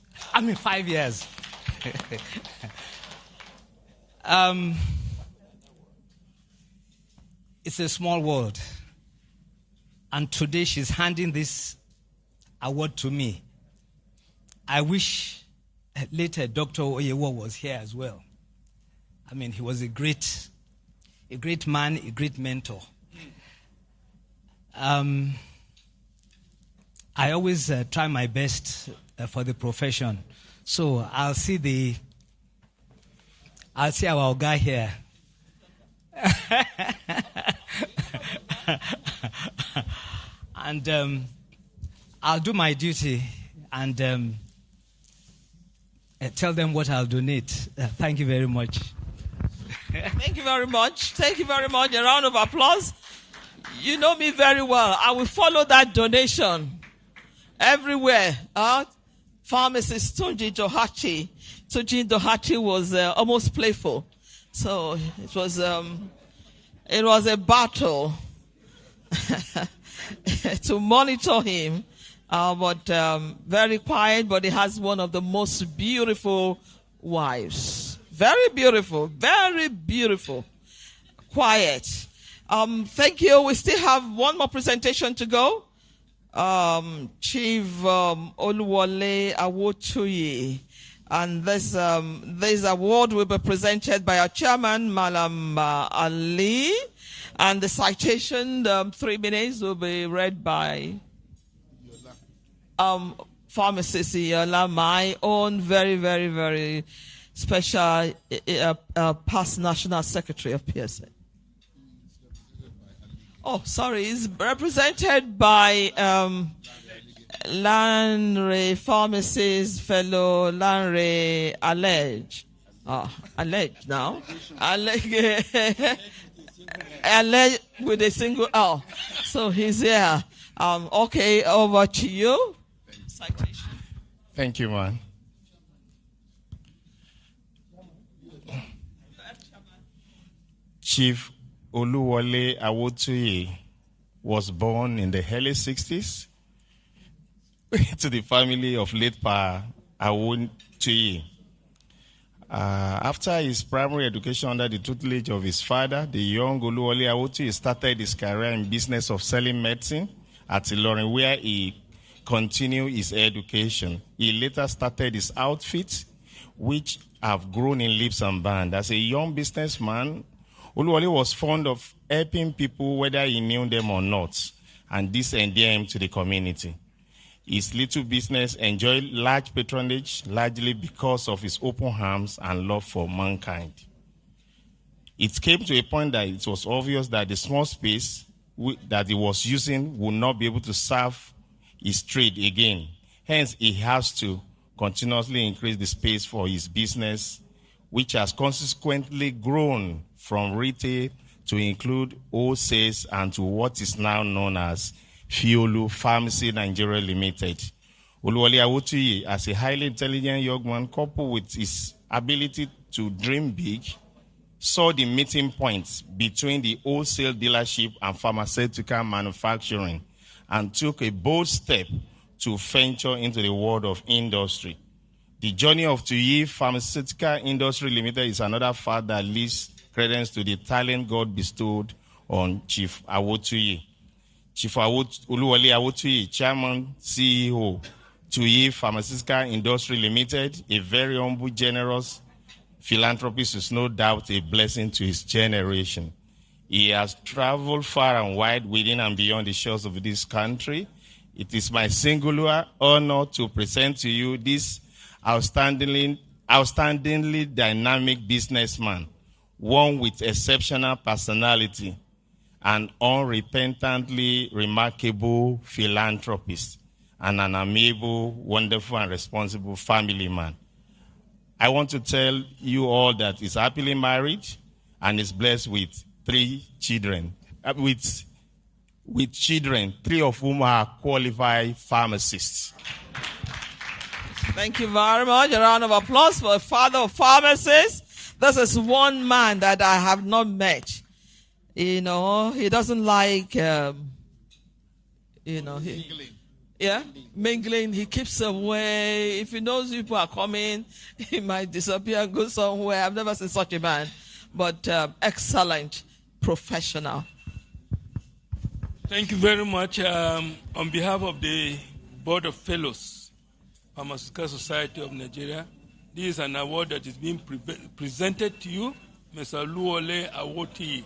It's a small world. And today she's handing this award to me. I wish later Dr. Oyewo was here as well. He was a great man, a great mentor. I always try my best for the profession. So I'll see our guy here. And I'll do my duty and tell them what I'll donate. Thank you very much. Thank you very much. Thank you very much. A round of applause. You know me very well. I will follow that donation everywhere. Pharmacist Tunji Dohachi. Tunji Dohachi was almost playful. So it was a battle to monitor him. But very quiet, but he has one of the most beautiful wives. Very beautiful, quiet. Thank you. We still have one more presentation to go. Chief Oluwole Awotuyi. And this award will be presented by our chairman, Mallam Ali. And the citation, 3 minutes, will be read by Pharmacist Yola, my own very special past National Secretary of PSN. Oh, sorry, it's represented by Lanre Pharmacist Fellow Lanre Allege. Allege now. Allege with a single L. So he's here. Okay, over to you. Citation. Thank you, man. Chief Oluwole Awotuyi was born in the early 60s to the family of late Pa Awotuyi. After his primary education under the tutelage of his father, the young Oluwole Awotuyi started his career in business of selling medicine at Ilorin, where he continued his education. He later started his outfit, which have grown in leaps and bounds. As a young businessman, Oluwole was fond of helping people, whether he knew them or not, and this endeared him to the community. His little business enjoyed large patronage, largely because of his open arms and love for mankind. It came to a point that it was obvious that the small space that he was using would not be able to serve his trade again. Hence, he has to continuously increase the space for his business, which has consequently grown from retail to include wholesales and to what is now known as Fiolu Pharmacy Nigeria Limited. Oluwole Awotuyi, as a highly intelligent young man, coupled with his ability to dream big, saw the meeting points between the wholesale dealership and pharmaceutical manufacturing and took a bold step to venture into the world of industry. The journey of J.E.B Pharmaceutical Industry Limited is another fact that leads credence to the talent God bestowed on Chief Awotuyi. Chief Oluwole Awotuyi, Chairman, CEO, J.E.B Pharmaceutical Industry Limited, a very humble, generous philanthropist, is no doubt a blessing to his generation. He has traveled far and wide within and beyond the shores of this country. It is my singular honor to present to you this outstandingly dynamic businessman, one with exceptional personality, an unrepentantly remarkable philanthropist, and an amiable, wonderful, and responsible family man. I want to tell you all that he's happily married and is blessed with 3 children, with children, 3 of whom are qualified pharmacists. Thank you very much. A round of applause for a father of pharmacists. This is one man that I have not met. You know, he doesn't like, mingling. He keeps away. If he knows people are coming, he might disappear and go somewhere. I've never seen such a man. But excellent professional. Thank you very much. On behalf of the Board of Fellows, Pharmaceutical Society of Nigeria, this is an award that is being presented to you, Mr. Oluwole Awotuyi,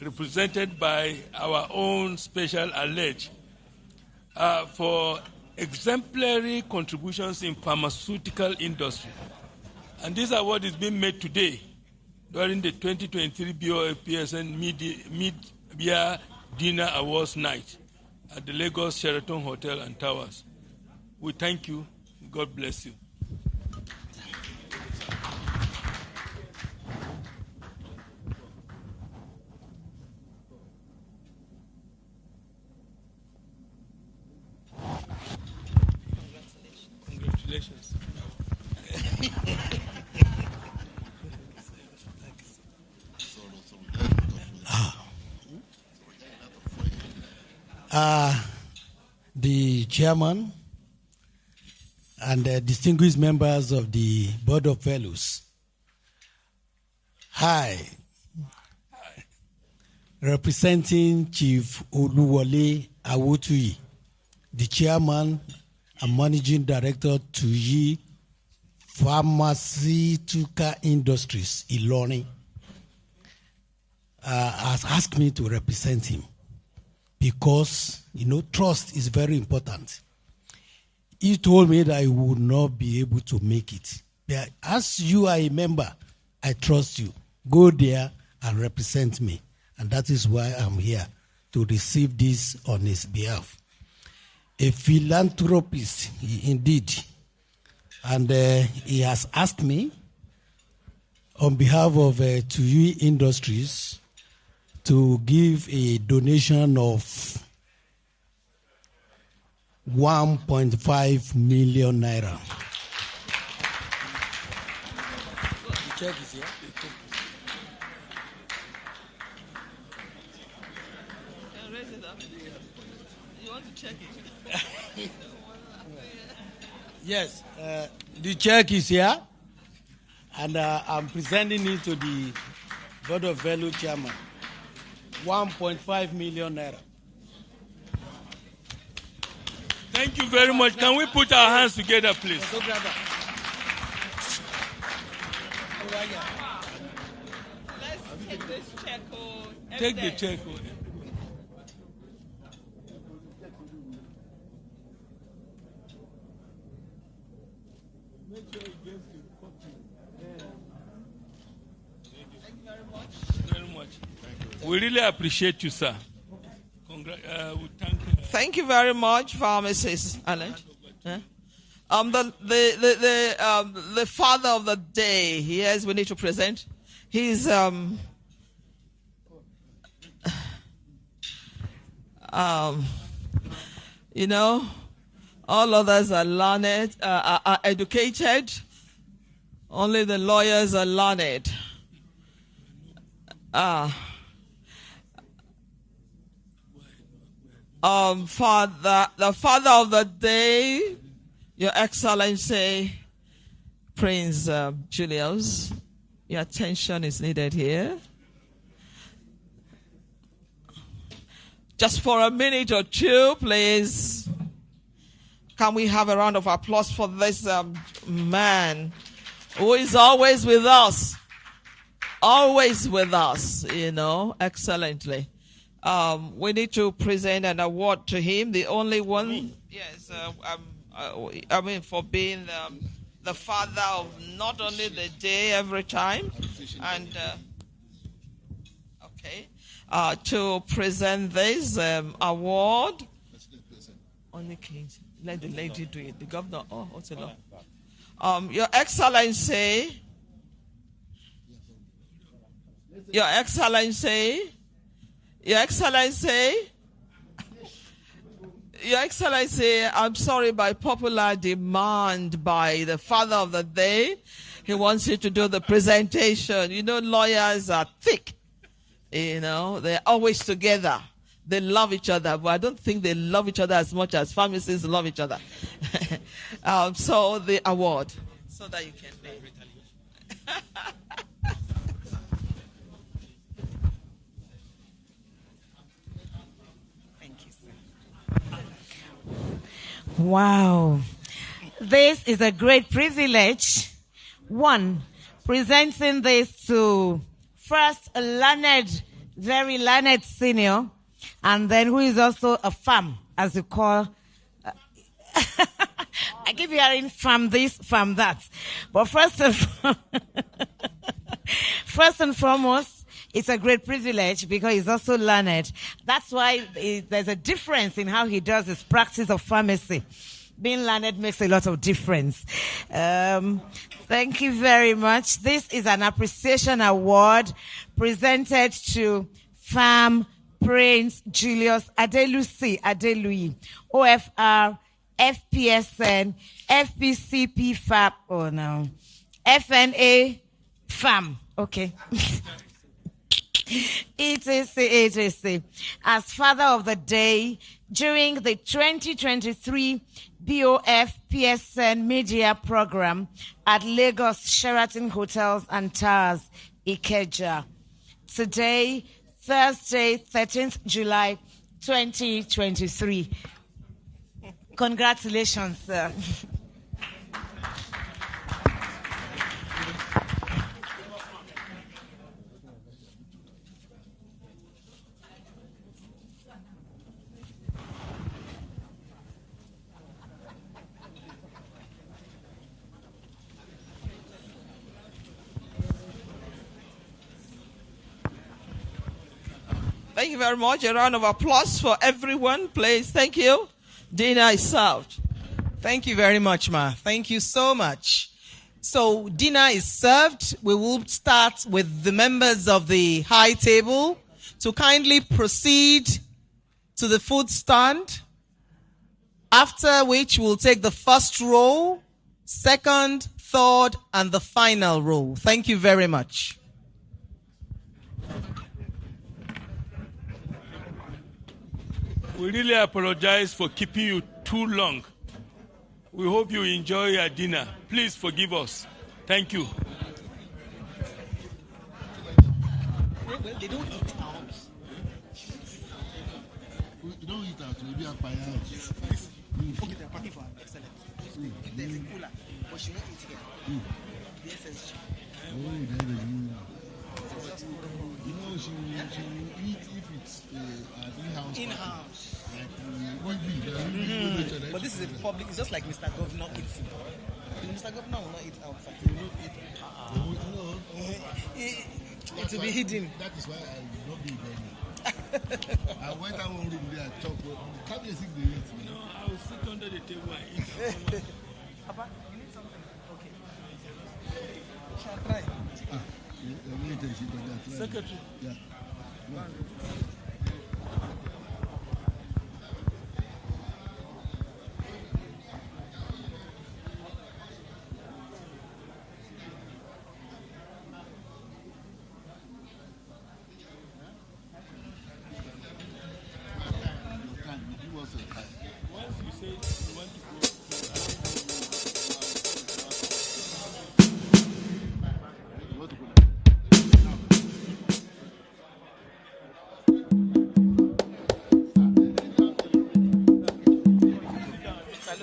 represented by our own special alleged, for exemplary contributions in pharmaceutical industry. And this award is being made today during the 2023 BOF-PSN mid-year dinner awards night at the Lagos Sheraton Hotel and Towers. We thank you. God bless you. Congratulations. The chairman and the distinguished members of the Board of Fellows. Hi. Representing Chief Oluwole Awotui, the chairman and managing director to J.E.B Pharmaceutical Industries, Ilorin, has asked me to represent him because, trust is very important. He told me that he would not be able to make it. But as you are a member, I trust you. Go there and represent me. And that is why I'm here, to receive this on his behalf. A philanthropist, indeed. And he has asked me, on behalf of J.E.B Industries, to give a donation of 1.5 million naira. The check is here. Raise it up. You want to check it? Yes, the check is here, and I'm presenting it to the Board of Fellow Chairman. 1.5 million naira. Thank you very much. Can we put our hands together, please? Let's take this check. Take the check. We really appreciate you, sir. Thank you very much, pharmacist Alan. The father of the day. Yes, we need to present. He's all others are learned, are educated. Only the lawyers are learned. The father of the day, Your Excellency, Prince Julius, your attention is needed here. Just for a minute or two, please. Can we have a round of applause for this man who is always with us? Always with us, excellently. We need to present an award to him, the only one, yes, for being the father of not only the day every time, and, to present this award. Only Kings. Let the lady do it. The governor, what's it? Your Excellency, Your Excellency, I'm sorry, by popular demand by the father of the day, he wants you to do the presentation. Lawyers are thick. They're always together. They love each other, but I don't think they love each other as much as pharmacists love each other. So the award, so that you can pay. Wow. This is a great privilege. One, presenting this to first a learned, very learned senior, and then who is also a Pharm, as you call. I keep hearing Pharm this, Pharm that. But first and foremost, it's a great privilege because he's also learned. That's why there's a difference in how he does his practice of pharmacy. Being learned makes a lot of difference. Thank you very much. This is an appreciation award presented to Pharm Prince Julius Adelusi Adelui, OFR FPSN, FPCP FAP, FNA Pharm. Okay. etc. As Father of the Day during the 2023 BOF-PSN Media Program at Lagos Sheraton Hotels and Towers, Ikeja. Today, Thursday, 13th July, 2023. Congratulations, sir. Thank you very much. A round of applause for everyone, please. Thank you. Dinner is served. Thank you very much, Ma. Thank you so much. So dinner is served. We will start with the members of the high table to kindly proceed to the food stand, after which we'll take the first row, second, third, and the final row. Thank you very much. We really apologize for keeping you too long. We hope you enjoy your dinner. Please forgive us. Thank you. Well, they don't eat out. They don't eat out. Maybe at my house. Okay, they're party for excellent. If there's a cooler, but she won't eat here. Yes, yes. Oh, you know, she will eat if it's in-house. In-house. Like, but this is a public, it's just like Mr. Governor eating. Mr. Governor will not eat outside. He will not eat. It will be hidden. That is why I will not be there. I went out one room there and talked. Can't you see the eat? No, I will sit under the table and eat. Papa, you need something? Okay. Shall I try? Secretary. Yeah.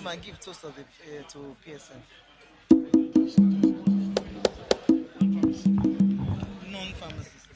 And give toast of the, to PSN. Non-pharmacist.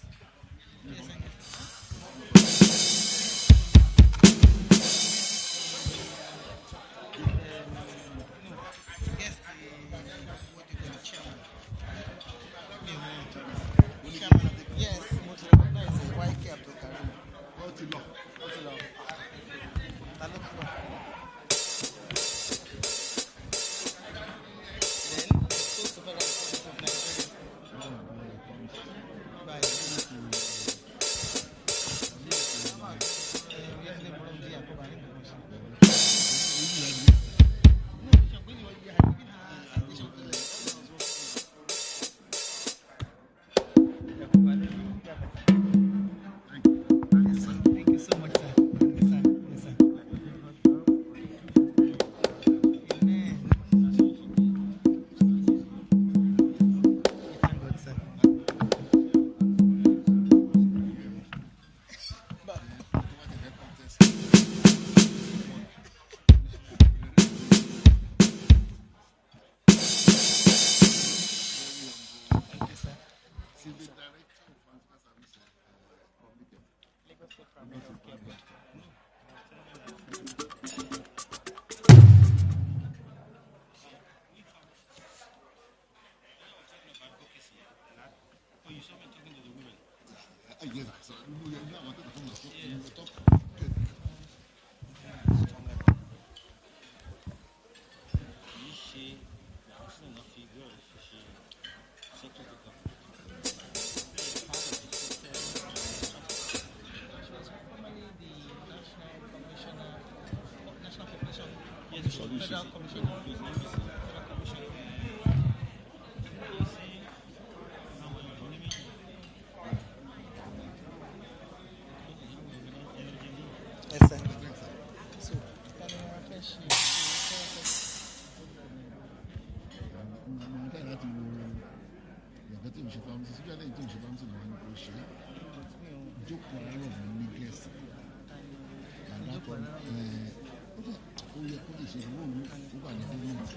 tí òṣèlú pharmacy síbi àlẹ́ tí òṣèlú pharmacy lọ́wọ́ ní kò ṣe ìjókòó àárọ̀ mi ní gẹ̀ẹ́sì àdàkọ ó yẹ kó lè ṣe ìwé òun ó wà ní gọ́ọ̀mẹ̀ntì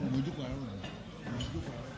òun ìjókòó àárọ̀ rẹ̀ òun ìjókòó àárọ̀.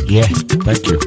Yeah, thank you.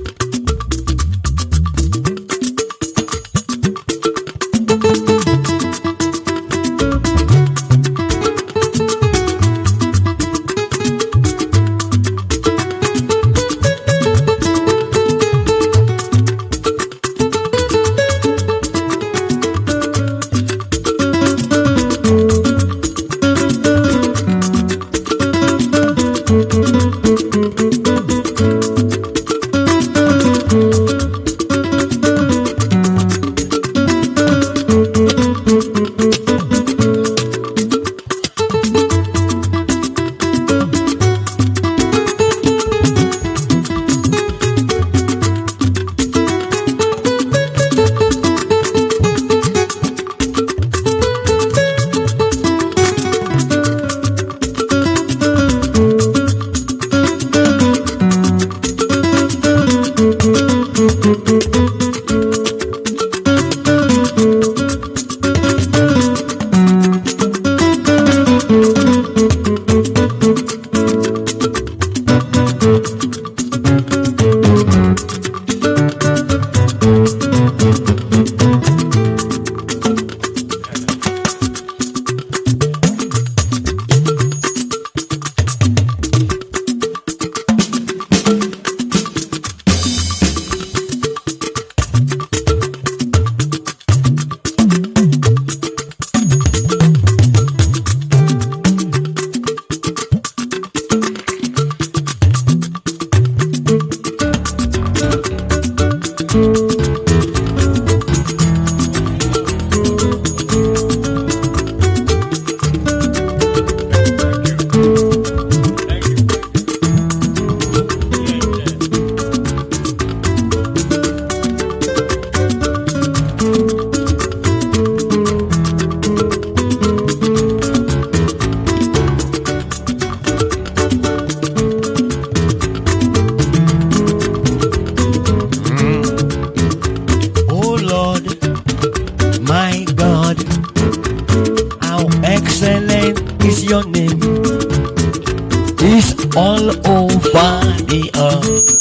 over the earth.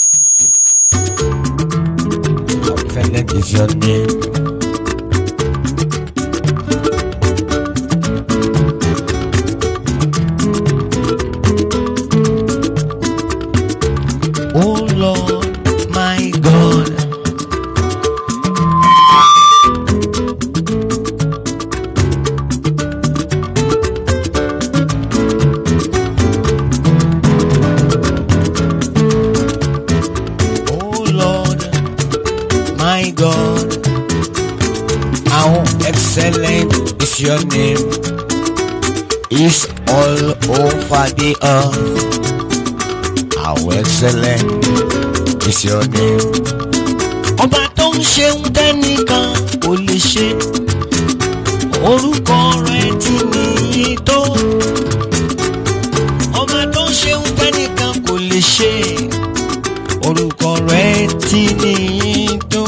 How excellent is your name. Oh Lord, my God. Oh Lord, my God, how excellent is your name. Is all over the earth. How excellent is your name. Ọba tó ń ṣe ń tẹ́nìkan kò lè ṣe. Orúkọ rẹ̀ ti níyì tó. Ọba tó ń ṣe ń tẹ́nìkan kò lè ṣe. Orúkọ rẹ̀ ti níyì tó.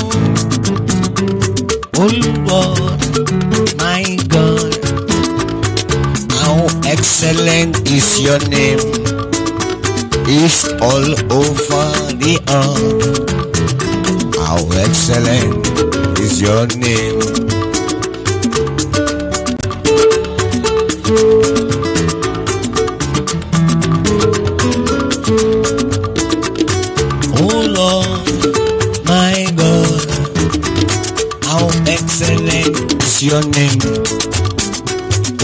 Oh Lord, my God, how excellent is your name. Is all over the earth. How excellent is your name. Oh Lord, my God, how excellent is your name.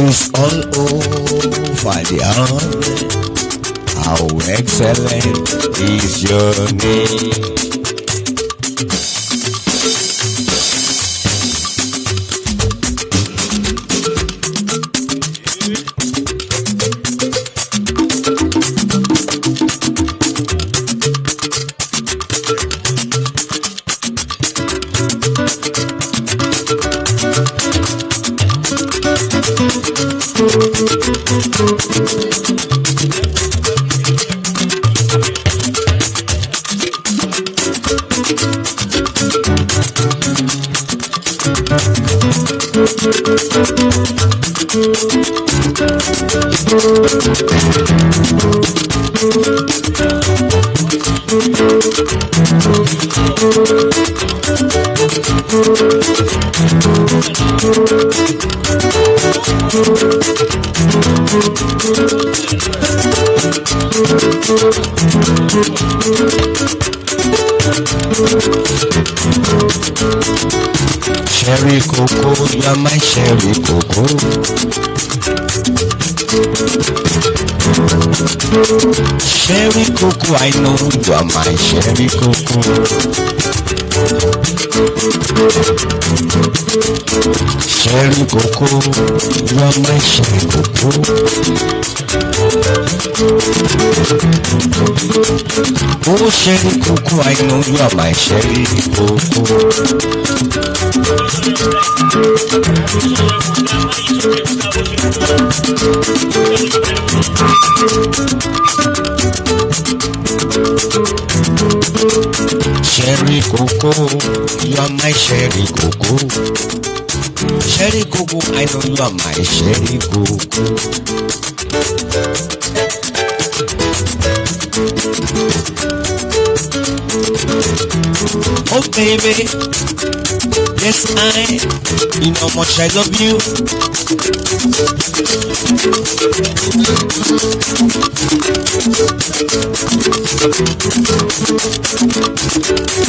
Is all over the earth. How excellent is your name. Cherry cocoa, you're my cherry cocoa. Cherry cocoa, I know you are my cherry cocoa. Cherry cocoa, you are my cherry cocoa. Oh, cherry cocoa, I know you are my cherry cocoa. Cherry cocoa, you are my cherry cocoa. Cherry cocoa, I know you are my cherry cocoa. Oh baby, yes you know how much I love you.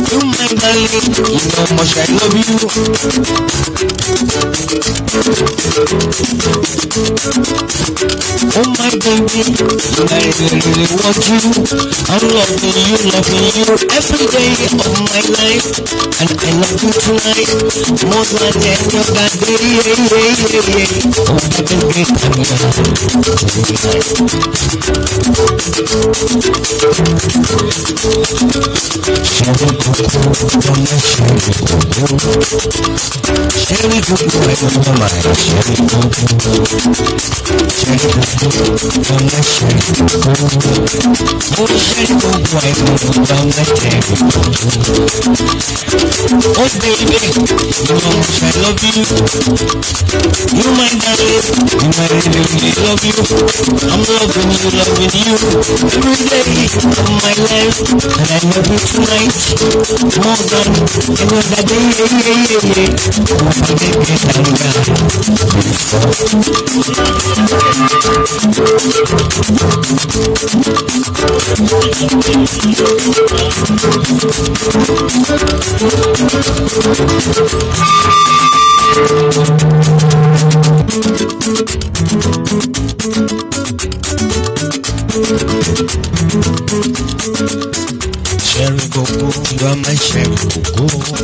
You my darling, you know how much I love you. Oh my baby, I really want you. I'm loving you every day of my life. And I love you tonight more than any other day. Oh baby, come here tonight. Cherry cocoa, you're my cherry cocoa. Cherry cocoa, I know you're my cherry cocoa. Cherry cocoa, you're my cherry cocoa. Oh cherry cocoa, I know you're my cherry cocoa. Oh baby, You know how much I love you. You my darling, you my really love you. I'm loving you every day of my life, and I love you tonight more than any other day. Cherry Coco, you are my cherry Coco.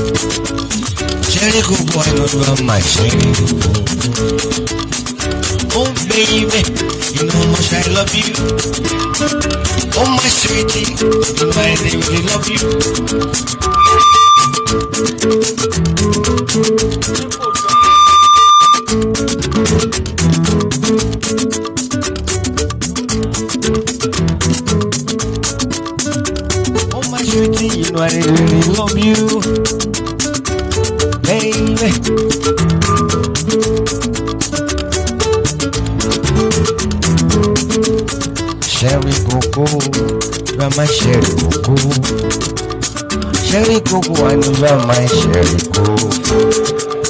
Cherry Coco, I know you are my cherry Coco. Oh baby, you know how much I love you. Oh my sweetie, you know I really love you. You know I really love you, baby. Cherry Coco, you are my cherry Coco. Cherry Coco, I know you are my cherry Coco.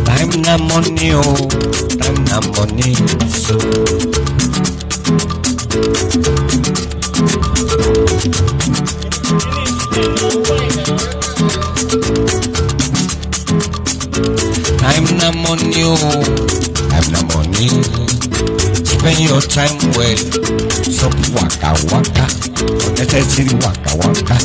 Time na money, oh, time na money, so. Time na money, oh, time na money. Spend your time well. Stop waka waka, unnecessary waka waka.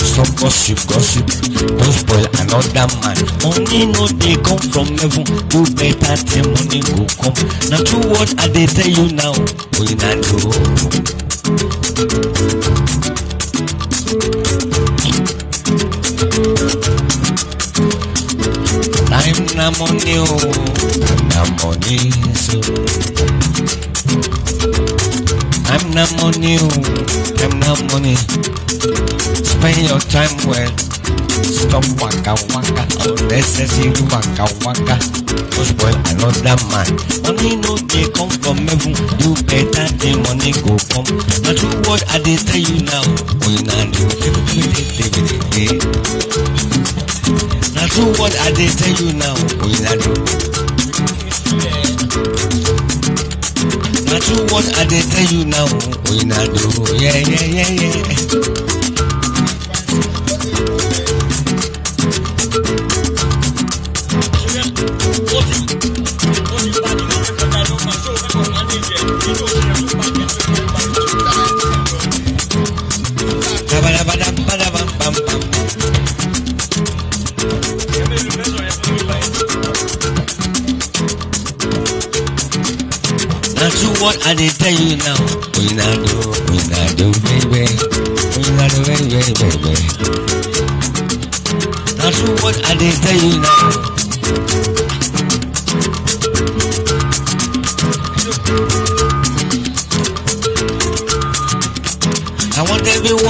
Stop gossip. Don't spoil another man. Money no dey come from heaven. Do better till money go come. Now true what I dey tell you now. We na do. Time na money, oh, time na money, so. Time na money, oh, time na money. Spend your time well. Stop waka waka, unnecessary waka waka. Don't spoil another man. Money no dey come from heaven. Do better than money go come. Now true what I dey tell you now. We na do. Now true what I dey tell you now. We na do. Now true what I dey tell you now. We na do. Yeah. What I dey tell you now, we na do, baby. We na do, baby. Now true what I dey tell you now.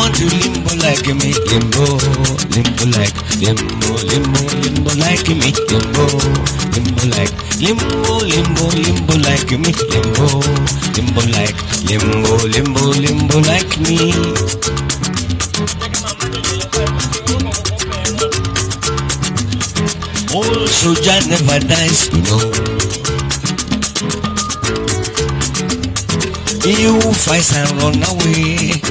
want to limbo like me, limbo, limbo like, limbo, limbo, limbo like me, limbo, limbo like, limbo, limbo, limbo like me, limbo, limbo like, limbo, limbo, limbo like me. Old soldier never dies, you know. You fight and run away.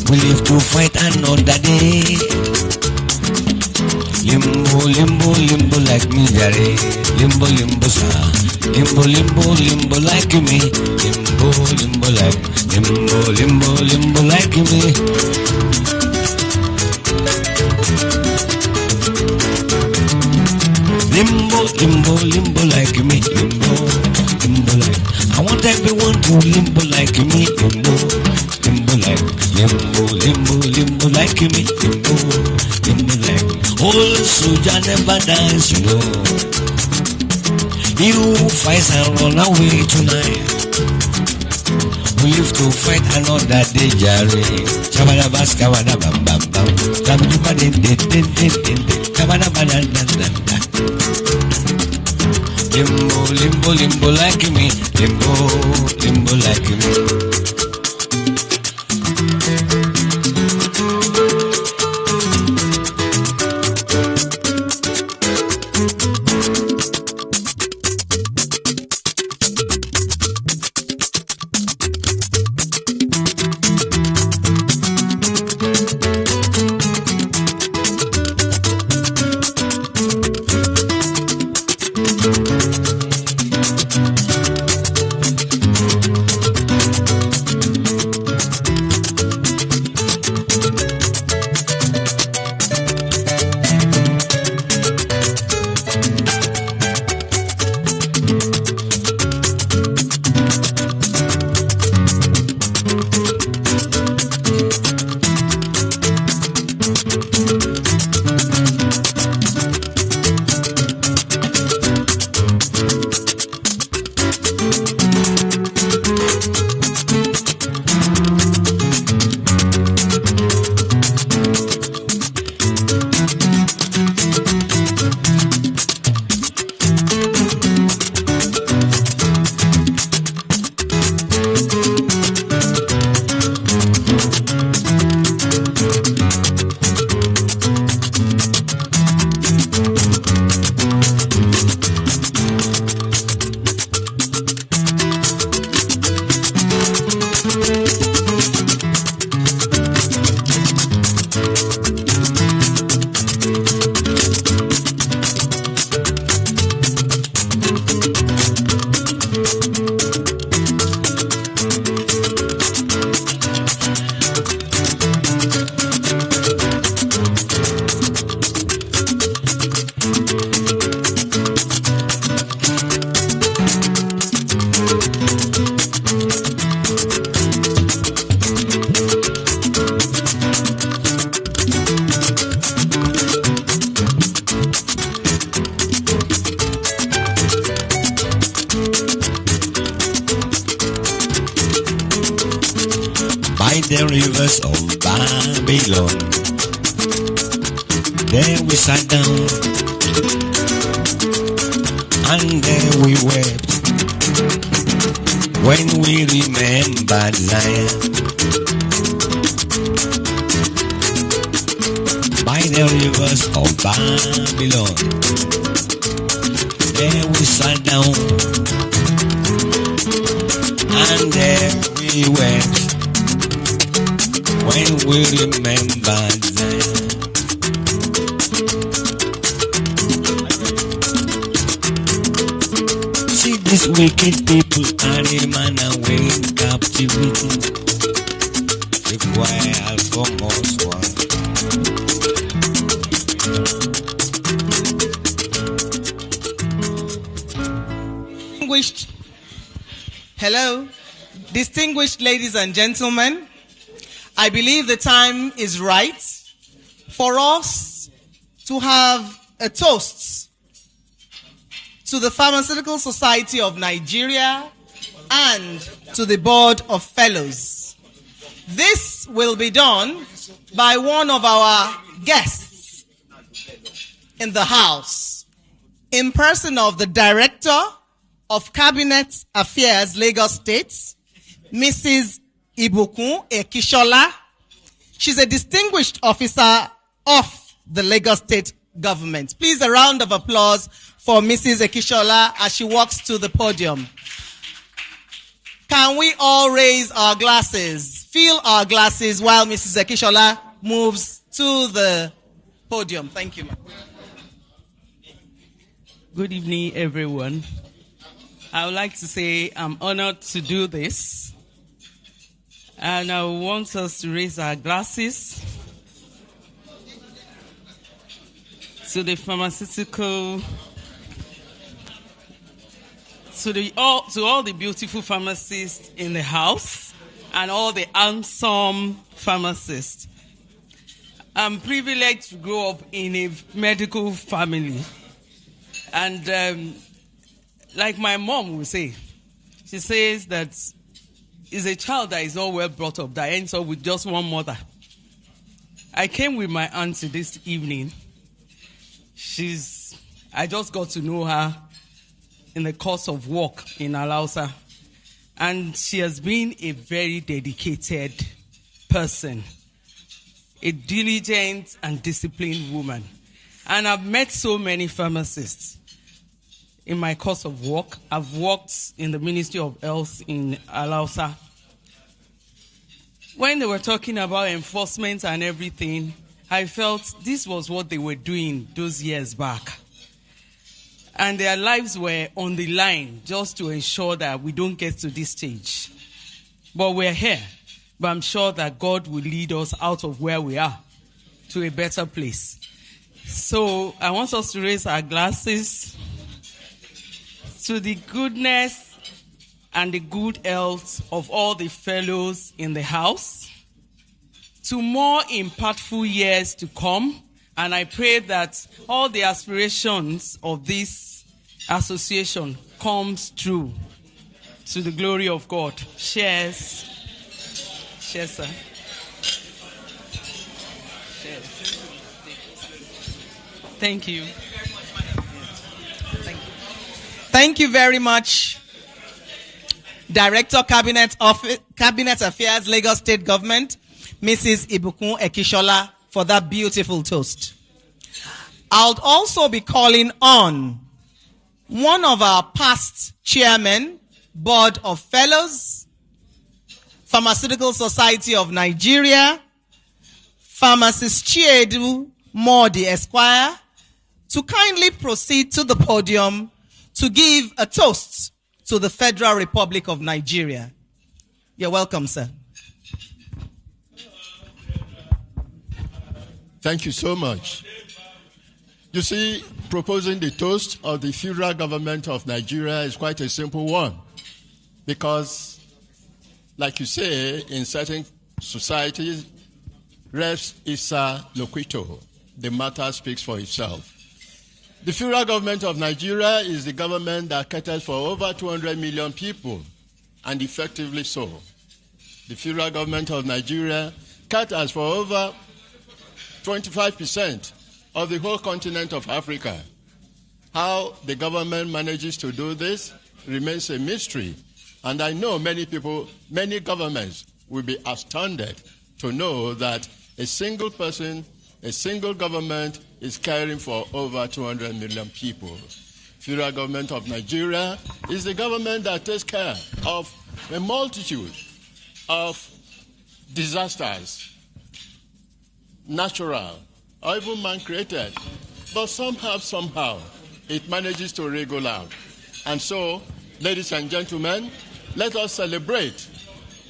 We live to fight another day. Limbo, limbo, limbo like me, Jare. Limbo, limbo, sir. Limbo, limbo, limbo like me. Limbo, limbo like. Limbo, limbo, limbo like me. Limbo, limbo, limbo like me, limbo, limbo like. I want everyone to limbo like me, limbo, limbo like. Limbo, limbo, limbo like me, limbo, limbo like. Old soldier never dies, you know. You fight and run away tonight. We live to fight another day, Jare. Chabada bas, kabada bam bam bam. Kabada din din din din din. Kabada badan dan dan dan. Limbo, limbo, limbo like me. Limbo, limbo like me. the rivers of Babylon. There we sat down, and there we wept, when we remembered Zion. By the rivers of Babylon, there we sat down, and there we wept, when we remembered Zion. See these wicked people carry man away in captivity, require from us one. Distinguished ladies and gentlemen, I believe the time is right for us to have a toast to the Pharmaceutical Society of Nigeria and to the Board of Fellows. This will be done by one of our guests in the House, in person of the Director of Cabinet Affairs, Lagos State, Mrs. Ibukun Ekishola. She's a distinguished officer of the Lagos State government. Please, a round of applause for Mrs. Ekishola as she walks to the podium. Can we all raise our glasses, fill our glasses while Mrs. Ekishola moves to the podium? Thank you, ma'am. Good evening, everyone. I would like to say I'm honored to do this. And I want us to raise our glasses to the pharmaceutical, to all the beautiful pharmacists in the house and all the handsome pharmacists. I'm privileged to grow up in a medical family. And like my mom would say, she says that it's a child that is not well brought up, that ends up with just one mother. I came with my auntie this evening. I just got to know her in the course of work in Alausa. And she has been a very dedicated person, a diligent and disciplined woman. And I've met so many pharmacists in my course of work. I've worked in the Ministry of Health in Alausa. When they were talking about enforcement and everything, I felt this was what they were doing those years back. And their lives were on the line just to ensure that we don't get to this stage. But we're here. But I'm sure that God will lead us out of where we are to a better place. So I want us to raise our glasses to the goodness and the good health of all the fellows in the house, to more impactful years to come. And I pray that all the aspirations of this association comes true to the glory of God. Cheers. Cheers, sir. Cheers. Thank you. Thank you very much, Director Cabinet Affairs, Lagos State Government, Mrs. Ibukun Ekishola, for that beautiful toast. I'll also be calling on one of our past chairmen, Board of Fellows, Pharmaceutical Society of Nigeria, Pharmacist J.E.B Modi Esquire, to kindly proceed to the podium to give a toast to the Federal Republic of Nigeria. You're welcome, sir. Thank you so much. You see, proposing the toast of the federal government of Nigeria is quite a simple one. Because, like you say, in certain societies, res issa loquito. The matter speaks for itself. The federal government of Nigeria is the government that caters for over 200 million people, and effectively so. The federal government of Nigeria caters for over 25% of the whole continent of Africa. How the government manages to do this remains a mystery. And I know many people, many governments will be astounded to know that a single person, a single government is caring for over 200 million people. Federal government of Nigeria is the government that takes care of a multitude of disasters, natural or even man-created. But somehow, it manages to wriggle out. And so, ladies and gentlemen, let us celebrate,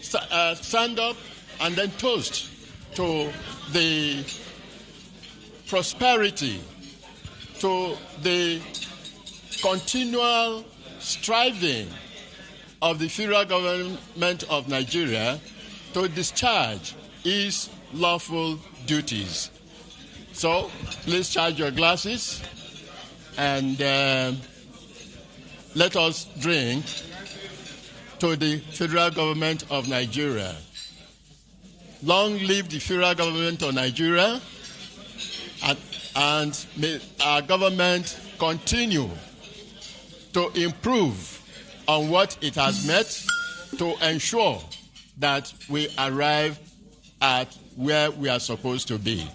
stand up and then toast to the prosperity, to the continual striving of the federal government of Nigeria to discharge its lawful duties. So, please charge your glasses and let us drink to the federal government of Nigeria. Long live the federal government of Nigeria, and may our government continue to improve on what it has met to ensure that we arrive at where we are supposed to be,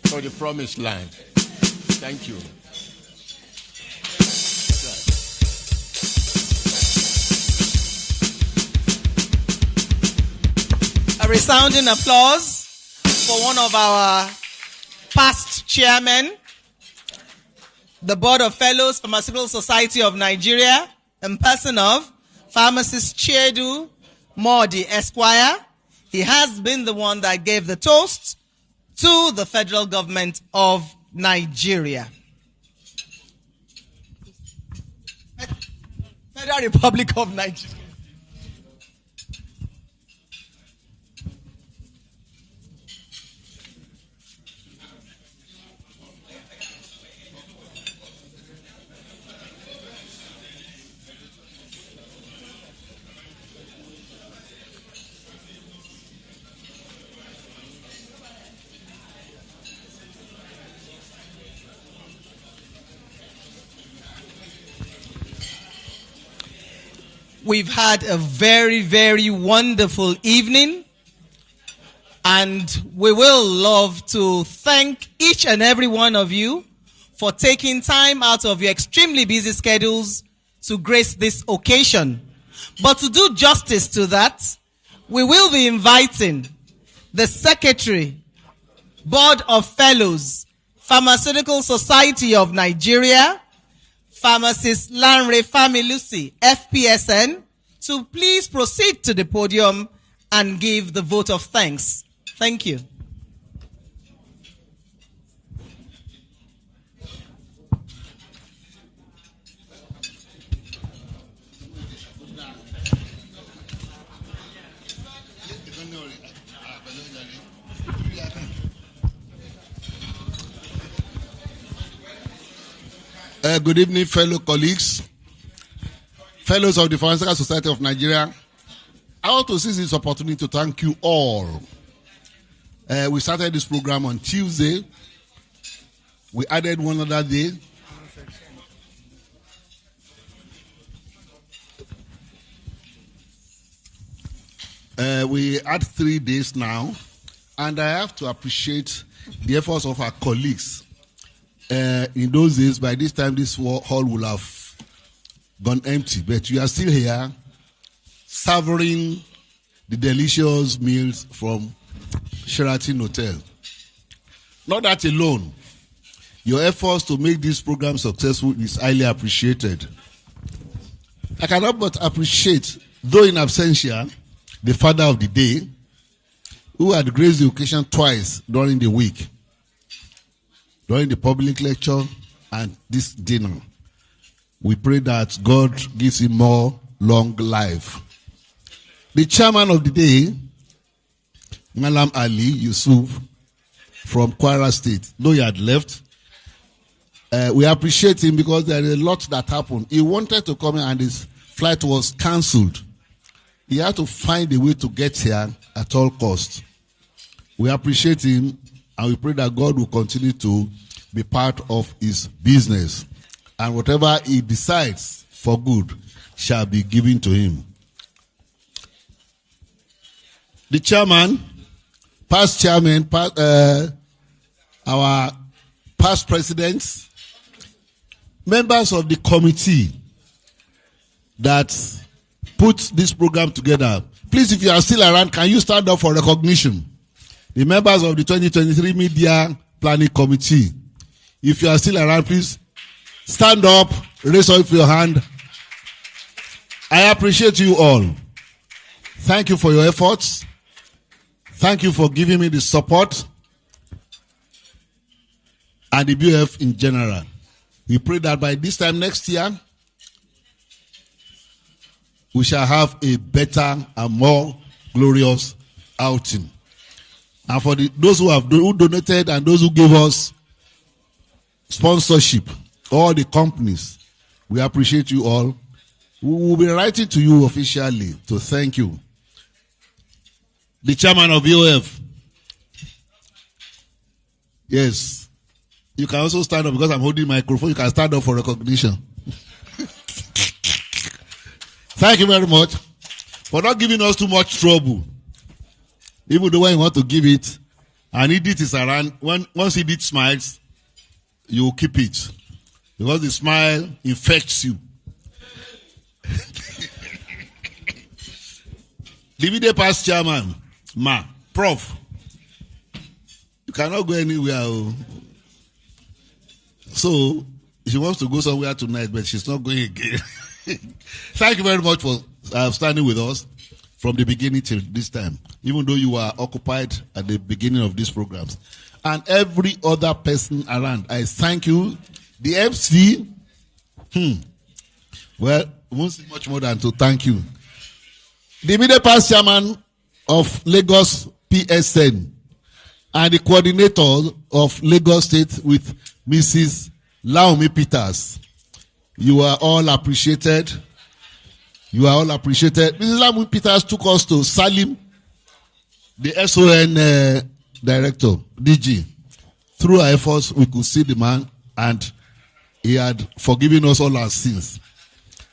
to the promised land. Thank you. A resounding applause for one of our past chairmen, the Board of Fellows, Pharmaceutical Society of Nigeria, in person of Pharmacist Chiedu Modi Esquire. He has been the one that gave the toast to the federal government of Nigeria. Federal Republic of Nigeria. We've had a very, very wonderful evening, and we will love to thank each and every one of you for taking time out of your extremely busy schedules to grace this occasion. But to do justice to that, we will be inviting the Secretary, Board of Fellows, Pharmaceutical Society of Nigeria, Pharmacist Lanre Familusi, FPSN, to please proceed to the podium and give the vote of thanks. Thank you. Good evening, fellow colleagues, fellows of the Pharmaceutical Society of Nigeria. I want to seize this opportunity to thank you all. We started this program on Tuesday. We added one other day. We had 3 days now, and I have to appreciate the efforts of our colleagues. In those days, by this time, this hall will have gone empty. But we are still here, savoring the delicious meals from Sheraton Hotel. Not that alone, your efforts to make this program successful is highly appreciated. I cannot but appreciate, though in absentia, the father of the day, who had graced the occasion twice during the week, during the public lecture and this dinner. We pray that God gives him more long life. The chairman of the day, Mallam Yusuf from Kwara State, though he had left, we appreciate him because there is a lot that happened. He wanted to come in and his flight was cancelled. He had to find a way to get here at all costs. We appreciate him, and we pray that God will continue to be part of his business. And whatever he decides for good shall be given to him. The chairman, past chairman, our past presidents, members of the committee that put this program together. Please, if you are still around, can you stand up for recognition? The members of the 2023 Media Planning Committee. If you are still around, please stand up, raise up your hand. I appreciate you all. Thank you for your efforts. Thank you for giving me the support and the BOF in general. We pray that by this time next year, we shall have a better and more glorious outing. And for those who donated and those who gave us sponsorship, all the companies, we appreciate you all. We will be writing to you officially to thank you. The chairman of BOF. Yes. You can also stand up because I'm holding the microphone. You can stand up for recognition. Thank you very much for not giving us too much trouble. Even though when you want to give it, and Edith is around, once Edith smiles, you keep it. Because the smile infects you. DVD past chairman, Prof. You cannot go anywhere. So, she wants to go somewhere tonight, but she's not going again. Thank you very much for standing with us from the beginning till this time, even though you were occupied at the beginning of these programs. And every other person around, I thank you. The MC, well, won't say much more than to thank you. The immediate past chairman of Lagos PSN and the coordinator of Lagos State with Mrs. Laomi Peters. You are all appreciated. You are all appreciated. Mrs. Laomi Peters took us to Salim, the SON director, DG. Through our efforts, we could see the man, and he had forgiven us all our sins.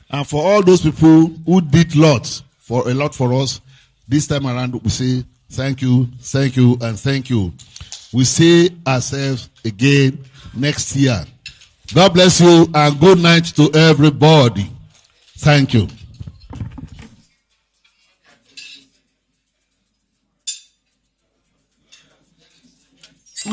And for all those people who did a lot for us, this time around we say thank you, and thank you. We see ourselves again next year. God bless you and good night to everybody. Thank you. All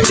right.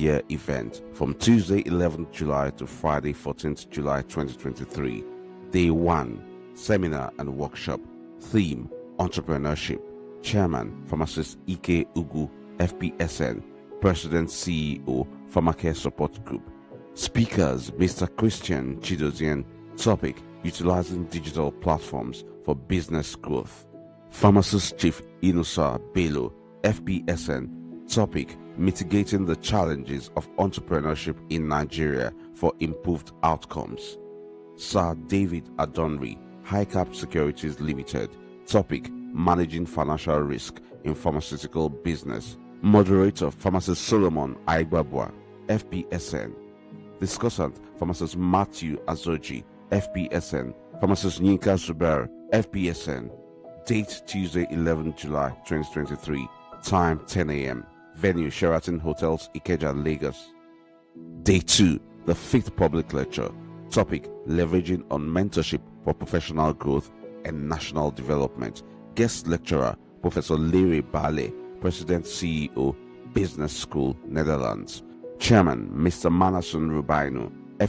year event from Tuesday 11th July to Friday 14th July 2023. Day 1, Seminar and Workshop. Theme, Entrepreneurship. Chairman, Pharmacist Ike Ugu, FPSN. President CEO, Pharmacare Support Group. Speakers, Mr. Christian Chidozian. Topic, Utilizing Digital Platforms for Business Growth. Pharmacist Chief Inusa Bello, FPSN. Topic, Mitigating the Challenges of Entrepreneurship in Nigeria for Improved Outcomes. Sir David Adonri, Highcap Securities Limited. Topic, Managing Financial Risk in Pharmaceutical Business. Moderator, Pharmacist Solomon Aigbabwa, FPSN. Discussant, Pharmacist Matthew Azoji, FPSN. Pharmacist Yinka Zuber, FPSN. Date, Tuesday 11 July 2023. Time, 10 a.m. Venue, Sheraton Hotels, Ikeja, Lagos. Day 2, the 5th public lecture. Topic, Leveraging on Mentorship for Professional Growth and National Development. Guest lecturer, Professor Larry Bale, President CEO, Business School, Netherlands. Chairman, Mr. Manason Rubaino,